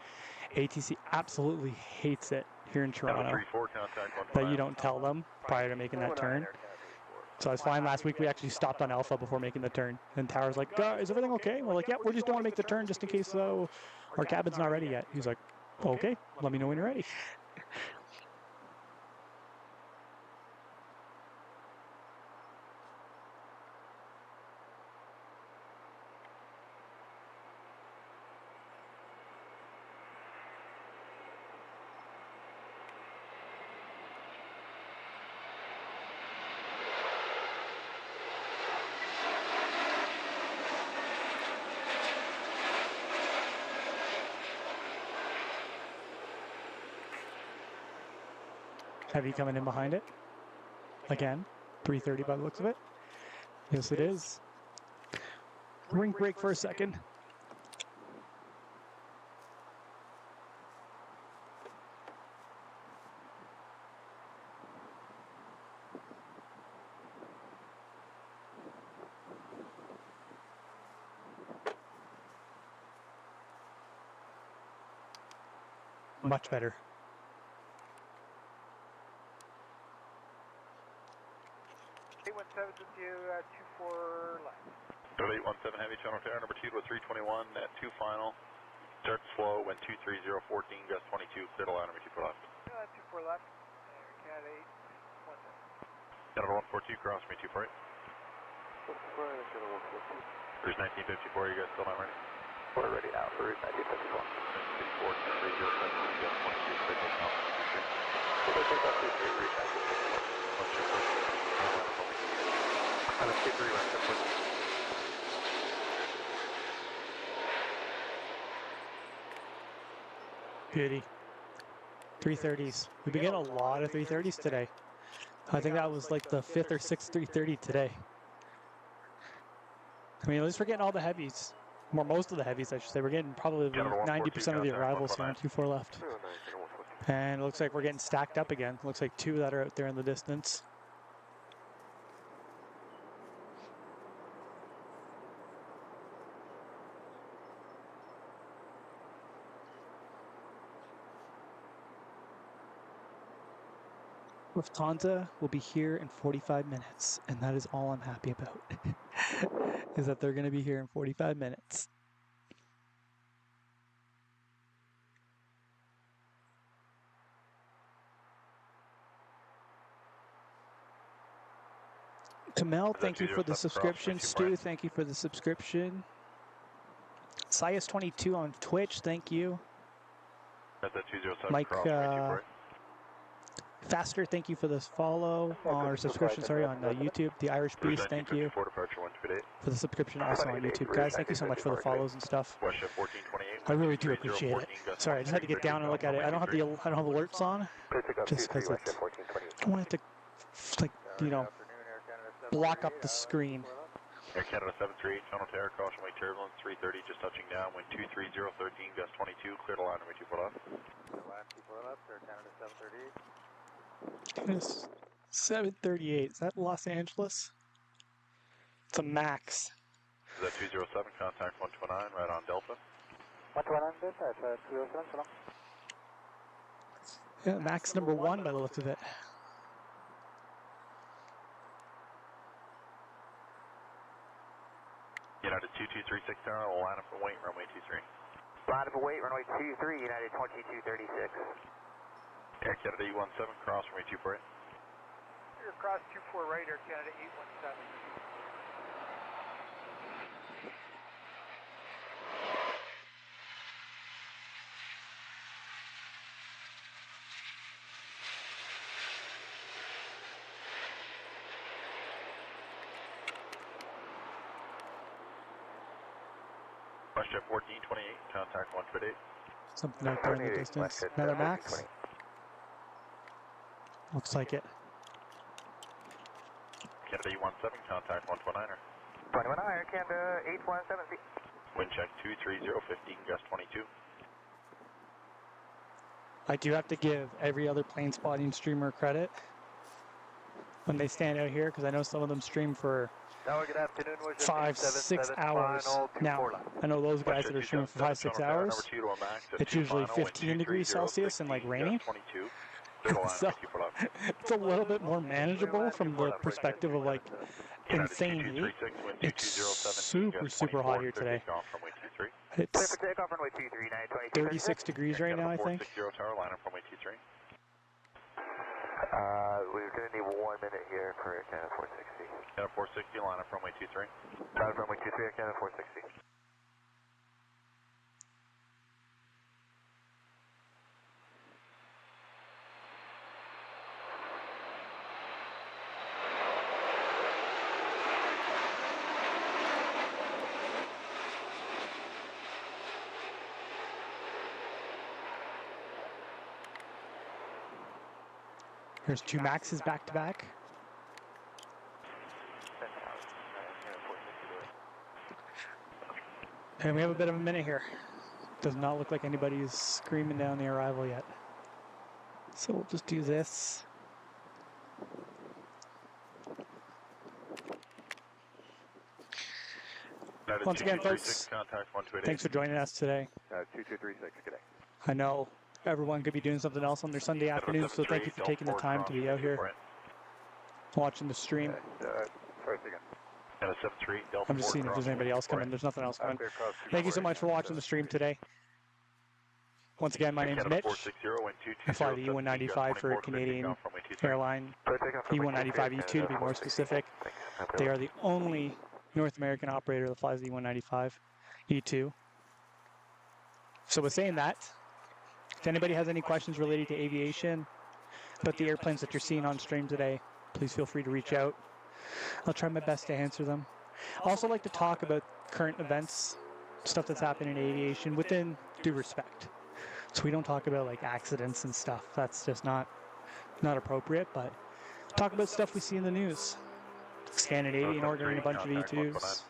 ATC absolutely hates it here in Toronto that you don't tell them prior to making that turn. So I was fine last week. We actually stopped on Alpha before making the turn. And Tower's like, is everything okay? And we're like, yeah, we just don't want to make the turn just in case our cabin's not ready yet. He's like, okay, let me know when you're ready. Heavy coming in behind it. Again, 330 by the looks of it. Yes, it is. Ring break for a second. Much better. with you, 24 left. 817 Heavy, channel tower number 2 to 321 at 2 final. Start slow, wind 230, 14, gust 22, clear to line number 2 for left. 24 left, Canada 817. Canada 142, cross me 248. Cruise 1954, you guys still not ready? We're ready now, Cruise 1954. 1954, 230, 17, gust 22, clear to line number 2 We'll take off 23, reach 1954. On a 23 left, Beauty. 330s. We've been getting a lot of 330s today. I think that was like the 5th or 6th 330 today. I mean, at least we're getting all the heavies. Well, most of the heavies, I should say. We're getting probably 90% of the arrivals here on 2-4 left. And it looks like we're getting stacked up again. Looks like 2 that are out there in the distance. Lufthansa will be here in 45 minutes, and that is all I'm happy about, is that they're going to be here in 45 minutes. Kamel, thank you for the subscription. Stu, thank you for the subscription. Sias22 on Twitch, thank you. Mike, Faster, thank you for this follow, or subscription, sorry, on YouTube. The Irish Beast, thank you for the subscription also on YouTube. Guys, thank you so much for the follows and stuff. I really do appreciate it. Sorry, I just had to get down and look at it. I don't have alerts on, just because I don't want it to, like, you know, block up the screen. Air Canada 738, channel tower, caution wake turbulence, 330, just touching down, wind 230, 13, gust 22, clear to line number 2 left. Line 2 left, Air Canada 738. It's 738. Is that Los Angeles? It's a max. Is that 207? Contact 129, right on Delta. 129 Delta, 207, so long. Yeah, max number 1 by the looks of it. United 2236 tower, line up for weight, runway 23. Line up for weight, runway 23, United 2236. Air Canada 817, cross runway 24. You're across 24 right, Air Canada 817. Jet 1428, contact 148. Something out there in the distance. Another max? Looks like it. Canada 817, contact 129er. 21 Air Canada 817. Wind check 230, 15, gust 22. I do have to give every other plane spotting streamer credit when they stand out here, because I know some of them stream for 5, 6 hours. Now, I know those guys that are streaming for 5, 6 hours, it's usually 15 degrees Celsius and like raining. So it's a little bit more manageable from the perspective of like insane heat. It's super, super hot here today. It's 36 degrees right now, I think. We're going to need 1 minute here for Air Canada 460. Canada 460, line up runway 23. Line up runway 23, Air Canada 460. There's two Maxes back to back. And we have a bit of a minute here. Does not look like anybody's screaming down the arrival yet. So we'll just do this. Once again, folks, thanks for joining us today. 2236, good day. I know everyone could be doing something else on their Sunday afternoon, so thank you for taking the time to be out here watching the stream. I'm just seeing if there's anybody else coming. There's nothing else coming. Thank you so much for watching the stream today. Once again, my name's Mitch. I fly the E195 for a Canadian airline, E195 E2 to be more specific. They are the only North American operator that flies the E195 E2. So with saying that, if anybody has any questions related to aviation, about the airplanes that you're seeing on stream today, please feel free to reach out. I'll try my best to answer them. I also like to talk about current events, stuff that's happening in aviation within due respect. So we don't talk about like accidents and stuff. That's just not appropriate, but talk about stuff we see in the news. Scandinavian ordering a bunch of E2s.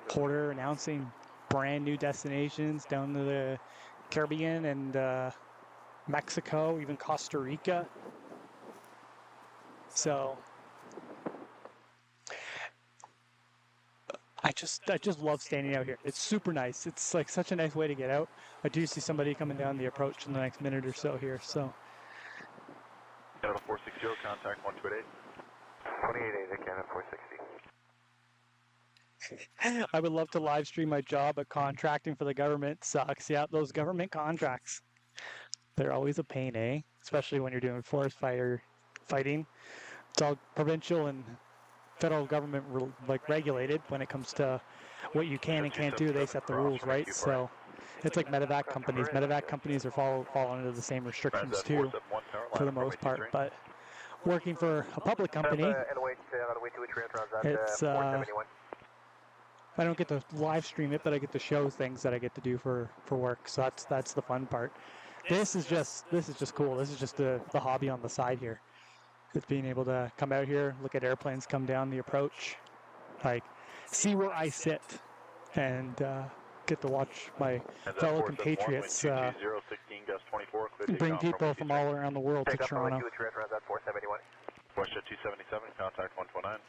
Porter announcing brand new destinations down to the Caribbean and Mexico, even Costa Rica. So I just love standing out here. It's super nice. It's like such a nice way to get out. I do see somebody coming down the approach in the next minute or so here. So. Canada 460, contact 1288. 2880, Canada 460. I would love to live stream my job, but contracting for the government sucks. Yeah, those government contracts. They're always a pain, eh? Especially when you're doing forest fire fighting. It's all provincial and federal government regulated when it comes to what you can and can't do. They set the rules, right? So it's like medevac companies. Medevac companies are fall under the same restrictions too, for the most part. But working for a public company, it's I don't get to live stream it, but I get to show things that I get to do for work. So that's the fun part. This is just cool. This is just the hobby on the side here. It's being able to come out here, look at airplanes come down the approach, like see where I sit, and get to watch my fellow compatriots bring people from all around the world to Toronto. Question 277, contact 129.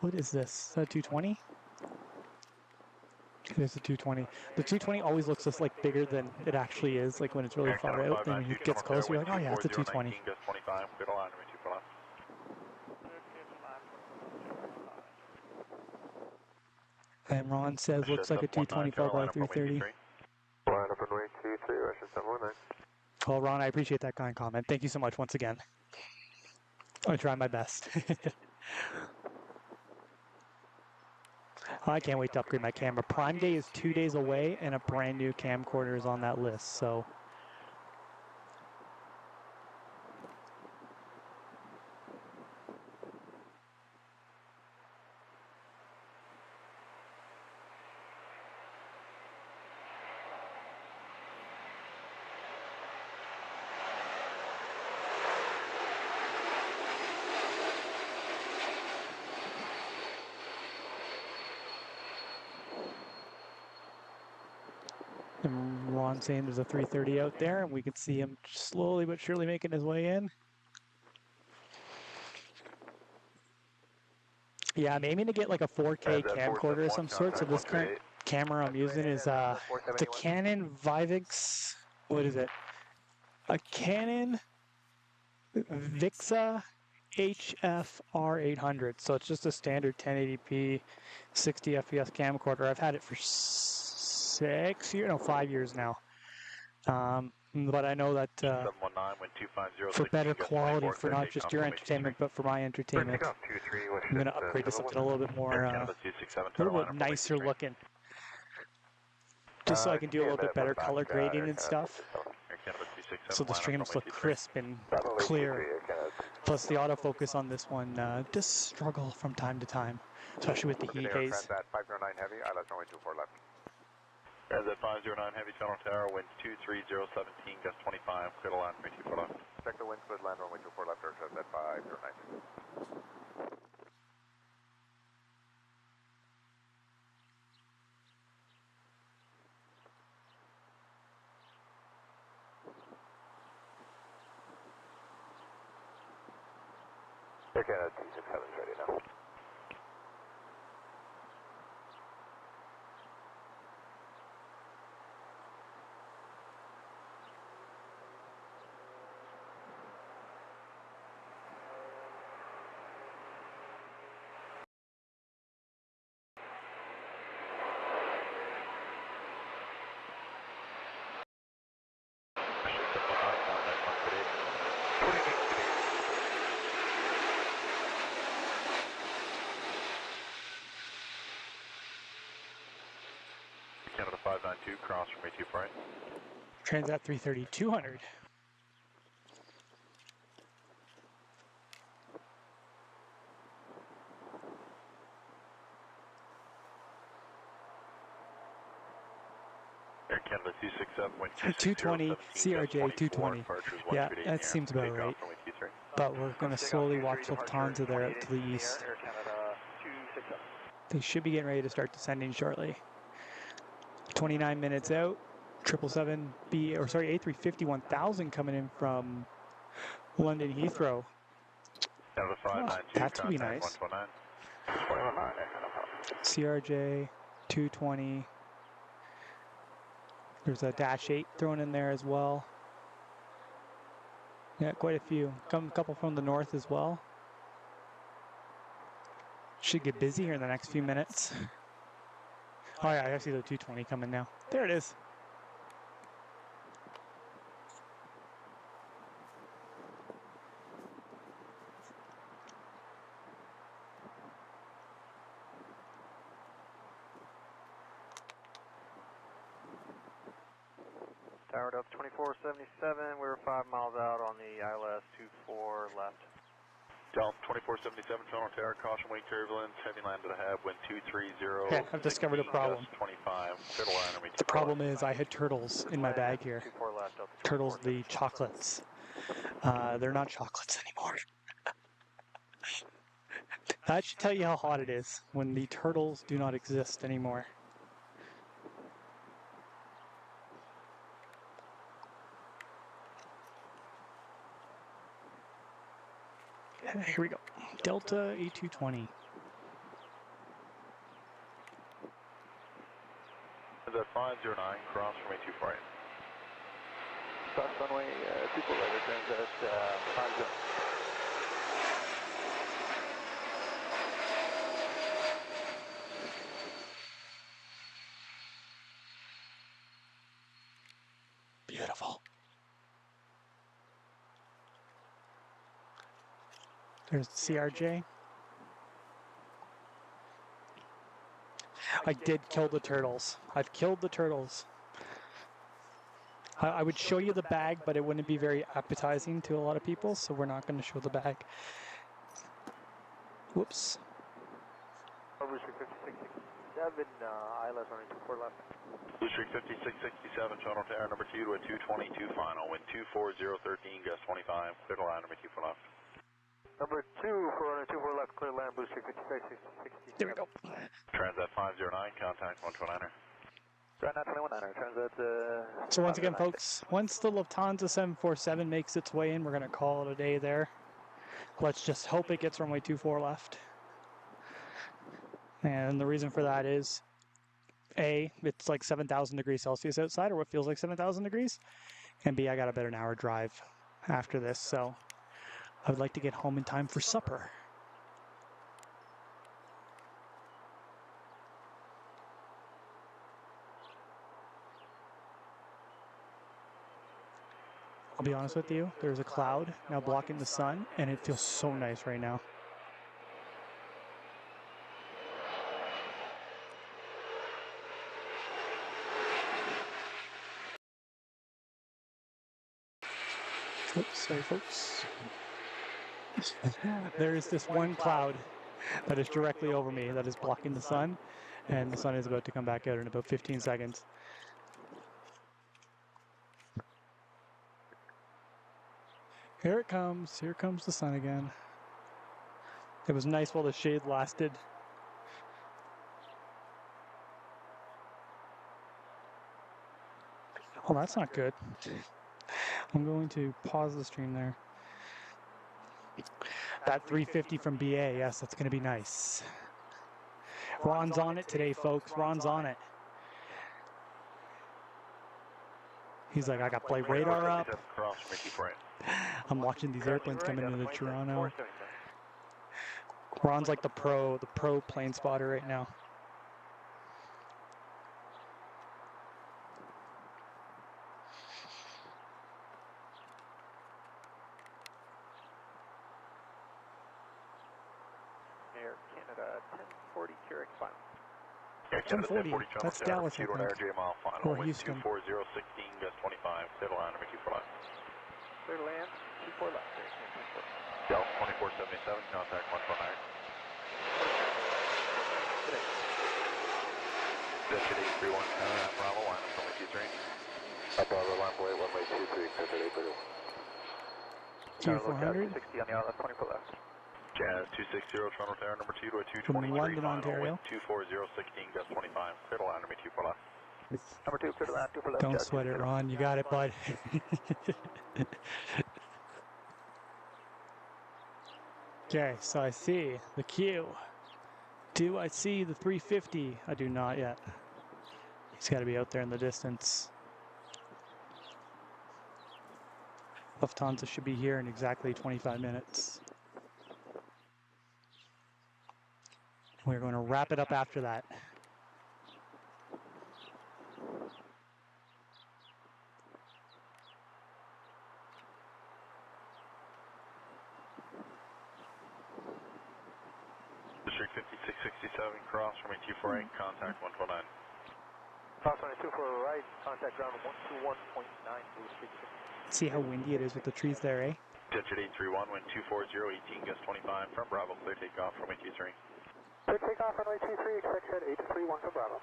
What is this? Is that a 220? It is a 220. The 220 always looks just like bigger than it actually is, like when it's really far out. Then when it gets closer, you're like, oh yeah, it's a 220. And Ron says looks like a 220 followed by 330. Well, Ron, I appreciate that kind comment. Thank you so much once again. I try my best. I can't wait to upgrade my camera. Prime Day is 2 days away, and a brand new camcorder is on that list. So. And Ron saying there's a 330 out there, and we can see him slowly but surely making his way in. Yeah, I'm aiming to get like a 4K camcorder of some sort. So this current camera I'm using is the Canon Vivix. What is it? A Canon Vixa HFR 800. So it's just a standard 1080p 60 FPS camcorder. I've had it for 5 years now. But I know that for better quality, for not just your entertainment, but for my entertainment, I'm going to upgrade to something a little bit more, a little bit nicer looking. Just so I can do a little bit better color grading and stuff. So the streams look crisp and clear. Plus the autofocus on this one does struggle from time to time, especially with the heat haze. Transat 509 Heavy Channel Tower, wind 23017, gust 25, clear to land, 24 left. Check the wind, clear to land, runway 24 left, or Transat 509. Air Canada 267 is ready now. Canada 592, cross from 82 right. Transat 330, 200. Air Canada 267, wind 220, CRJ 220. Yeah, that seems about right. But we're going to slowly watch Lufthansa there out to the east. Air Canada 267. They should be getting ready to start descending shortly. 29 minutes out. 777B, or sorry, A350 1000 coming in from London Heathrow. Canada 592, That's going to be nice. 119. CRJ 220. There's a Dash 8 thrown in there as well. Yeah, quite a few. A couple from the north as well. Should get busy here in the next few minutes. Oh yeah, I see the 220 coming now. There it is. Towered up 2477, we're 5 miles out on the ILS 24 left. Delta 2477, Toronto Tower, caution wing turbulence, heavy landed ahead, wind 230. Okay, I've discovered a problem. 25, clear to land, The problem is I had turtles in my bag here. 24 left, Delta 24, Turtles, the chocolates. They're not chocolates anymore. That should tell you how hot it is when the turtles do not exist anymore. Here we go. Delta A220. That 509, cross from 82 right. Cross runway 24 right, Transat 50. Beautiful. There's the CRJ. I did kill the turtles. I've killed the turtles. I would show you the bag, but it wouldn't be very appetizing to a lot of people, so we're not going to show the bag. Whoops. Blue Streak 5667, ILS running 24 left. Blue Streak 5667, Toronto Tower, number 2 to a 222 final, wind 24013, gust 25, clear to land, number 2 for left. Number 2 for running 24 left, clear land, Blue Streak 5667. There we go. Transat 509, contact 129er. Transat 219er, Transat So once again, folks, once the Lufthansa 747 makes its way in, we're going to call it a day there. Let's just hope it gets runway 24 left. And the reason for that is, A, it's like 7,000 degrees Celsius outside, or what feels like 7,000 degrees. And B, I got about an hour drive after this, so I would like to get home in time for supper. I'll be honest with you, there's a cloud now blocking the sun, and it feels so nice right now. Oops, sorry folks. There is this one cloud that is directly over me that is blocking the sun, And the sun is about to come back out in about 15 seconds. Here it comes. Here comes the sun again. It was nice while the shade lasted. Oh, that's not good. I'm going to pause the stream there. That 350 from BA, yes, that's going to be nice. Ron's on it today, folks. Ron's on it. He's like, I got play radar up. I'm watching these airplanes coming into Toronto. Ron's like the pro plane spotter right now. Air Canada 1040 QRX final. 1040, that's Dallas, I think. Or Houston. 24016, gust 25, clear to line, number 24 left. Clear to land, 24 left. Delta 2477, contact 149. Destination 831, Bravo, line up runway 23. Bravo, line way, runway 23, clear to 831. Q400. 60 on the left, 24 left. Jazz 260, Toronto Tower, number 2 to a 223. From London, Ontario. 24016, gust 25, clear to line, number 24 left. Number 2, clear to land, 24 left. Don't sweat it, Ron. You got it, bud. Okay, so I see the Q. Do I see the 350? I do not yet. He's got to be out there in the distance. Lufthansa should be here in exactly 25 minutes. We're going to wrap it up after that. District 5667, cross from 248, contact 149. Cross on a 24 right, contact ground 121.9. See how windy it is with the trees there, eh? Jet 831, wind 240, 18, gust 25, from Bravo, clear takeoff from 23. Clear takeoff runway 23, expect head 831 from Bravo.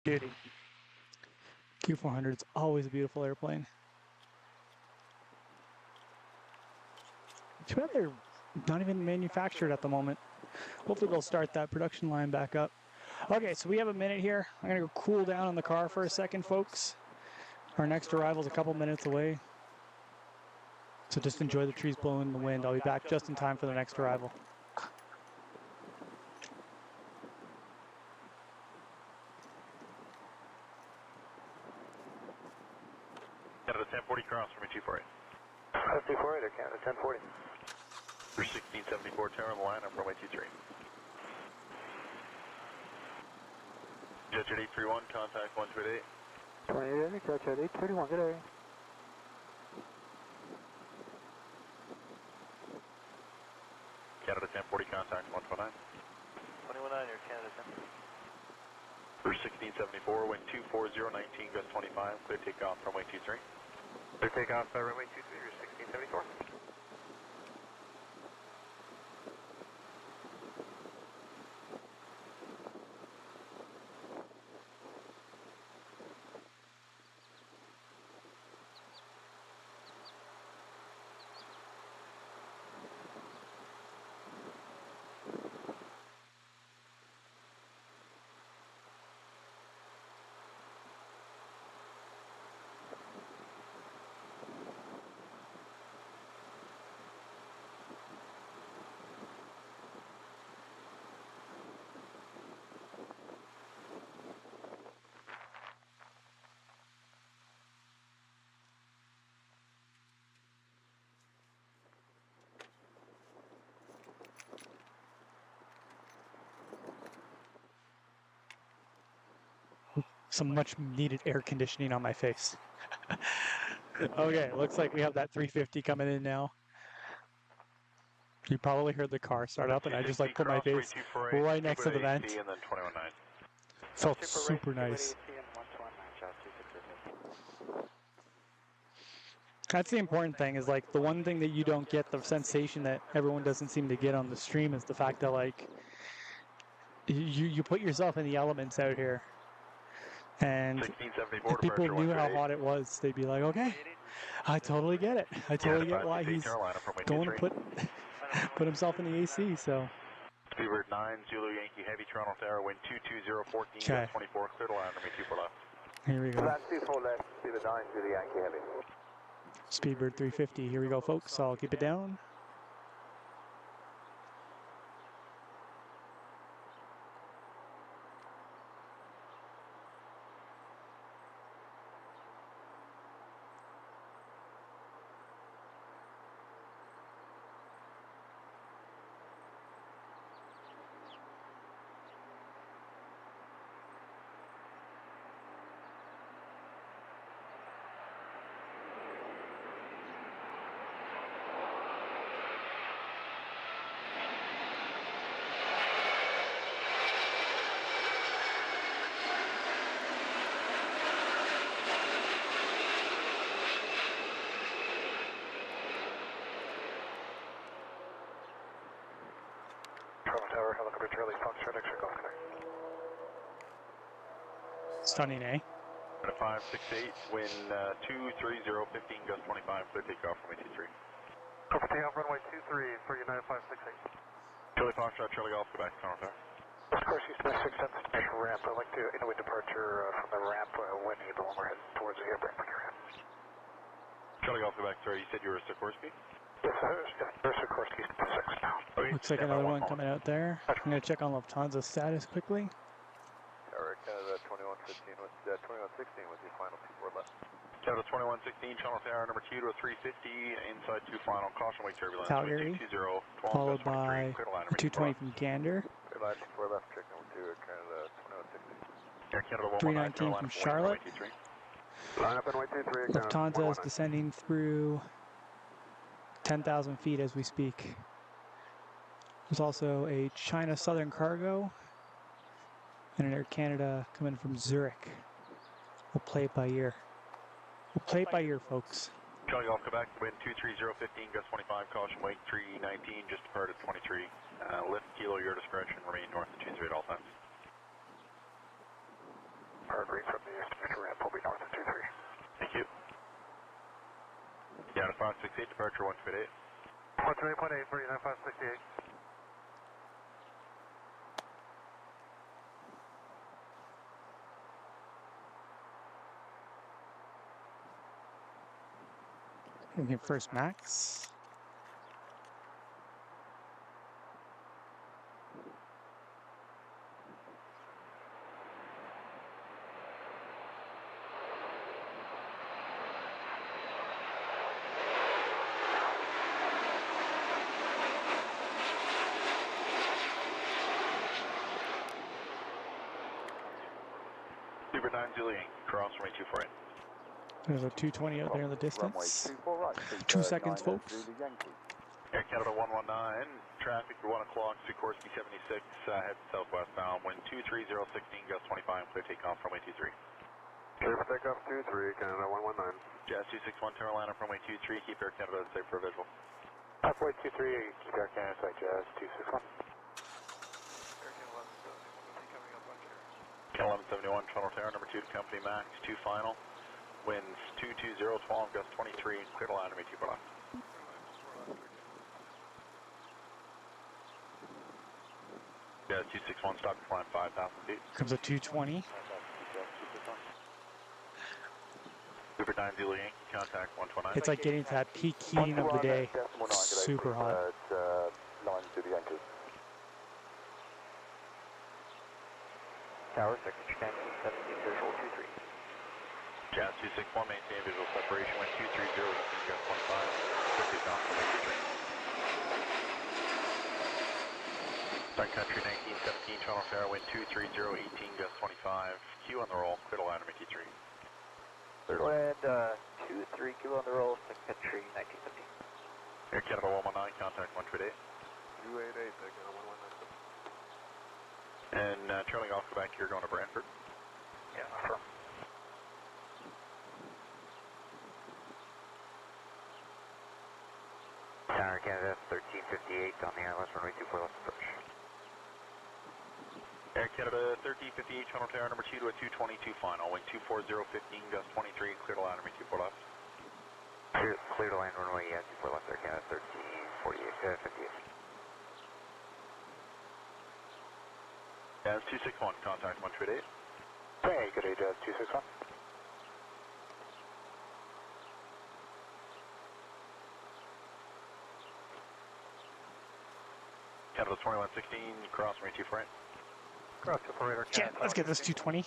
Beauty. Q400 is always a beautiful airplane. Too bad they're not even manufactured at the moment. Hopefully they'll start that production line back up. Okay, so we have a minute here. I'm gonna go cool down on the car for a second, folks. Our next arrival is a couple minutes away. So just enjoy the trees blowing in the wind. I'll be back just in time for the next arrival. Canada 1040, cross from 248. 248 or Canada 1040. For 1674, tower on the line, I'm runway 23. Jet 831, contact 128. 28, Jet 831, good day. Canada 1040, contact 129. 219, you're Canada 10. For 1674, wind 24019, gust 25, clear takeoff runway 23. Clear takeoff, runway 23, you're 1674. Some much needed air conditioning on my face. Okay, looks like we have that 350 coming in now. You probably heard the car start up, and I just like put my face right next to the vent. And then 219. Felt super nice. That's the important thing, is like the one thing that you don't get, the sensation that everyone doesn't seem to get on the stream, is the fact that like you put yourself in the elements out here. And if people knew how hot it was, they'd be like, okay, I totally get it. I totally get why he's going to put himself in the AC, so. Speedbird 9, Zulu Yankee Heavy, Toronto Tower, wind 22014, 24, clear to land, runway 24 left. Here we go. Land 24 left, Speedbird 9, Zulu Yankee Heavy. Speedbird 350, here we go, folks. I'll keep it down. Stunning, eh? 568, wind 23015, gust 25, clear takeoff runway 23. Go for takeoff runway 23 for United 568. Charlie Foxtrot, Charlie Golf, go back to Toronto Tower. Of course, East 6 destination ramp. I'd like to innovate departure from the ramp when the one we're heading towards the airplane when you're in. Charlie Golf, go back. Sorry, you said you were Sikorsky? Yes, there's Sikorsky 6 now. Looks like another one coming out there. I'm going to check on Lufthansa's status quickly. Tower Canada 2115 with 2116 with your final P4 left. Canada 2116, Toronto Tower number 2 to a 350, inside 2 final, caution wake turbulence. Calgary, 220, followed by 220 from Gander. Clear line P4 left, check number 2 at Canada 2116. Air Canada 319 from Charlotte. Line up and wait 23. Lufthansa is descending through 10,000 feet as we speak. There's also a China Southern Cargo and an Air Canada coming from Zurich. We'll play it by ear. We'll play it by ear, folks. Charlie Golf, Quebec, wind 23015, gust 25, caution wake 319, just departed 23. Lift kilo, your discretion, remain north of 23 at all times. Hard rate from the estimation ramp will be north of 23. Thank you. Yeah, 568, departure 128. 128.8 for United 568. Looking first max. Super 9 Zulu Yankee, cross runway 248. There's a 220 out there in the distance. 2 seconds, folks. Air Canada 119, traffic for 1 o'clock, Sikorsky 76, head southwest bound, wind 23016, gust 25, clear takeoff runway 23. Clear for takeoff 23, Canada 119. Jazz 261, turn line up runway 23, keep Air Canada safe for visual. Halfway 23, keep Air Canada side Jazz 261. Canada 1171, Toronto Tower, number 2 to company max, 2 final. Winds 220, 12, gust 23, clear to line, runway 24 left. Yeah, 261, stop your flying 5,000 feet. Comes a 220. Super 9 Zulu Yankee, contact 129. It's like getting to that peak heating of the day. Super hot. Line to the Yankees. Tower 6, Yankee 17, visual 23. Jazz 261, maintain visual separation, wind 230, gust 25, 50 knots, runway 23. Sun Country 1917, Toronto Tower, wind 230, 18, gust 25, Q on the roll, clear to line, runway 23. Clear land 23 kilo on the roll, country 1950. Air Canada 119, contact 128. 288, Air Canada 119. And trailing off Quebec, you're going to Brantford. Yeah, affirm. Tower Canada 1358 on the ILS runway 24 left approach. Air Canada 1358, Channel Tower number 2 to a 222 final, wind 240, 15, gust 23, clear to land runway 24 left. Clear to land runway 24 left, Air Canada 1348, 58. Jazz 261, contact 128. Hey, good day, Jazz 261. Canada 2116, cross runway 24 right. Cross 24 radar. Yeah, let's get this 220.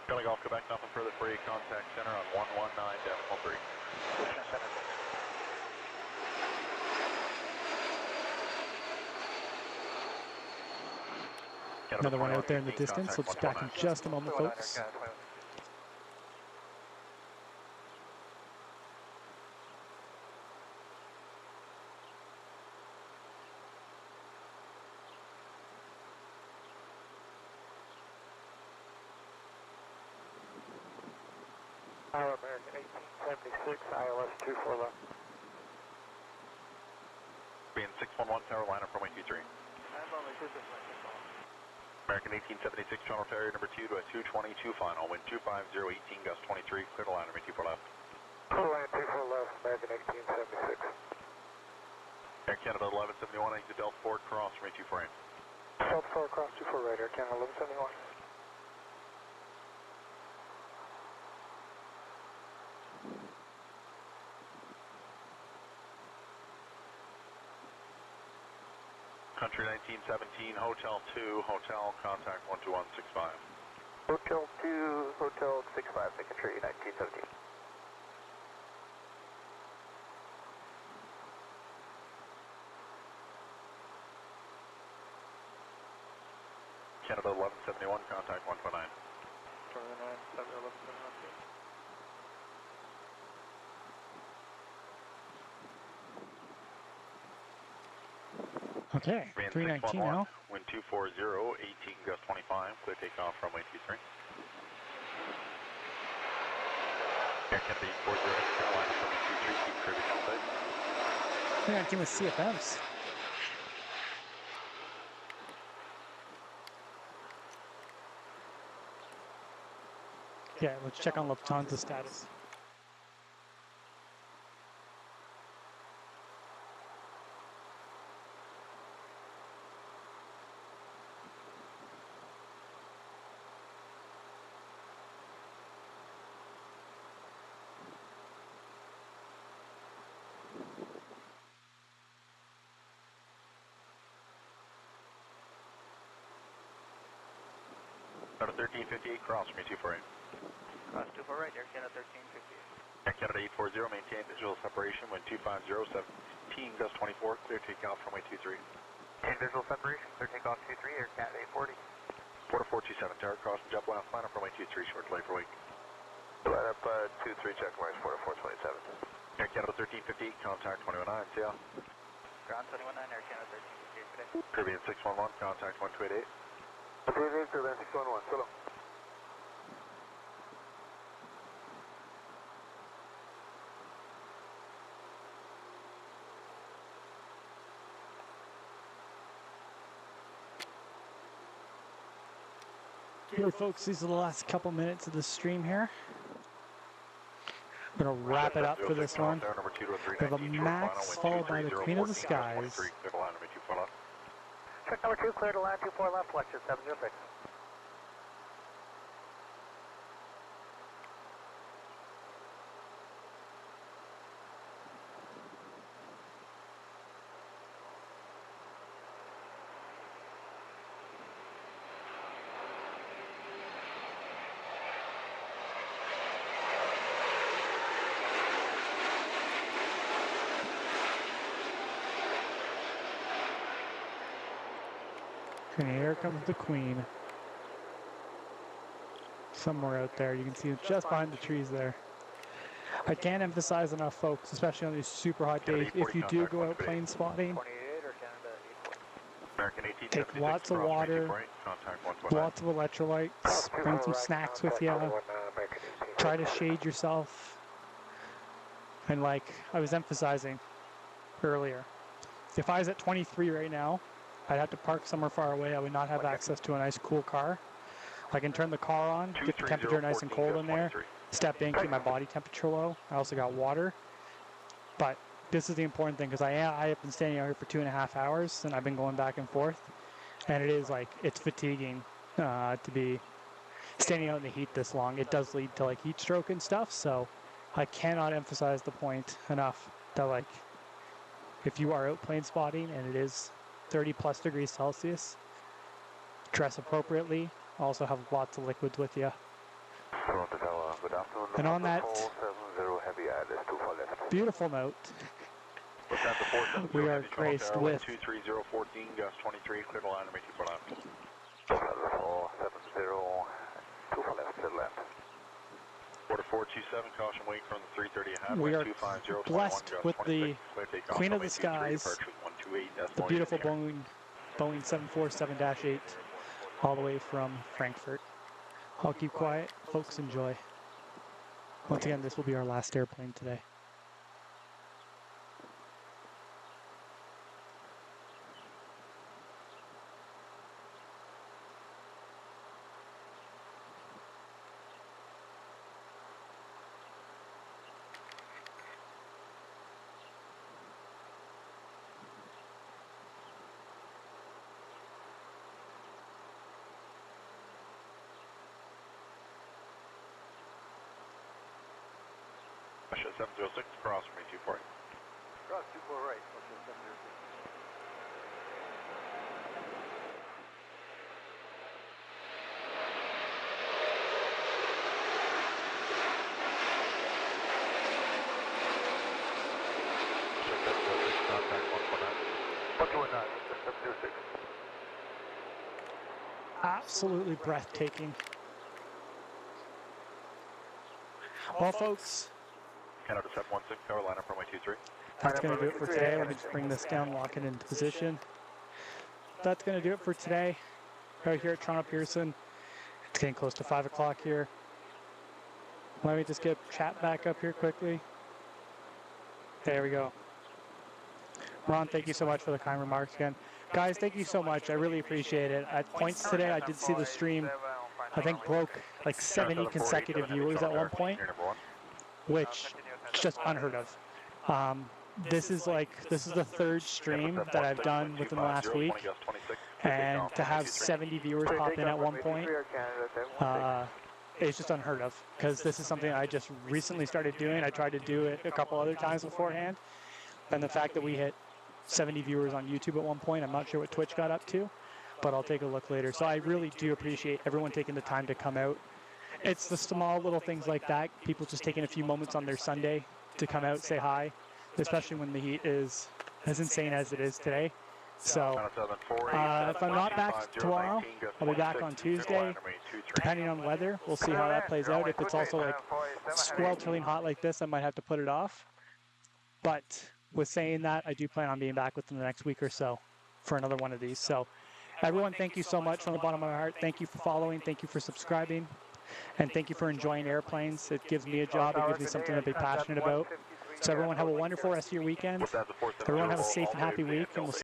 Trailing off Quebec, nothing further for you, contact center on 119.3. Position center. Another one out there in the distance. We'll be back in just a moment, folks. Our American 1876, ILS 24 left. Being 611, tower line up runway 23. American 1876, Toronto Ferry number 2 to a 222 final, wind 250, 18, gust 23, clear to land runway 24 left. Clear to land 24 left, American 1876. Air Canada 1171, exit Delta 4, cross runway 24 right. Delta 4 cross 24 right, Air Canada 1171. Country 1917, Hotel 2, Hotel, contact 12165. Hotel 2, Hotel 65, country 1917. Canada 1171, contact 129. 1171. Okay, 319 now. Wind 240, 18, gust 25, clear takeoff runway 23. Air Canada 840, Carolina runway 23, keep curving outside. 319 with CFMs. Yeah, let's check on Lufthansa status. Out of 1358, cross runway 24 right. Cross 24 right, Air Canada 1358. Air Canada 840, maintain visual separation, wind 250, 17, gust 24, clear takeoff runway 23. Maintain visual separation, clear takeoff 23, Air Canada 840. Porter 427, tower cross and jump last, line up runway 23, short delay for wake. Line up 23, check marks, Porter 427. Air Canada 1358, contact 219, see ya. Ground 219, Air Canada 1358 today. Caribbean 611, contact 1288. Caribbean 611, so long. Here, folks, these are the last couple minutes of the stream here. I'm going to wrap it up for this one. We have a Max followed by the Queen of the Skies. Check number 2, clear to land 24 left, Fletcher 706. And here comes the Queen. somewhere out there. You can see it just behind the trees there. I can't emphasize enough, folks, especially on these super hot days, if you do go out plane spotting, take lots of water, lots of electrolytes, bring some snacks with you, try to shade yourself. And like I was emphasizing earlier, if I was at 23 right now, I'd have to park somewhere far away. I would not have access to a nice cool car. I can turn the car on, get the temperature nice and cold in there, step in, keep my body temperature low. I also got water. But this is the important thing, because I have been standing out here for 2.5 hours, and I've been going back and forth. And it is like, it's fatiguing to be standing out in the heat this long. It does lead to like heat stroke and stuff, so I cannot emphasize the point enough that like, if you are out plane spotting and it is 30+ degrees Celsius, dress appropriately. Also have lots of liquids with you. And on that beautiful note, we are graced with 23014, gust 23, clear to line, runway 24 left. 470, 24 left, clear land. Order 427, caution wait from the 330 ahead. We are blessed with the Queen of the Skies, the beautiful Boeing 747-8, all the way from Frankfurt. I'll keep quiet. Folks, enjoy. Once again, this will be our last airplane today. Russia 706, cross from 240. Cross 24 right, Russia 706. Absolutely breathtaking. Well, folks, Canada 716, Carolina, runway 23. that's going to do it for today. Let me just bring this down, lock it into position. That's going to do it for today. Right here at Toronto Pearson. It's getting close to 5 o'clock here. Let me just get chat back up here quickly. There we go. Ron, thank you so much for the kind remarks again. Guys, thank you so much. I really appreciate it. At points today, I did see the stream, I think, broke like 70 consecutive viewers at one point, which is just unheard of. This is the third stream that I've done within the last week, and to have 70 viewers pop in at one point, it's just unheard of, because this is something I just recently started doing. I tried to do it a couple other times beforehand, and the fact that we hit 70 viewers on YouTube at one point, I'm not sure what Twitch got up to, but I'll take a look later. So I really do appreciate everyone taking the time to come out. It's the small little things like that, people just taking a few moments on their Sunday to come out, say hi, especially when the heat is as insane as it is today. So if I'm not back tomorrow, I'll be back on Tuesday, depending on weather. We'll see how that plays out. If it's also like sweltering hot like this, I might have to put it off. But with saying that, I do plan on being back within the next week or so for another one of these. So everyone, thank you so much from the bottom of my heart. Thank you for following. Thank you for subscribing. And thank you for enjoying airplanes. It gives me a job. It gives me something to be passionate about. So everyone have a wonderful rest of your weekend. Everyone have a safe and happy week. And we'll